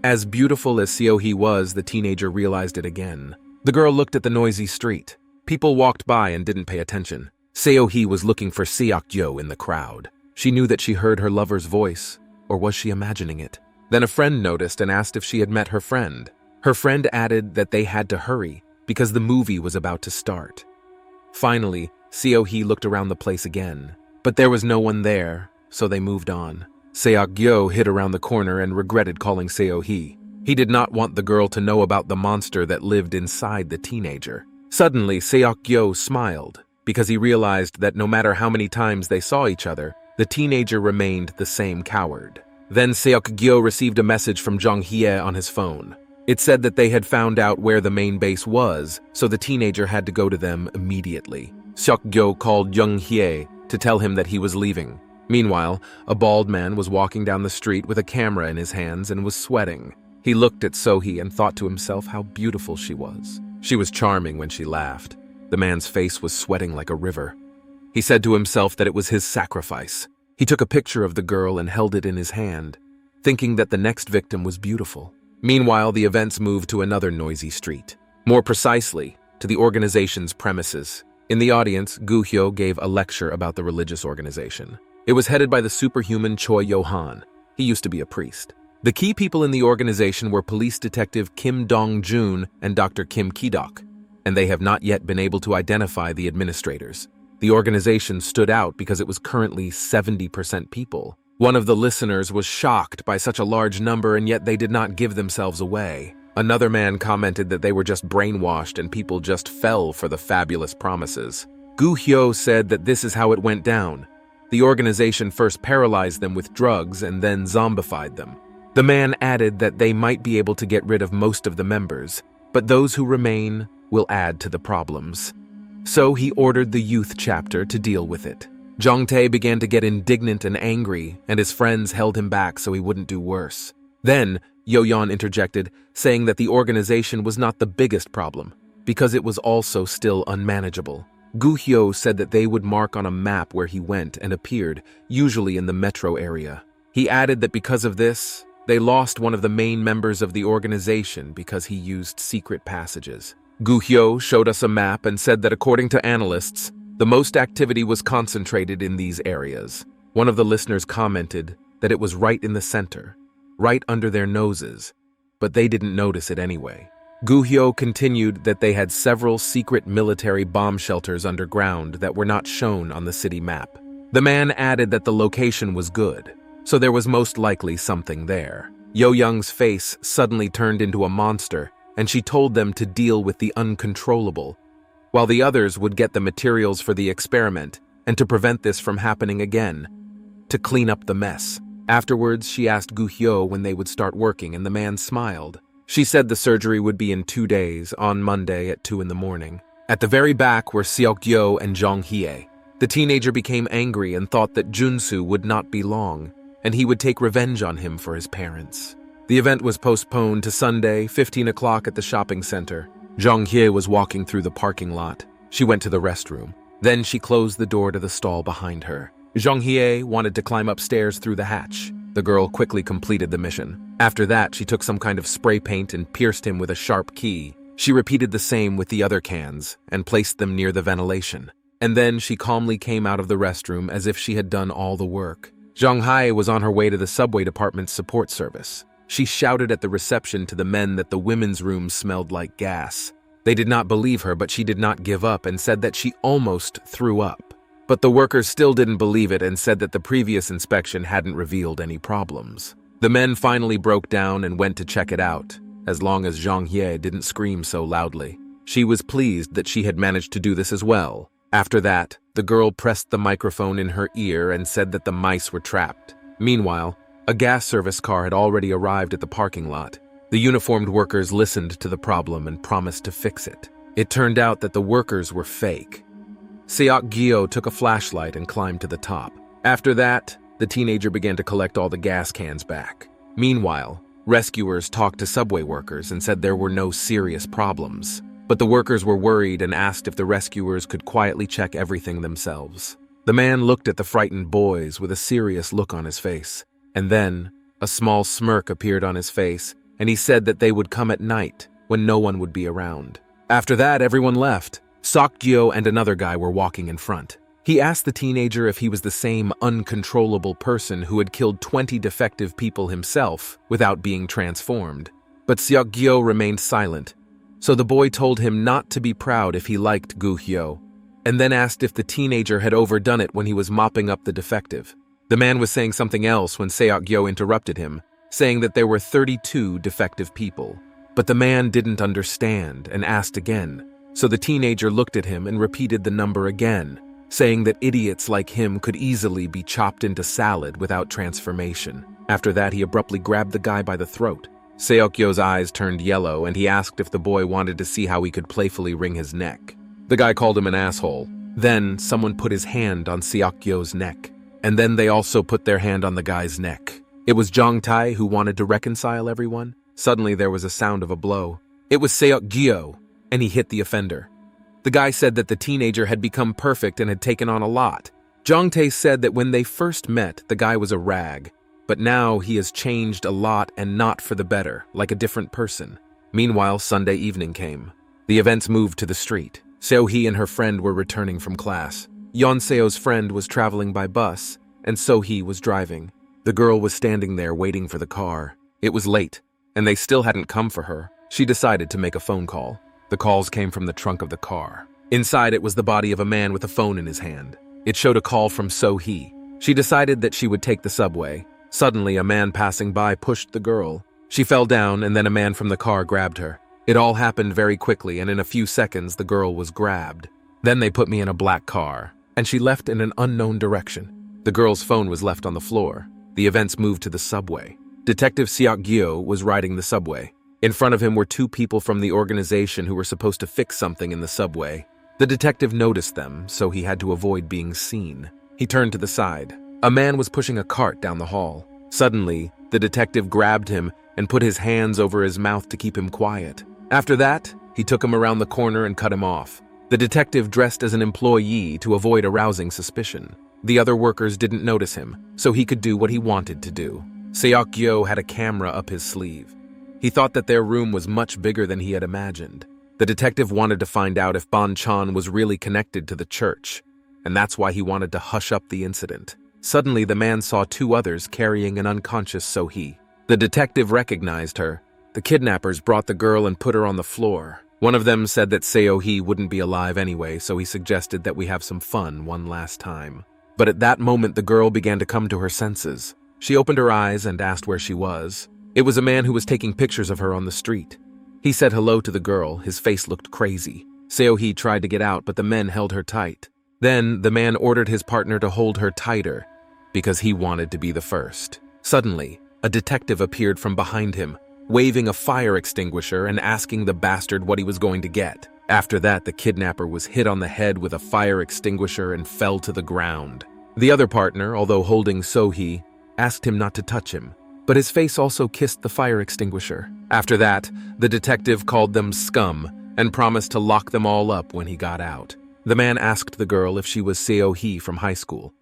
As beautiful as So-hee was, the teenager realized it again. The girl looked at the noisy street. People walked by and didn't pay attention. So-hee was looking for Seok-gyo in the crowd. She knew that she heard her lover's voice, or was she imagining it? Then a friend noticed and asked if she had met her friend. Her friend added that they had to hurry because the movie was about to start. Finally, So-hee looked around the place again, but there was no one there, so they moved on. Seok-gyo hid around the corner and regretted calling So-hee. He did not want the girl to know about the monster that lived inside the teenager. Suddenly, Seok-gyo smiled because he realized that no matter how many times they saw each other, the teenager remained the same coward. Then Seok-gyo received a message from Jong-hye on his phone. It said that they had found out where the main base was, so the teenager had to go to them immediately. Seok-gyo called Jung-hye to tell him that he was leaving. Meanwhile, a bald man was walking down the street with a camera in his hands and was sweating. He looked at Sohee and thought to himself how beautiful she was. She was charming when she laughed. The man's face was sweating like a river. He said to himself that it was his sacrifice. He took a picture of the girl and held it in his hand, thinking that the next victim was beautiful. Meanwhile, the events moved to another noisy street. More precisely, to the organization's premises. In the audience, Gu-hyo gave a lecture about the religious organization. It was headed by the superhuman Choi Yo-han. He used to be a priest. The key people in the organization were police detective Kim Dong-jun and Dr. Kim Ki-dok, and they have not yet been able to identify the administrators. The organization stood out because it was currently 70% people. One of the listeners was shocked by such a large number, and yet they did not give themselves away. Another man commented that they were just brainwashed and people just fell for the fabulous promises. Gu-hyo said that this is how it went down. The organization first paralyzed them with drugs and then zombified them. The man added that they might be able to get rid of most of the members, but those who remain will add to the problems. So he ordered the youth chapter to deal with it. Jong-tae began to get indignant and angry, and his friends held him back so he wouldn't do worse. Then, Yo-yeon interjected, saying that the organization was not the biggest problem, because it was also still unmanageable. Gu-hyo said that they would mark on a map where he went and appeared, usually in the metro area. He added that because of this, they lost one of the main members of the organization because he used secret passages. Gu-hyo showed us a map and said that according to analysts, the most activity was concentrated in these areas. One of the listeners commented that it was right in the center, right under their noses, but they didn't notice it anyway. Gu-hyo continued that they had several secret military bomb shelters underground that were not shown on the city map. The man added that the location was good, so there was most likely something there. Yo-young's face suddenly turned into a monster, and she told them to deal with the uncontrollable, while the others would get the materials for the experiment, and to prevent this from happening again, to clean up the mess. Afterwards, she asked Gu-hyo when they would start working, and the man smiled. She said the surgery would be in 2 days, on Monday at 2 in the morning. At the very back were Seok-gyo and Jong-hye. The teenager became angry and thought that Junsu would not be long, and he would take revenge on him for his parents. The event was postponed to Sunday, 15 o'clock at the shopping center. Jong-hye was walking through the parking lot. She went to the restroom. Then she closed the door to the stall behind her. Jong-hye wanted to climb upstairs through the hatch. The girl quickly completed the mission. After that, she took some kind of spray paint and pierced him with a sharp key. She repeated the same with the other cans and placed them near the ventilation. And then she calmly came out of the restroom as if she had done all the work. Jong-hye was on her way to the subway department's support service. She shouted at the reception to the men that the women's room smelled like gas. They did not believe her, but she did not give up and said that she almost threw up. But the workers still didn't believe it and said that the previous inspection hadn't revealed any problems. The men finally broke down and went to check it out, as long as Jong-hye didn't scream so loudly. She was pleased that she had managed to do this as well. After that, the girl pressed the microphone in her ear and said that the mice were trapped. Meanwhile, a gas service car had already arrived at the parking lot. The uniformed workers listened to the problem and promised to fix it. It turned out that the workers were fake. Seok-gyo took a flashlight and climbed to the top. After that, the teenager began to collect all the gas cans back. Meanwhile, rescuers talked to subway workers and said there were no serious problems. But the workers were worried and asked if the rescuers could quietly check everything themselves. The man looked at the frightened boys with a serious look on his face. And then, a small smirk appeared on his face, and he said that they would come at night, when no one would be around. After that, everyone left. Seok-gyo and another guy were walking in front. He asked the teenager if he was the same uncontrollable person who had killed 20 defective people himself without being transformed. But Seok-gyo remained silent, so the boy told him not to be proud if he liked Gu-hyo, and then asked if the teenager had overdone it when he was mopping up the defective. The man was saying something else when Seok-gyo interrupted him, saying that there were 32 defective people. But the man didn't understand and asked again, so the teenager looked at him and repeated the number again, saying that idiots like him could easily be chopped into salad without transformation. After that, he abruptly grabbed the guy by the throat. Seokyo's eyes turned yellow and he asked if the boy wanted to see how he could playfully wring his neck. The guy called him an asshole. Then someone put his hand on Seokyo's neck. And then they also put their hand on the guy's neck. It was Jongtae who wanted to reconcile everyone. Suddenly there was a sound of a blow. It was Seokgyo, and he hit the offender. The guy said that the teenager had become perfect and had taken on a lot. Jongtae said that when they first met, the guy was a rag, but now he has changed a lot and not for the better, like a different person. Meanwhile, Sunday evening came. The events moved to the street. Seo-hee and her friend were returning from class. Yeon-seo's friend was traveling by bus, and Seo-hee was driving. The girl was standing there waiting for the car. It was late, and they still hadn't come for her. She decided to make a phone call. The calls came from the trunk of the car. Inside it was the body of a man with a phone in his hand. It showed a call from Seo-hee. She decided that she would take the subway. Suddenly, a man passing by pushed the girl. She fell down, and then a man from the car grabbed her. It all happened very quickly, and in a few seconds, the girl was grabbed. Then they put me in a black car, and she left in an unknown direction. The girl's phone was left on the floor. The events moved to the subway. Detective Seokgyo was riding the subway. In front of him were two people from the organization who were supposed to fix something in the subway. The detective noticed them, so he had to avoid being seen. He turned to the side. A man was pushing a cart down the hall. Suddenly, the detective grabbed him and put his hands over his mouth to keep him quiet. After that, he took him around the corner and cut him off. The detective dressed as an employee to avoid arousing suspicion. The other workers didn't notice him, so he could do what he wanted to do. Seokgyo had a camera up his sleeve. He thought that their room was much bigger than he had imagined. The detective wanted to find out if Bon-chan was really connected to the church, and that's why he wanted to hush up the incident. Suddenly, the man saw two others carrying an unconscious Seo-hee. The detective recognized her. The kidnappers brought the girl and put her on the floor. One of them said that Seo-hee wouldn't be alive anyway, so he suggested that we have some fun one last time. But at that moment, the girl began to come to her senses. She opened her eyes and asked where she was. It was a man who was taking pictures of her on the street. He said hello to the girl. His face looked crazy. Seo-hee tried to get out, but the men held her tight. Then, the man ordered his partner to hold her tighter, because he wanted to be the first. Suddenly, a detective appeared from behind him, waving a fire extinguisher and asking the bastard what he was going to get. After that, the kidnapper was hit on the head with a fire extinguisher and fell to the ground. The other partner, although holding Seo-hee, asked him not to touch him, but his face also kissed the fire extinguisher. After that, the detective called them scum and promised to lock them all up when he got out. The man asked the girl if she was Seo-hee from high school.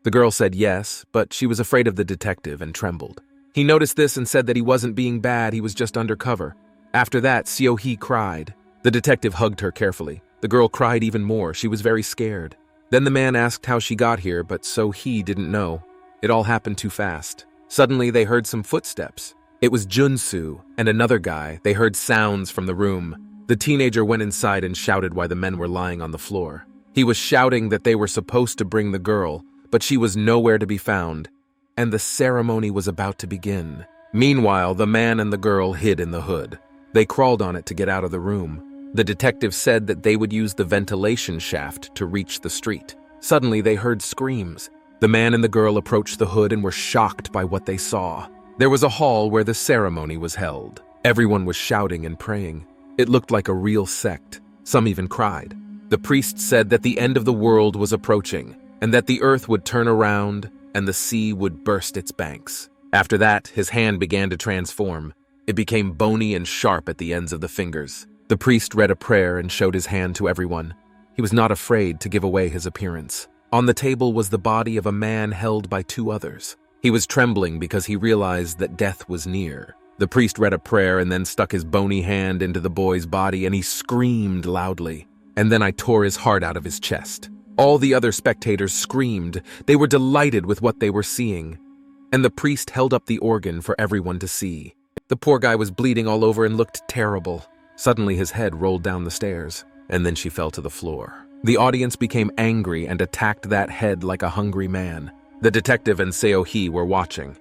The girl said yes, but she was afraid of the detective and trembled. He noticed this and said that he wasn't being bad, he was just undercover. After that, Seo-hee cried. The detective hugged her carefully. The girl cried even more. She was very scared. Then the man asked how she got here, but Seo-hee didn't know. It all happened too fast. Suddenly, they heard some footsteps. It was Junsu and another guy. They heard sounds from the room. The teenager went inside and shouted why the men were lying on the floor. He was shouting that they were supposed to bring the girl, but she was nowhere to be found, and the ceremony was about to begin. Meanwhile, the man and the girl hid in the hood. They crawled on it to get out of the room. The detective said that they would use the ventilation shaft to reach the street. Suddenly, they heard screams. The man and the girl approached the hood and were shocked by what they saw. There was a hall where the ceremony was held. Everyone was shouting and praying. It looked like a real sect. Some even cried. The priest said that the end of the world was approaching, and that the earth would turn around and the sea would burst its banks. After that, his hand began to transform. It became bony and sharp at the ends of the fingers. The priest read a prayer and showed his hand to everyone. He was not afraid to give away his appearance. On the table was the body of a man held by two others. He was trembling because he realized that death was near. The priest read a prayer and then stuck his bony hand into the boy's body and he screamed loudly. And then I tore his heart out of his chest. All the other spectators screamed. They were delighted with what they were seeing. And the priest held up the organ for everyone to see. The poor guy was bleeding all over and looked terrible. Suddenly his head rolled down the stairs, and then she fell to the floor. The audience became angry and attacked that head like a hungry man. The detective and Seo-hee were watching.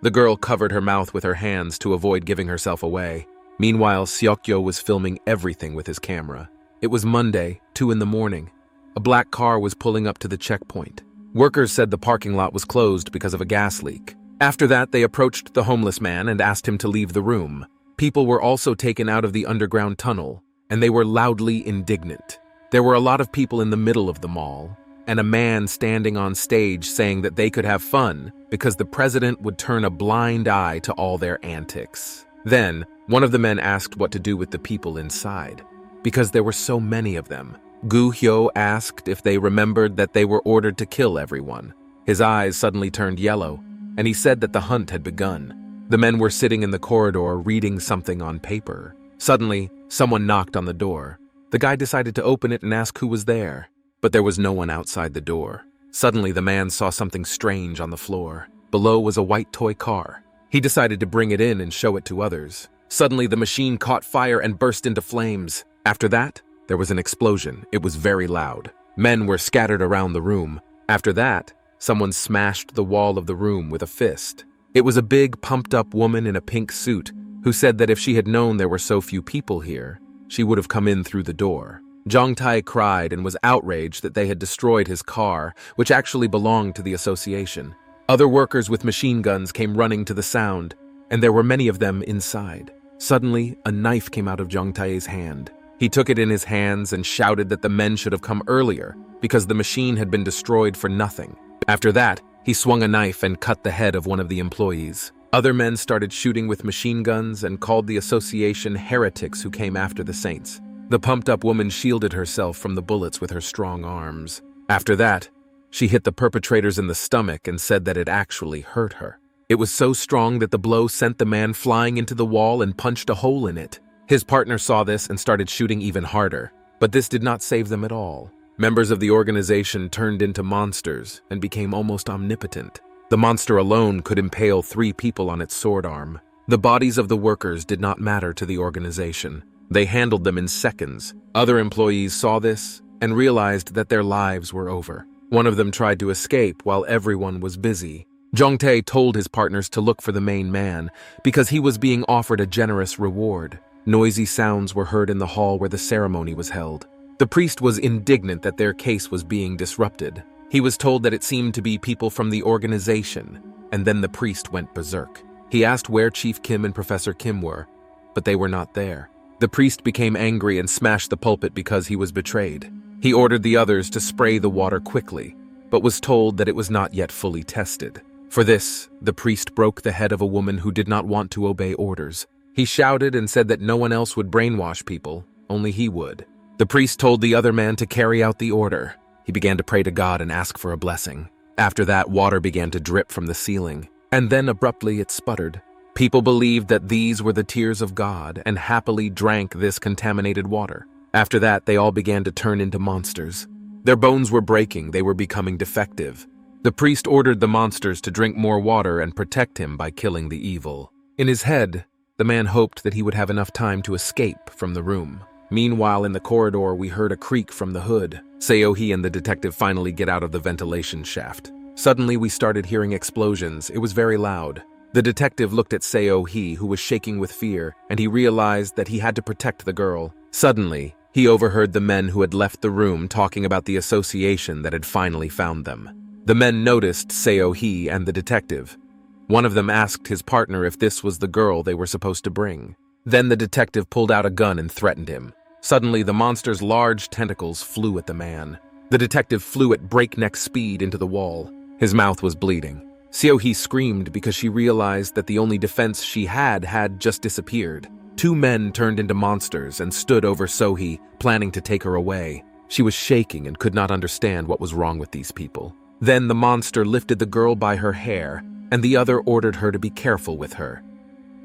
The girl covered her mouth with her hands to avoid giving herself away. Meanwhile, Seokgyo was filming everything with his camera. It was Monday, 2 in the morning. A black car was pulling up to the checkpoint. Workers said the parking lot was closed because of a gas leak. After that, they approached the homeless man and asked him to leave the room. People were also taken out of the underground tunnel, and they were loudly indignant. There were a lot of people in the middle of the mall, and a man standing on stage saying that they could have fun because the president would turn a blind eye to all their antics. Then, one of the men asked what to do with the people inside, because there were so many of them. Gu Hyo asked if they remembered that they were ordered to kill everyone. His eyes suddenly turned yellow, and he said that the hunt had begun. The men were sitting in the corridor reading something on paper. Suddenly, someone knocked on the door. The guy decided to open it and ask who was there, but there was no one outside the door. Suddenly, the man saw something strange on the floor. Below was a white toy car. He decided to bring it in and show it to others. Suddenly, the machine caught fire and burst into flames. After that, there was an explosion. It was very loud. Men were scattered around the room. After that, someone smashed the wall of the room with a fist. It was a big, pumped-up woman in a pink suit who said that if she had known there were so few people here, she would have come in through the door. Jong Tae cried and was outraged that they had destroyed his car, which actually belonged to the association. Other workers with machine guns came running to the sound, and there were many of them inside. Suddenly, a knife came out of Jong Tae's hand. He took it in his hands and shouted that the men should have come earlier because the machine had been destroyed for nothing. After that, he swung a knife and cut the head of one of the employees. Other men started shooting with machine guns and called the association heretics who came after the saints. The pumped-up woman shielded herself from the bullets with her strong arms. After that, she hit the perpetrators in the stomach and said that it actually hurt her. It was so strong that the blow sent the man flying into the wall and punched a hole in it. His partner saw this and started shooting even harder, but this did not save them at all. Members of the organization turned into monsters and became almost omnipotent. The monster alone could impale 3 people on its sword arm. The bodies of the workers did not matter to the organization. They handled them in seconds. Other employees saw this and realized that their lives were over. One of them tried to escape while everyone was busy. Jong Tae told his partners to look for the main man because he was being offered a generous reward. Noisy sounds were heard in the hall where the ceremony was held. The priest was indignant that their case was being disrupted. He was told that it seemed to be people from the organization, and then the priest went berserk. He asked where Chief Kim and Professor Kim were, but they were not there. The priest became angry and smashed the pulpit because he was betrayed. He ordered the others to spray the water quickly, but was told that it was not yet fully tested. For this, the priest broke the head of a woman who did not want to obey orders. He shouted and said that no one else would brainwash people, only he would. The priest told the other man to carry out the order. He began to pray to God and ask for a blessing. After that, water began to drip from the ceiling, and then abruptly it sputtered. People believed that these were the tears of God and happily drank this contaminated water. After that, they all began to turn into monsters. Their bones were breaking, they were becoming defective. The priest ordered the monsters to drink more water and protect him by killing the evil. In his head, the man hoped that he would have enough time to escape from the room. Meanwhile, in the corridor, we heard a creak from the hood. Seo-hee and the detective finally get out of the ventilation shaft. Suddenly, we started hearing explosions. It was very loud. The detective looked at Seo-hee, who was shaking with fear, and he realized that he had to protect the girl. Suddenly, he overheard the men who had left the room talking about the association that had finally found them. The men noticed Seo-hee and the detective. One of them asked his partner if this was the girl they were supposed to bring. Then the detective pulled out a gun and threatened him. Suddenly, the monster's large tentacles flew at the man. The detective flew at breakneck speed into the wall. His mouth was bleeding. Seo-hee screamed because she realized that the only defense she had just disappeared. 2 men turned into monsters and stood over Seo-hee, planning to take her away. She was shaking and could not understand what was wrong with these people. Then the monster lifted the girl by her hair, and the other ordered her to be careful with her,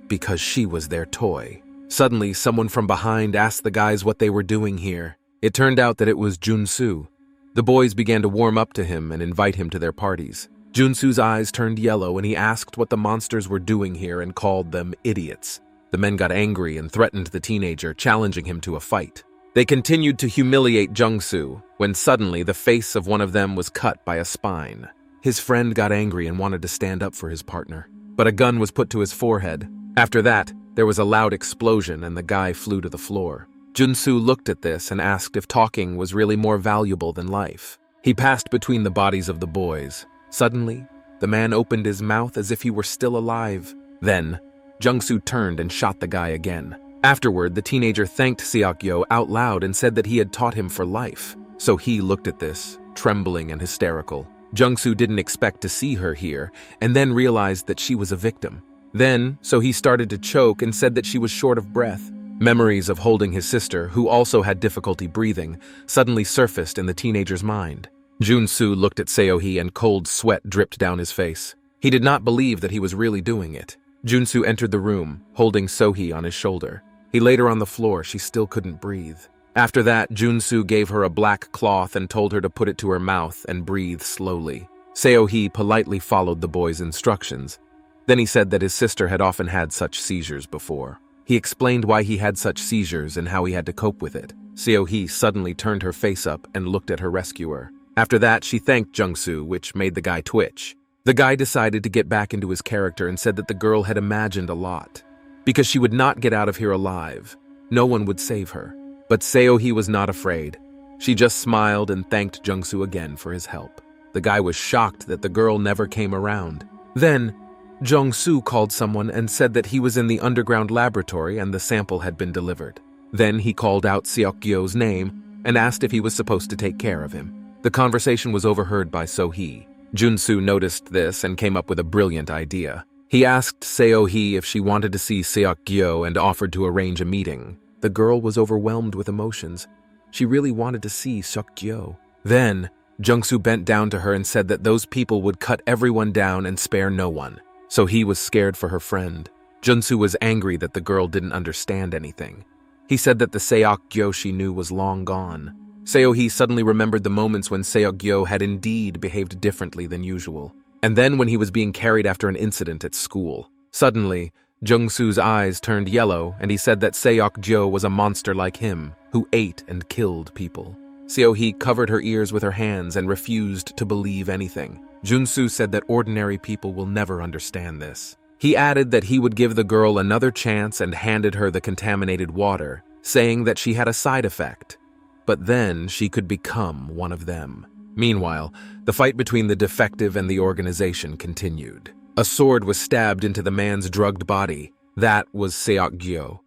because she was their toy. Suddenly, someone from behind asked the guys what they were doing here. It turned out that it was Junsu. The boys began to warm up to him and invite him to their parties. Junsu's eyes turned yellow and he asked what the monsters were doing here and called them idiots. The men got angry and threatened the teenager, challenging him to a fight. They continued to humiliate Jungsu when suddenly the face of one of them was cut by a spine. His friend got angry and wanted to stand up for his partner, but a gun was put to his forehead. After that, there was a loud explosion and the guy flew to the floor. Junsu looked at this and asked if talking was really more valuable than life. He passed between the bodies of the boys. Suddenly, The man opened his mouth as if he were still alive. Then, Jung-soo turned and shot the guy again. Afterward, the teenager thanked Seok-yeol out loud and said that he had taught him for life. So-hee looked at this, trembling and hysterical. Jung-soo didn't expect to see her here, and then realized that she was a victim. Then, So-hee started to choke and said that she was short of breath. Memories of holding his sister, who also had difficulty breathing, suddenly surfaced in the teenager's mind. Jun-soo looked at Seo-hee and cold sweat dripped down his face. He did not believe that he was really doing it. Jun-soo entered the room, holding So-hee on his shoulder. He laid her on the floor. She still couldn't breathe. After that, Jun-soo gave her a black cloth and told her to put it to her mouth and breathe slowly. Seo-hee politely followed the boy's instructions. Then he said that his sister had often had such seizures before. He explained why he had such seizures and how he had to cope with it. Seo-hee suddenly turned her face up and looked at her rescuer. After that, she thanked Jung-soo, which made the guy twitch. The guy decided to get back into his character and said that the girl had imagined a lot. Because she would not get out of here alive. No one would save her. But Seo-hee was not afraid. She just smiled and thanked Jung-soo again for his help. The guy was shocked that the girl never came around. Then, Jung-soo called someone and said that he was in the underground laboratory and the sample had been delivered. Then he called out Seok-yeol's name and asked if he was supposed to take care of him. The conversation was overheard by So-hee. Jun-soo noticed this and came up with a brilliant idea. He asked Seo-hee if she wanted to see Seok-yeol and offered to arrange a meeting. The girl was overwhelmed with emotions. She really wanted to see Seok-yeol. Then, Jung-soo bent down to her and said that those people would cut everyone down and spare no one. So-hee was scared for her friend. Jun-soo was angry that the girl didn't understand anything. He said that the Seok-yeol she knew was long gone. Seo-hee suddenly remembered the moments when Seok-yeol had indeed behaved differently than usual. And then when he was being carried after an incident at school. Suddenly, Jung-soo's eyes turned yellow and he said that Seok-yeol was a monster like him, who ate and killed people. Seo-hee covered her ears with her hands and refused to believe anything. Jun-soo said that ordinary people will never understand this. He added that he would give the girl another chance and handed her the contaminated water, saying that she had a side effect. But then she could become one of them. Meanwhile, the fight between the defective and the organization continued. A sword was stabbed into the man's drugged body. That was Seok-yeol.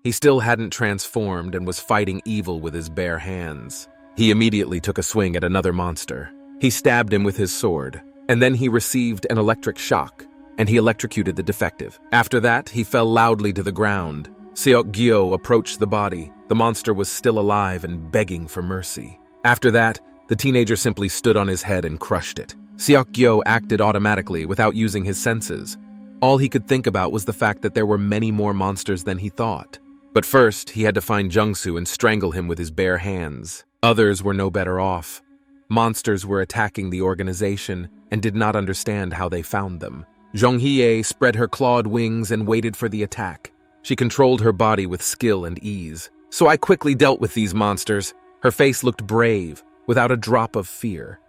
He still hadn't transformed and was fighting evil with his bare hands. He immediately took a swing at another monster. He stabbed him with his sword, and then he received an electric shock, and he electrocuted the defective. After that, he fell loudly to the ground. Seok-yeol approached the body. The monster was still alive and begging for mercy. After that, the teenager simply stood on his head and crushed it. Seok-yeol acted automatically without using his senses. All he could think about was the fact that there were many more monsters than he thought. But first, he had to find Jung-soo and strangle him with his bare hands. Others were no better off. Monsters were attacking the organization and did not understand how they found them. Jong-hye spread her clawed wings and waited for the attack. She controlled her body with skill and ease. So I quickly dealt with these monsters. Her face looked brave, without a drop of fear.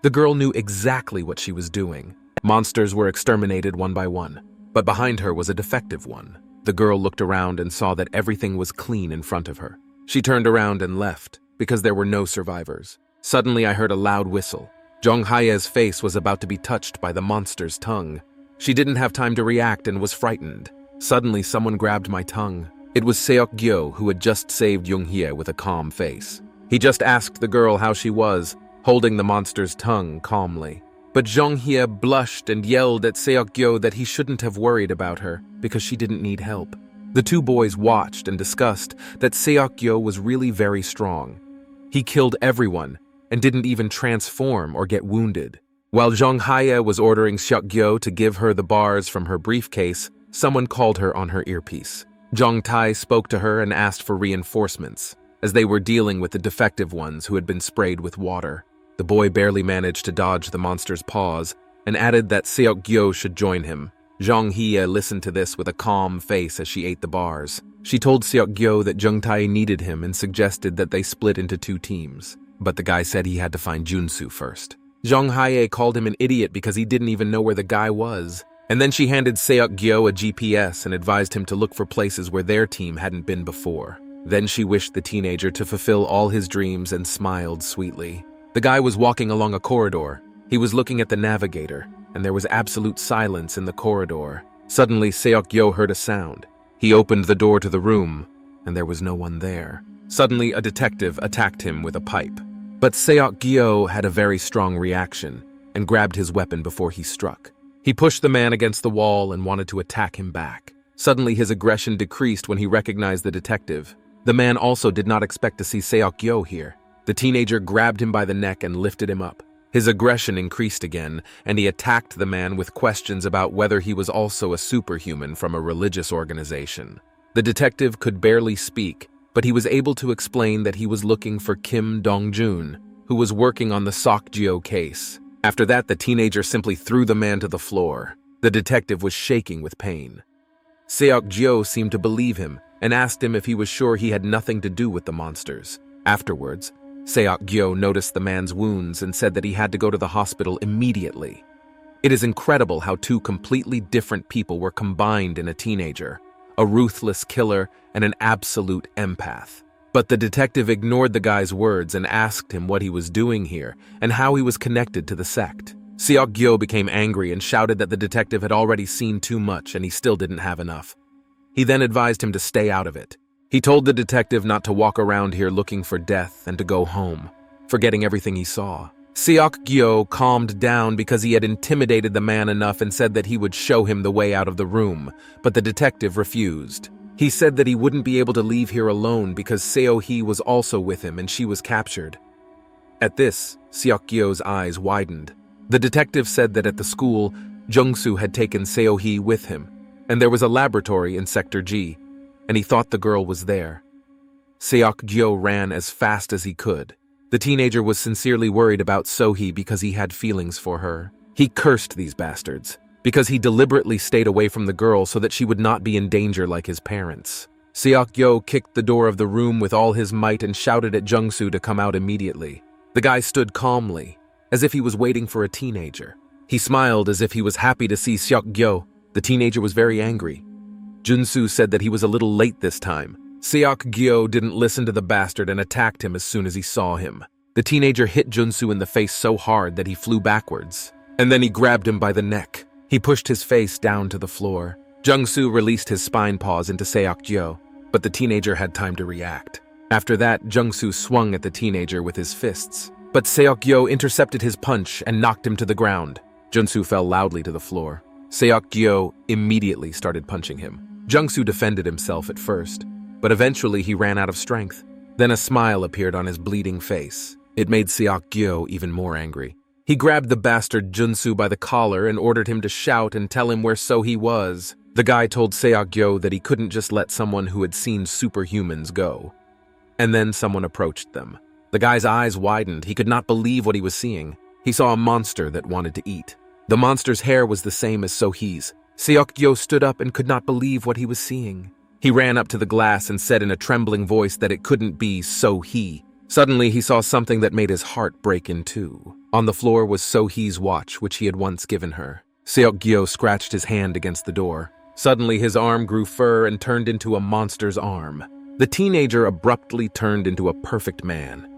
The girl knew exactly what she was doing. Monsters were exterminated one by one, but behind her was a defective one. The girl looked around and saw that everything was clean in front of her. She turned around and left, because there were no survivors. Suddenly I heard a loud whistle. Jong-hye's face was about to be touched by the monster's tongue. She didn't have time to react and was frightened. Suddenly someone grabbed my tongue. It was Seok-yeol, who had just saved Jung-hye with a calm face. He just asked the girl how she was, holding the monster's tongue calmly. But Jung-hye blushed and yelled at Seok-yeol that he shouldn't have worried about her because she didn't need help. The two boys watched and discussed that Seok-yeol was really very strong. He killed everyone and didn't even transform or get wounded. While Jong-hye was ordering Seok-yeol to give her the bars from her briefcase, someone called her on her earpiece. Jong-tae spoke to her and asked for reinforcements, as they were dealing with the defective ones who had been sprayed with water. The boy barely managed to dodge the monster's paws and added that Seok-yeol should join him. Jong-hye listened to this with a calm face as she ate the bars. She told Seok-yeol that Jung-tae needed him and suggested that they split into 2 teams. But the guy said he had to find Jun-soo first. Jong-hye called him an idiot because he didn't even know where the guy was. And then she handed Seok-yeol a GPS and advised him to look for places where their team hadn't been before. Then she wished the teenager to fulfill all his dreams and smiled sweetly. The guy was walking along a corridor. He was looking at the navigator, and there was absolute silence in the corridor. Suddenly, Seok-gyo heard a sound. He opened the door to the room, and there was no one there. Suddenly, a detective attacked him with a pipe. But Seok-gyo had a very strong reaction and grabbed his weapon before he struck. He pushed the man against the wall and wanted to attack him back. Suddenly, his aggression decreased when he recognized the detective. The man also did not expect to see Seok-gyo here. The teenager grabbed him by the neck and lifted him up. His aggression increased again, and he attacked the man with questions about whether he was also a superhuman from a religious organization. The detective could barely speak, but he was able to explain that he was looking for Kim Dong-jun, who was working on the Seok-gyo case. After that, the teenager simply threw the man to the floor. The detective was shaking with pain. Seok-gyo seemed to believe him and asked him if he was sure he had nothing to do with the monsters. Afterwards, Seok-gyo noticed the man's wounds and said that he had to go to the hospital immediately. It is incredible how two completely different people were combined in a teenager, a ruthless killer and an absolute empath. But the detective ignored the guy's words and asked him what he was doing here and how he was connected to the sect. Seok-gyo became angry and shouted that the detective had already seen too much and he still didn't have enough. He then advised him to stay out of it. He told the detective not to walk around here looking for death and to go home, forgetting everything he saw. Seok-gyo calmed down because he had intimidated the man enough and said that he would show him the way out of the room, but the detective refused. He said that he wouldn't be able to leave here alone because Seo-hee was also with him and she was captured. At this, Seok-gyo's eyes widened. The detective said that at the school, Jung-soo had taken Seo-hee with him, and there was a laboratory in Sector G, and he thought the girl was there. Seok-gyo ran as fast as he could. The teenager was sincerely worried about So-hee because he had feelings for her. He cursed these bastards, because he deliberately stayed away from the girl so that she would not be in danger like his parents. Seok-gyo kicked the door of the room with all his might and shouted at Jung-soo to come out immediately. The guy stood calmly, as if he was waiting for a teenager. He smiled as if he was happy to see Seok-gyo. The teenager was very angry. Jun-soo said that he was a little late this time. Seok-gyo didn't listen to the bastard and attacked him as soon as he saw him. The teenager hit Jun-soo in the face so hard that he flew backwards. And then he grabbed him by the neck. He pushed his face down to the floor. Jung-soo released his spine paws into Seok-gyo, but the teenager had time to react. After that, Jung-soo swung at the teenager with his fists. But Seok-gyo intercepted his punch and knocked him to the ground. Jun-soo fell loudly to the floor. Seok-gyo immediately started punching him. Jung-soo defended himself at first, but eventually he ran out of strength. Then a smile appeared on his bleeding face. It made Seok-gyo even more angry. He grabbed the bastard Jun-soo by the collar and ordered him to shout and tell him where So-hee was. The guy told Seok-gyo that he couldn't just let someone who had seen superhumans go. And then someone approached them. The guy's eyes widened. He could not believe what he was seeing. He saw a monster that wanted to eat. The monster's hair was the same as So-hee's. Seok-gyo stood up and could not believe what he was seeing. He ran up to the glass and said in a trembling voice that it couldn't be So-hee. Suddenly, he saw something that made his heart break in two. On the floor was So-hee's watch, which he had once given her. Seok-gyo scratched his hand against the door. Suddenly, his arm grew fur and turned into a monster's arm. The teenager abruptly turned into a perfect man.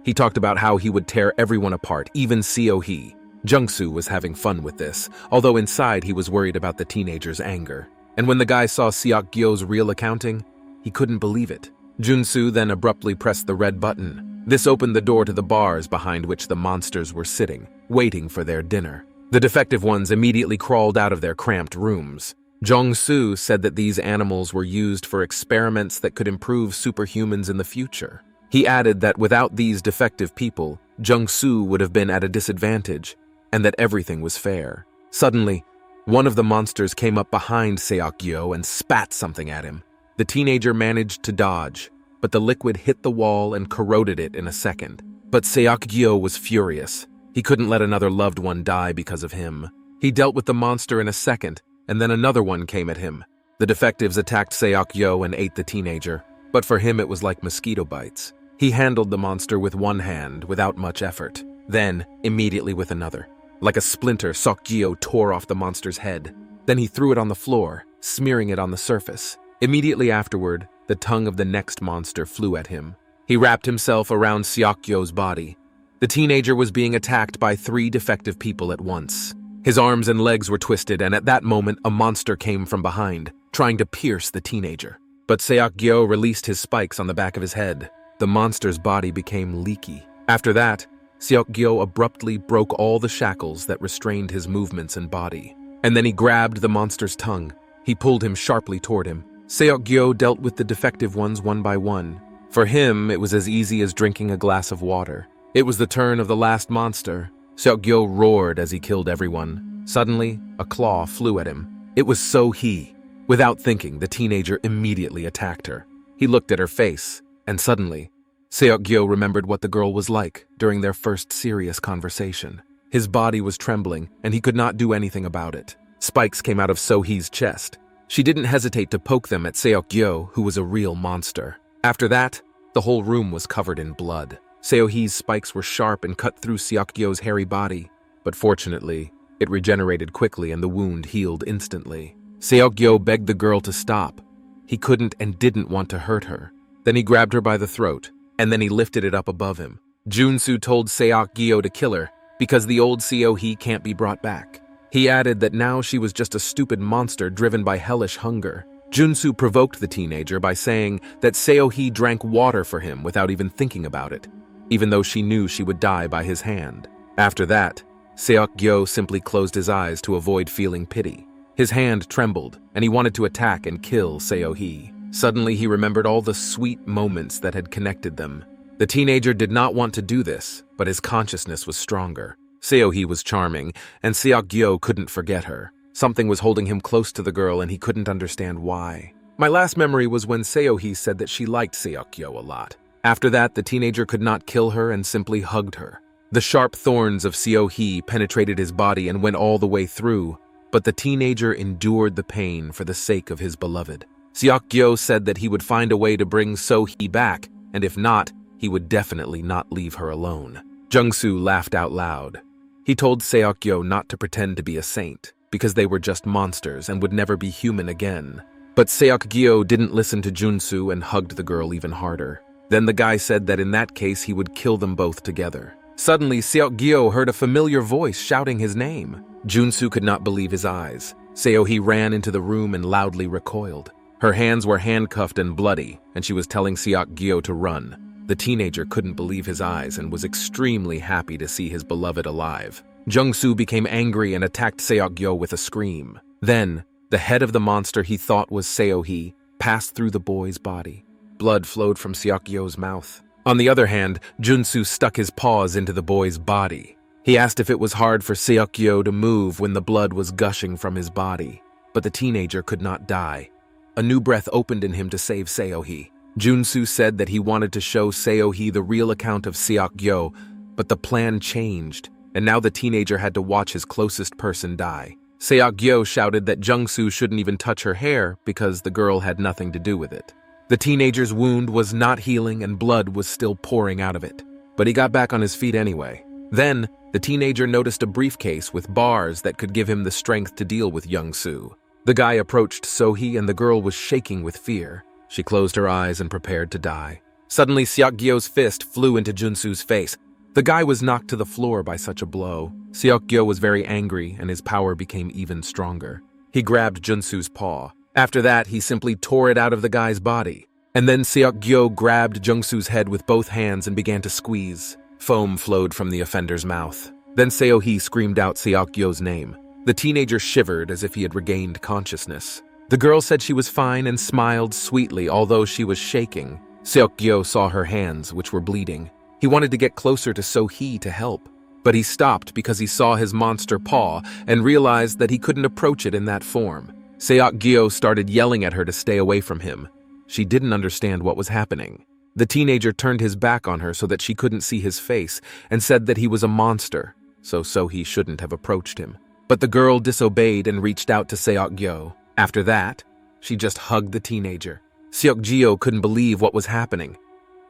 He talked about how he would tear everyone apart, even Seo-hee. Jung-soo was having fun with this, although inside he was worried about the teenager's anger. And when the guy saw Seok-gyo's real accounting, he couldn't believe it. Jun-soo then abruptly pressed the red button. This opened the door to the bars behind which the monsters were sitting, waiting for their dinner. The defective ones immediately crawled out of their cramped rooms. Jung-soo said that these animals were used for experiments that could improve superhumans in the future. He added that without these defective people, Jung-soo would have been at a disadvantage, and that everything was fair. Suddenly, one of the monsters came up behind Seok-gyo and spat something at him. The teenager managed to dodge, but the liquid hit the wall and corroded it in a second. But Seok-gyo was furious. He couldn't let another loved one die because of him. He dealt with the monster in a second, and then another one came at him. The defectives attacked Seok-gyo and ate the teenager, but for him it was like mosquito bites. He handled the monster with one hand without much effort, then immediately with another. Like a splinter, Seok-gyo tore off the monster's head. Then he threw it on the floor, smearing it on the surface. Immediately afterward, the tongue of the next monster flew at him. He wrapped himself around Seok-gyo's body. The teenager was being attacked by 3 defective people at once. His arms and legs were twisted, and at that moment, a monster came from behind, trying to pierce the teenager. But Seok-gyo released his spikes on the back of his head. The monster's body became leaky. After that, Seok-gyo abruptly broke all the shackles that restrained his movements and body. And then he grabbed the monster's tongue. He pulled him sharply toward him. Seok-gyo dealt with the defective ones one by one. For him, it was as easy as drinking a glass of water. It was the turn of the last monster. Seok-gyo roared as he killed everyone. Suddenly, a claw flew at him. It was So-hee. Without thinking, the teenager immediately attacked her. He looked at her face, and suddenly, Seok-gyo remembered what the girl was like during their first serious conversation. His body was trembling, and he could not do anything about it. Spikes came out of So-hee's chest. She didn't hesitate to poke them at Seok-gyo, who was a real monster. After that, the whole room was covered in blood. Seo-hee's spikes were sharp and cut through Seok-gyo's hairy body, but fortunately, it regenerated quickly and the wound healed instantly. Seok-gyo begged the girl to stop. He couldn't and didn't want to hurt her. Then he grabbed her by the throat, and then he lifted it up above him. Junsu told Seok-gyo to kill her because the old Seo-hee can't be brought back. He added that now she was just a stupid monster driven by hellish hunger. Junsu provoked the teenager by saying that Seo-hee drank water for him without even thinking about it, even though she knew she would die by his hand. After that, Seok-gyo simply closed his eyes to avoid feeling pity. His hand trembled, and he wanted to attack and kill Seo-hee. Suddenly, he remembered all the sweet moments that had connected them. The teenager did not want to do this, but his consciousness was stronger. Seo-hee was charming, and Seok-gyo couldn't forget her. Something was holding him close to the girl, and he couldn't understand why. My last memory was when Seo-hee said that she liked Seok-gyo a lot. After that, the teenager could not kill her and simply hugged her. The sharp thorns of Seo-hee penetrated his body and went all the way through, but the teenager endured the pain for the sake of his beloved. Seok-gyo said that he would find a way to bring So-hee back, and if not, he would definitely not leave her alone. Jung-soo laughed out loud. He told Seok-gyo not to pretend to be a saint, because they were just monsters and would never be human again. But Seok-gyo didn't listen to Junsu and hugged the girl even harder. Then the guy said that in that case he would kill them both together. Suddenly, Seok-gyo heard a familiar voice shouting his name. Junsu could not believe his eyes. Seo-hee ran into the room and loudly recoiled. Her hands were handcuffed and bloody, and she was telling Seok-gyo to run. The teenager couldn't believe his eyes and was extremely happy to see his beloved alive. Jung-soo became angry and attacked Seok-gyo with a scream. Then, the head of the monster he thought was Seo-hee passed through the boy's body. Blood flowed from Seok-gyo's mouth. On the other hand, Junsu stuck his paws into the boy's body. He asked if it was hard for Seok-gyo to move when the blood was gushing from his body. But the teenager could not die. A new breath opened in him to save Seo-hee. Junsu said that he wanted to show Seo-hee the real account of Seok-gyo, but the plan changed, and now the teenager had to watch his closest person die. Seok-gyo shouted that Jung-soo shouldn't even touch her hair because the girl had nothing to do with it. The teenager's wound was not healing and blood was still pouring out of it, but he got back on his feet anyway. Then, the teenager noticed a briefcase with bars that could give him the strength to deal with Jung-soo. The guy approached So-hee and the girl was shaking with fear. She closed her eyes and prepared to die. Suddenly, Seok-gyo's fist flew into Junsu's face. The guy was knocked to the floor by such a blow. Seok-gyo was very angry and his power became even stronger. He grabbed Junsu's paw. After that, he simply tore it out of the guy's body. And then Seok-gyo grabbed Jung-soo's head with both hands and began to squeeze. Foam flowed from the offender's mouth. Then Seo-hee screamed out Seok-gyo's name. The teenager shivered as if he had regained consciousness. The girl said she was fine and smiled sweetly, although she was shaking. Seok-gyo saw her hands, which were bleeding. He wanted to get closer to So-hee to help, but he stopped because he saw his monster paw and realized that he couldn't approach it in that form. Seok-gyo started yelling at her to stay away from him. She didn't understand what was happening. The teenager turned his back on her so that she couldn't see his face and said that he was a monster, so So-hee shouldn't have approached him. But the girl disobeyed and reached out to Seok-gyo. After that, she just hugged the teenager. Seok-gyo couldn't believe what was happening.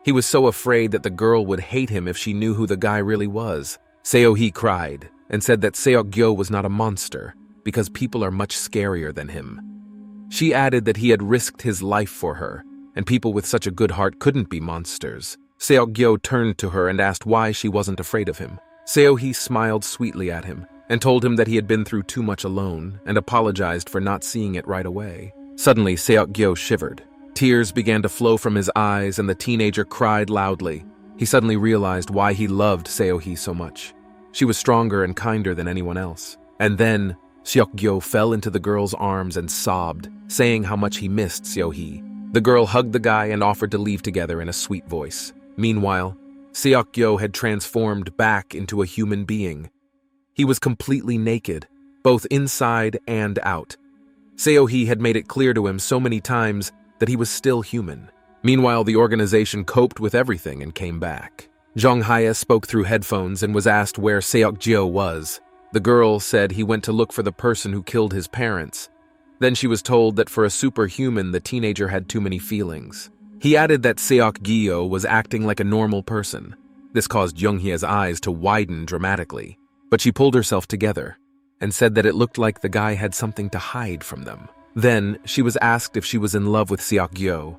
He was so afraid that the girl would hate him if she knew who the guy really was. Seo-hee cried and said that Seok-gyo was not a monster because people are much scarier than him. She added that he had risked his life for her, and people with such a good heart couldn't be monsters. Seok-gyo turned to her and asked why she wasn't afraid of him. Seo-hee smiled sweetly at him and told him that he had been through too much alone and apologized for not seeing it right away. Suddenly, Seok-gyo shivered. Tears began to flow from his eyes and the teenager cried loudly. He suddenly realized why he loved Seo-hee so much. She was stronger and kinder than anyone else. And then, Seok-gyo fell into the girl's arms and sobbed, saying how much he missed Seo-hee. The girl hugged the guy and offered to leave together in a sweet voice. Meanwhile, Seok-gyo had transformed back into a human being. He was completely naked, both inside and out. Seo-hee had made it clear to him so many times that he was still human. Meanwhile, the organization coped with everything and came back. Jong Hae spoke through headphones and was asked where Seok-gyo was. The girl said he went to look for the person who killed his parents. Then she was told that for a superhuman, the teenager had too many feelings. He added that Seok-gyo was acting like a normal person. This caused Jung-hye's eyes to widen dramatically, but she pulled herself together and said that it looked like the guy had something to hide from them. Then she was asked if she was in love with Seok-gyo.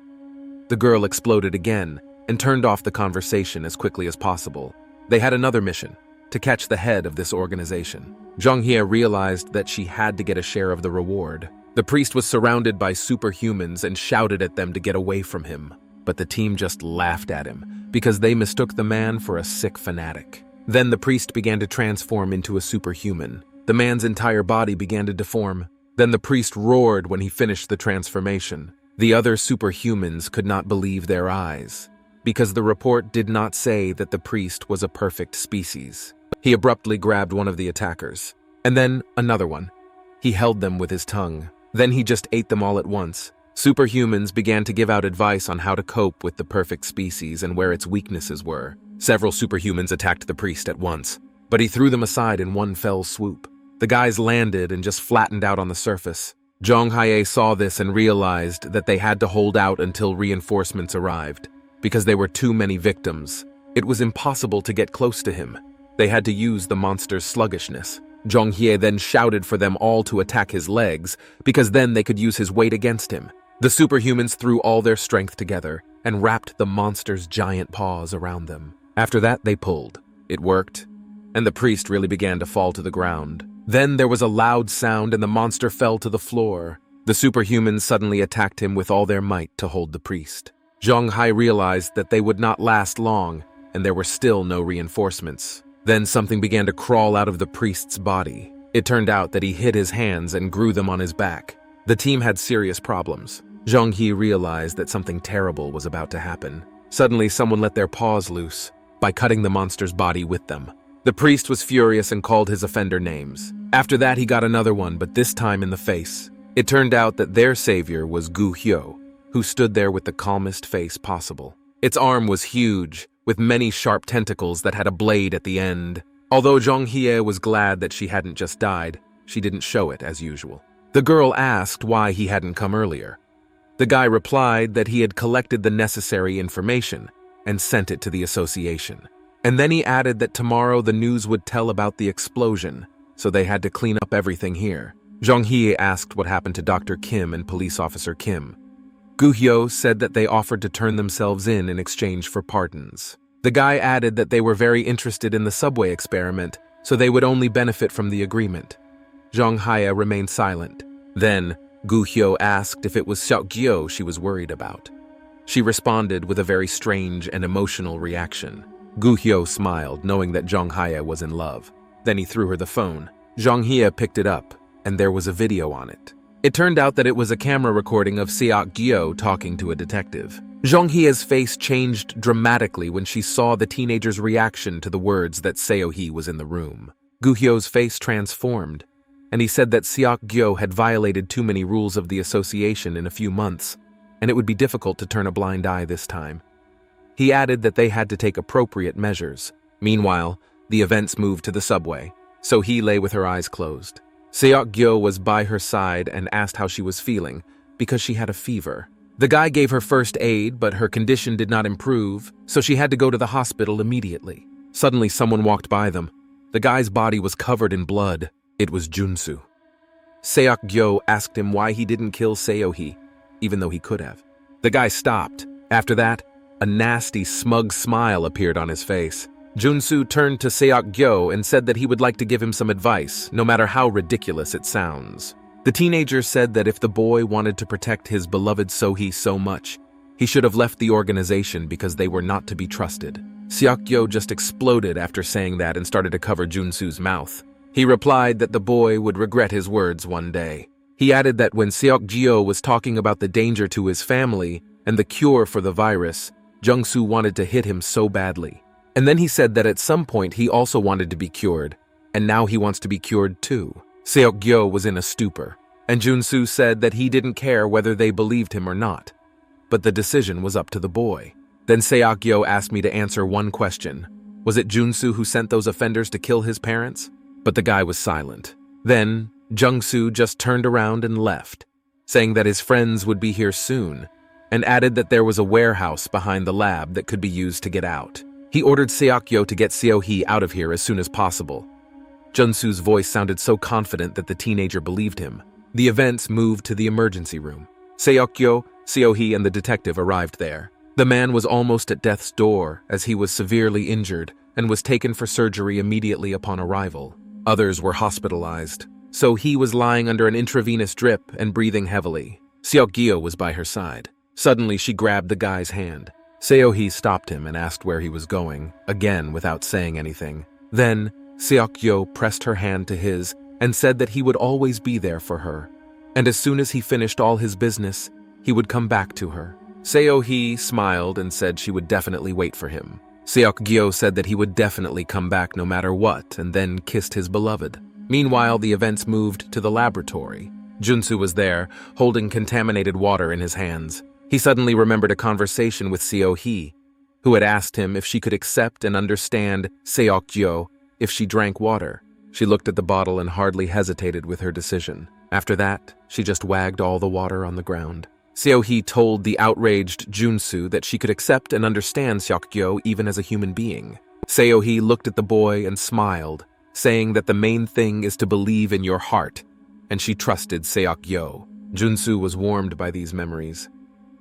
The girl exploded again and turned off the conversation as quickly as possible. They had another mission, to catch the head of this organization. Jung-hye realized that she had to get a share of the reward. The priest was surrounded by superhumans and shouted at them to get away from him, but the team just laughed at him because they mistook the man for a sick fanatic. Then the priest began to transform into a superhuman. The man's entire body began to deform. Then the priest roared when he finished the transformation. The other superhumans could not believe their eyes, because the report did not say that the priest was a perfect species. He abruptly grabbed one of the attackers, and then another one. He held them with his tongue. Then he just ate them all at once. Superhumans began to give out advice on how to cope with the perfect species and where its weaknesses were. Several superhumans attacked the priest at once, but he threw them aside in one fell swoop. The guys landed and just flattened out on the surface. Jong Hae saw this and realized that they had to hold out until reinforcements arrived. Because there were too many victims, it was impossible to get close to him. They had to use the monster's sluggishness. Jong-hye then shouted for them all to attack his legs, because then they could use his weight against him. The superhumans threw all their strength together and wrapped the monster's giant paws around them. After that, they pulled. It worked, and the priest really began to fall to the ground. Then there was a loud sound and the monster fell to the floor. The superhumans suddenly attacked him with all their might to hold the priest. Jong Hae realized that they would not last long, and there were still no reinforcements. Then something began to crawl out of the priest's body. It turned out that he hid his hands and grew them on his back. The team had serious problems. Jong-hye realized that something terrible was about to happen. Suddenly, someone let their paws loose by cutting the monster's body with them. The priest was furious and called his offender names. After that, he got another one, but this time in the face. It turned out that their savior was Gu-hyo, who stood there with the calmest face possible. Its arm was huge, with many sharp tentacles that had a blade at the end. Although Jong-hye was glad that she hadn't just died, she didn't show it as usual. The girl asked why he hadn't come earlier. The guy replied that he had collected the necessary information and sent it to the association. And then he added that tomorrow the news would tell about the explosion, so they had to clean up everything here. Jong-hye asked what happened to Dr. Kim and Police Officer Kim. Gu-hyo said that they offered to turn themselves in exchange for pardons. The guy added that they were very interested in the subway experiment, so they would only benefit from the agreement. Jong-hye remained silent. Then, Gu-hyo asked if it was Seok-gyo she was worried about. She responded with a very strange and emotional reaction. Gu-hyo smiled, knowing that Jong-hye was in love. Then he threw her the phone. Jong-hye picked it up, and there was a video on it. It turned out that it was a camera recording of Seok-gyo talking to a detective. Jong-hye's face changed dramatically when she saw the teenager's reaction to the words that Seo-hee was in the room. Gu-hyo's face transformed, and he said that Seok-gyo had violated too many rules of the association in a few months, and it would be difficult to turn a blind eye this time. He added that they had to take appropriate measures. Meanwhile, the events moved to the subway, so he lay with her eyes closed. Seok-gyo was by her side and asked how she was feeling, because she had a fever. The guy gave her first aid, but her condition did not improve, so she had to go to the hospital immediately. Suddenly, someone walked by them. The guy's body was covered in blood. It was Junsu. Seok-gyo asked him why he didn't kill Seo-hee, even though he could have. The guy stopped. After that, A nasty, smug smile appeared on his face. Junsu turned to Seok-gyo and said that he would like to give him some advice, no matter how ridiculous it sounds. The teenager said that if the boy wanted to protect his beloved Sohee so much, he should have left the organization because they were not to be trusted. Seok-gyo just exploded after saying that and started to cover Junsu's mouth. He replied that the boy would regret his words one day. He added that when Seok-gyo was talking about the danger to his family and the cure for the virus, Jungsu wanted to hit him so badly. And then he said that at some point he also wanted to be cured, and now he wants to be cured too. Seok-gyo was in a stupor, and Junsu said that he didn't care whether they believed him or not, but the decision was up to the boy. Then Seok-gyo asked me to answer one question. Was it Junsu who sent those offenders to kill his parents? But the guy was silent. Then Jungsu just turned around and left, saying that his friends would be here soon, and added that there was a warehouse behind the lab that could be used to get out. He ordered Seok-gyo to get Seohee out of here as soon as possible. Junsu's voice sounded so confident that the teenager believed him. The events moved to the emergency room. Seok-gyo, Seohee, and the detective arrived there. The man was almost at death's door as he was severely injured and was taken for surgery immediately upon arrival. Others were hospitalized. Sohee was lying under an intravenous drip and breathing heavily. Seok-gyo was by her side. Suddenly, she grabbed the guy's hand. Seohee stopped him and asked where he was going, again without saying anything. Then, Seok-gyo pressed her hand to his and said that he would always be there for her, and as soon as he finished all his business, he would come back to her. Seohee smiled and said she would definitely wait for him. Seok-gyo said that he would definitely come back no matter what, and then kissed his beloved. Meanwhile, the events moved to the laboratory. Junsu was there, holding contaminated water in his hands. He suddenly remembered a conversation with Seohee, who had asked him if she could accept and understand Seok-gyo if she drank water. She looked at the bottle and hardly hesitated with her decision. After that, she just wagged all the water on the ground. Seohee told the outraged Junsu that she could accept and understand Seok-gyo even as a human being. Seohee looked at the boy and smiled, saying that the main thing is to believe in your heart, and she trusted Seok-gyo. Junsu was warmed by these memories.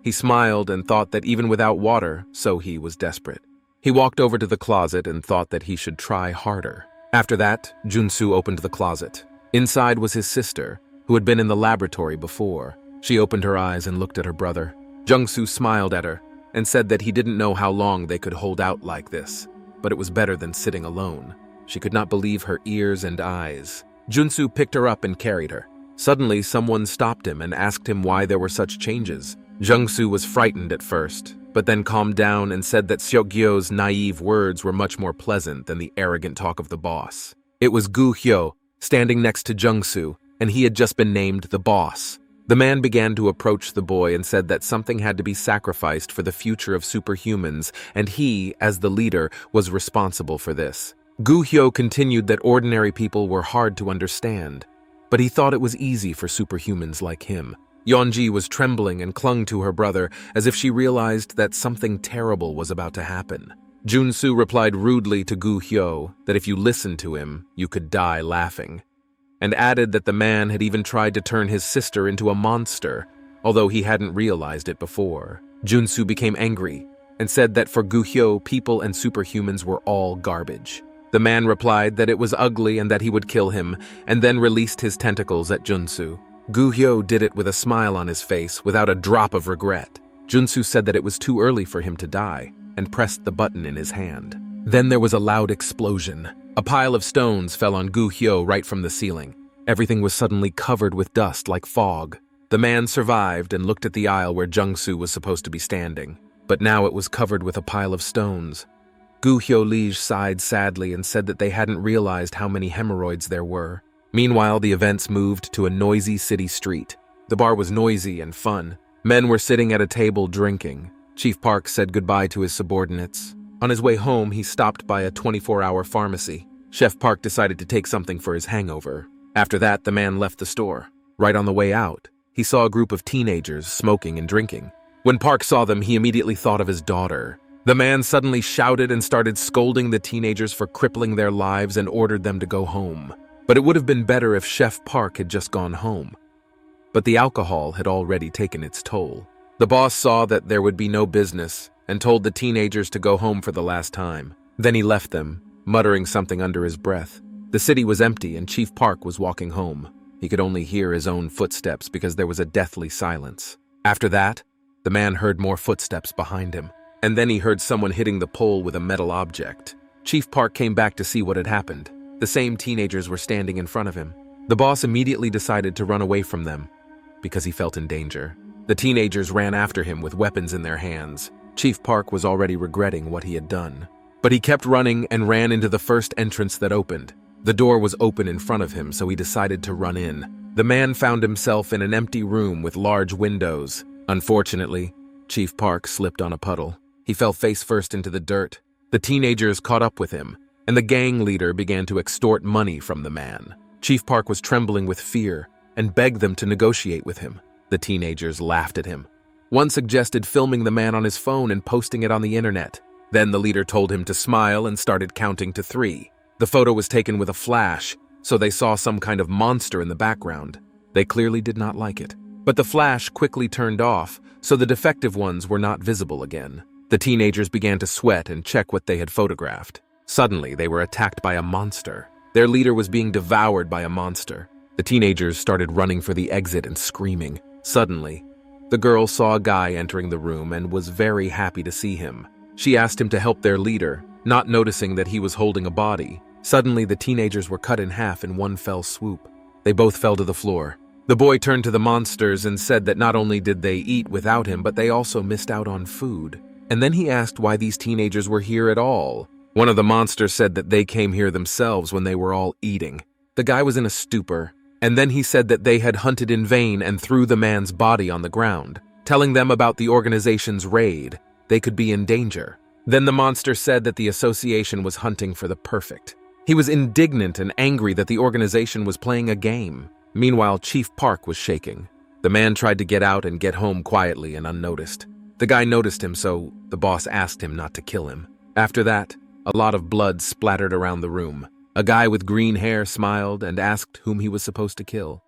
He smiled and thought that even without water, Sohee was desperate. He walked over to the closet and thought that he should try harder. After that, Junsu opened the closet. Inside was his sister, who had been in the laboratory before. She opened her eyes and looked at her brother. Jungsu smiled at her and said that he didn't know how long they could hold out like this, but it was better than sitting alone. She could not believe her ears and eyes. Junsu picked her up and carried her. Suddenly, someone stopped him and asked him why there were such changes. Jungsu was frightened at first, but then calmed down and said that Seok-gyo's naive words were much more pleasant than the arrogant talk of the boss. It was Gu-hyo, standing next to Jungsu, and he had just been named the boss. The man began to approach the boy and said that something had to be sacrificed for the future of superhumans, and he, as the leader, was responsible for this. Gu-hyo continued that ordinary people were hard to understand, but he thought it was easy for superhumans like him. Yeonji was trembling and clung to her brother as if she realized that something terrible was about to happen. Junsu replied rudely to Gu-hyo that if you listened to him, you could die laughing, and added that the man had even tried to turn his sister into a monster, although he hadn't realized it before. Junsu became angry and said that for Gu-hyo, people and superhumans were all garbage. The man replied that it was ugly and that he would kill him, and then released his tentacles at Junsu. Gu-hyo did it with a smile on his face, without a drop of regret. Junsu said that it was too early for him to die, and pressed the button in his hand. Then there was a loud explosion. A pile of stones fell on Gu-hyo right from the ceiling. Everything was suddenly covered with dust like fog. The man survived and looked at the aisle where Jungsu was supposed to be standing, but now it was covered with a pile of stones. Gu-hyo Lige sighed sadly and said that they hadn't realized how many hemorrhoids there were. Meanwhile, the events moved to a noisy city street. The bar was noisy and fun. Men were sitting at a table drinking. Chief Park said goodbye to his subordinates. On his way home, he stopped by a 24-hour pharmacy. Chef Park decided to take something for his hangover. After that, the man left the store. Right on the way out, he saw a group of teenagers smoking and drinking. When Park saw them, he immediately thought of his daughter. The man suddenly shouted and started scolding the teenagers for crippling their lives and ordered them to go home. But it would have been better if Chef Park had just gone home. But the alcohol had already taken its toll. The boss saw that there would be no business and told the teenagers to go home for the last time. Then he left them, muttering something under his breath. The city was empty and Chief Park was walking home. He could only hear his own footsteps because there was a deathly silence. After that, the man heard more footsteps behind him, and then he heard someone hitting the pole with a metal object. Chief Park came back to see what had happened. The same teenagers were standing in front of him. The boss immediately decided to run away from them because he felt in danger. The teenagers ran after him with weapons in their hands. Chief Park was already regretting what he had done. But he kept running and ran into the first entrance that opened. The door was open in front of him, so he decided to run in. The man found himself in an empty room with large windows. Unfortunately, Chief Park slipped on a puddle. He fell face first into the dirt. The teenagers caught up with him, and the gang leader began to extort money from the man. Chief Park was trembling with fear and begged them to negotiate with him. The teenagers laughed at him. One suggested filming the man on his phone and posting it on the internet. Then the leader told him to smile and started counting to 3. The photo was taken with a flash, so they saw some kind of monster in the background. They clearly did not like it. But the flash quickly turned off, so the defective ones were not visible again. The teenagers began to sweat and check what they had photographed. Suddenly, they were attacked by a monster. Their leader was being devoured by a monster. The teenagers started running for the exit and screaming. Suddenly, the girl saw a guy entering the room and was very happy to see him. She asked him to help their leader, not noticing that he was holding a body. Suddenly, the teenagers were cut in half in one fell swoop. They both fell to the floor. The boy turned to the monsters and said that not only did they eat without him, but they also missed out on food. And then he asked why these teenagers were here at all. One of the monsters said that they came here themselves when they were all eating. The guy was in a stupor, and then he said that they had hunted in vain and threw the man's body on the ground, telling them about the organization's raid. They could be in danger. Then the monster said that the association was hunting for the perfect. He was indignant and angry that the organization was playing a game. Meanwhile, Chief Park was shaking. The man tried to get out and get home quietly and unnoticed. The guy noticed him, so the boss asked him not to kill him. After that, a lot of blood splattered around the room. A guy with green hair smiled and asked whom he was supposed to kill.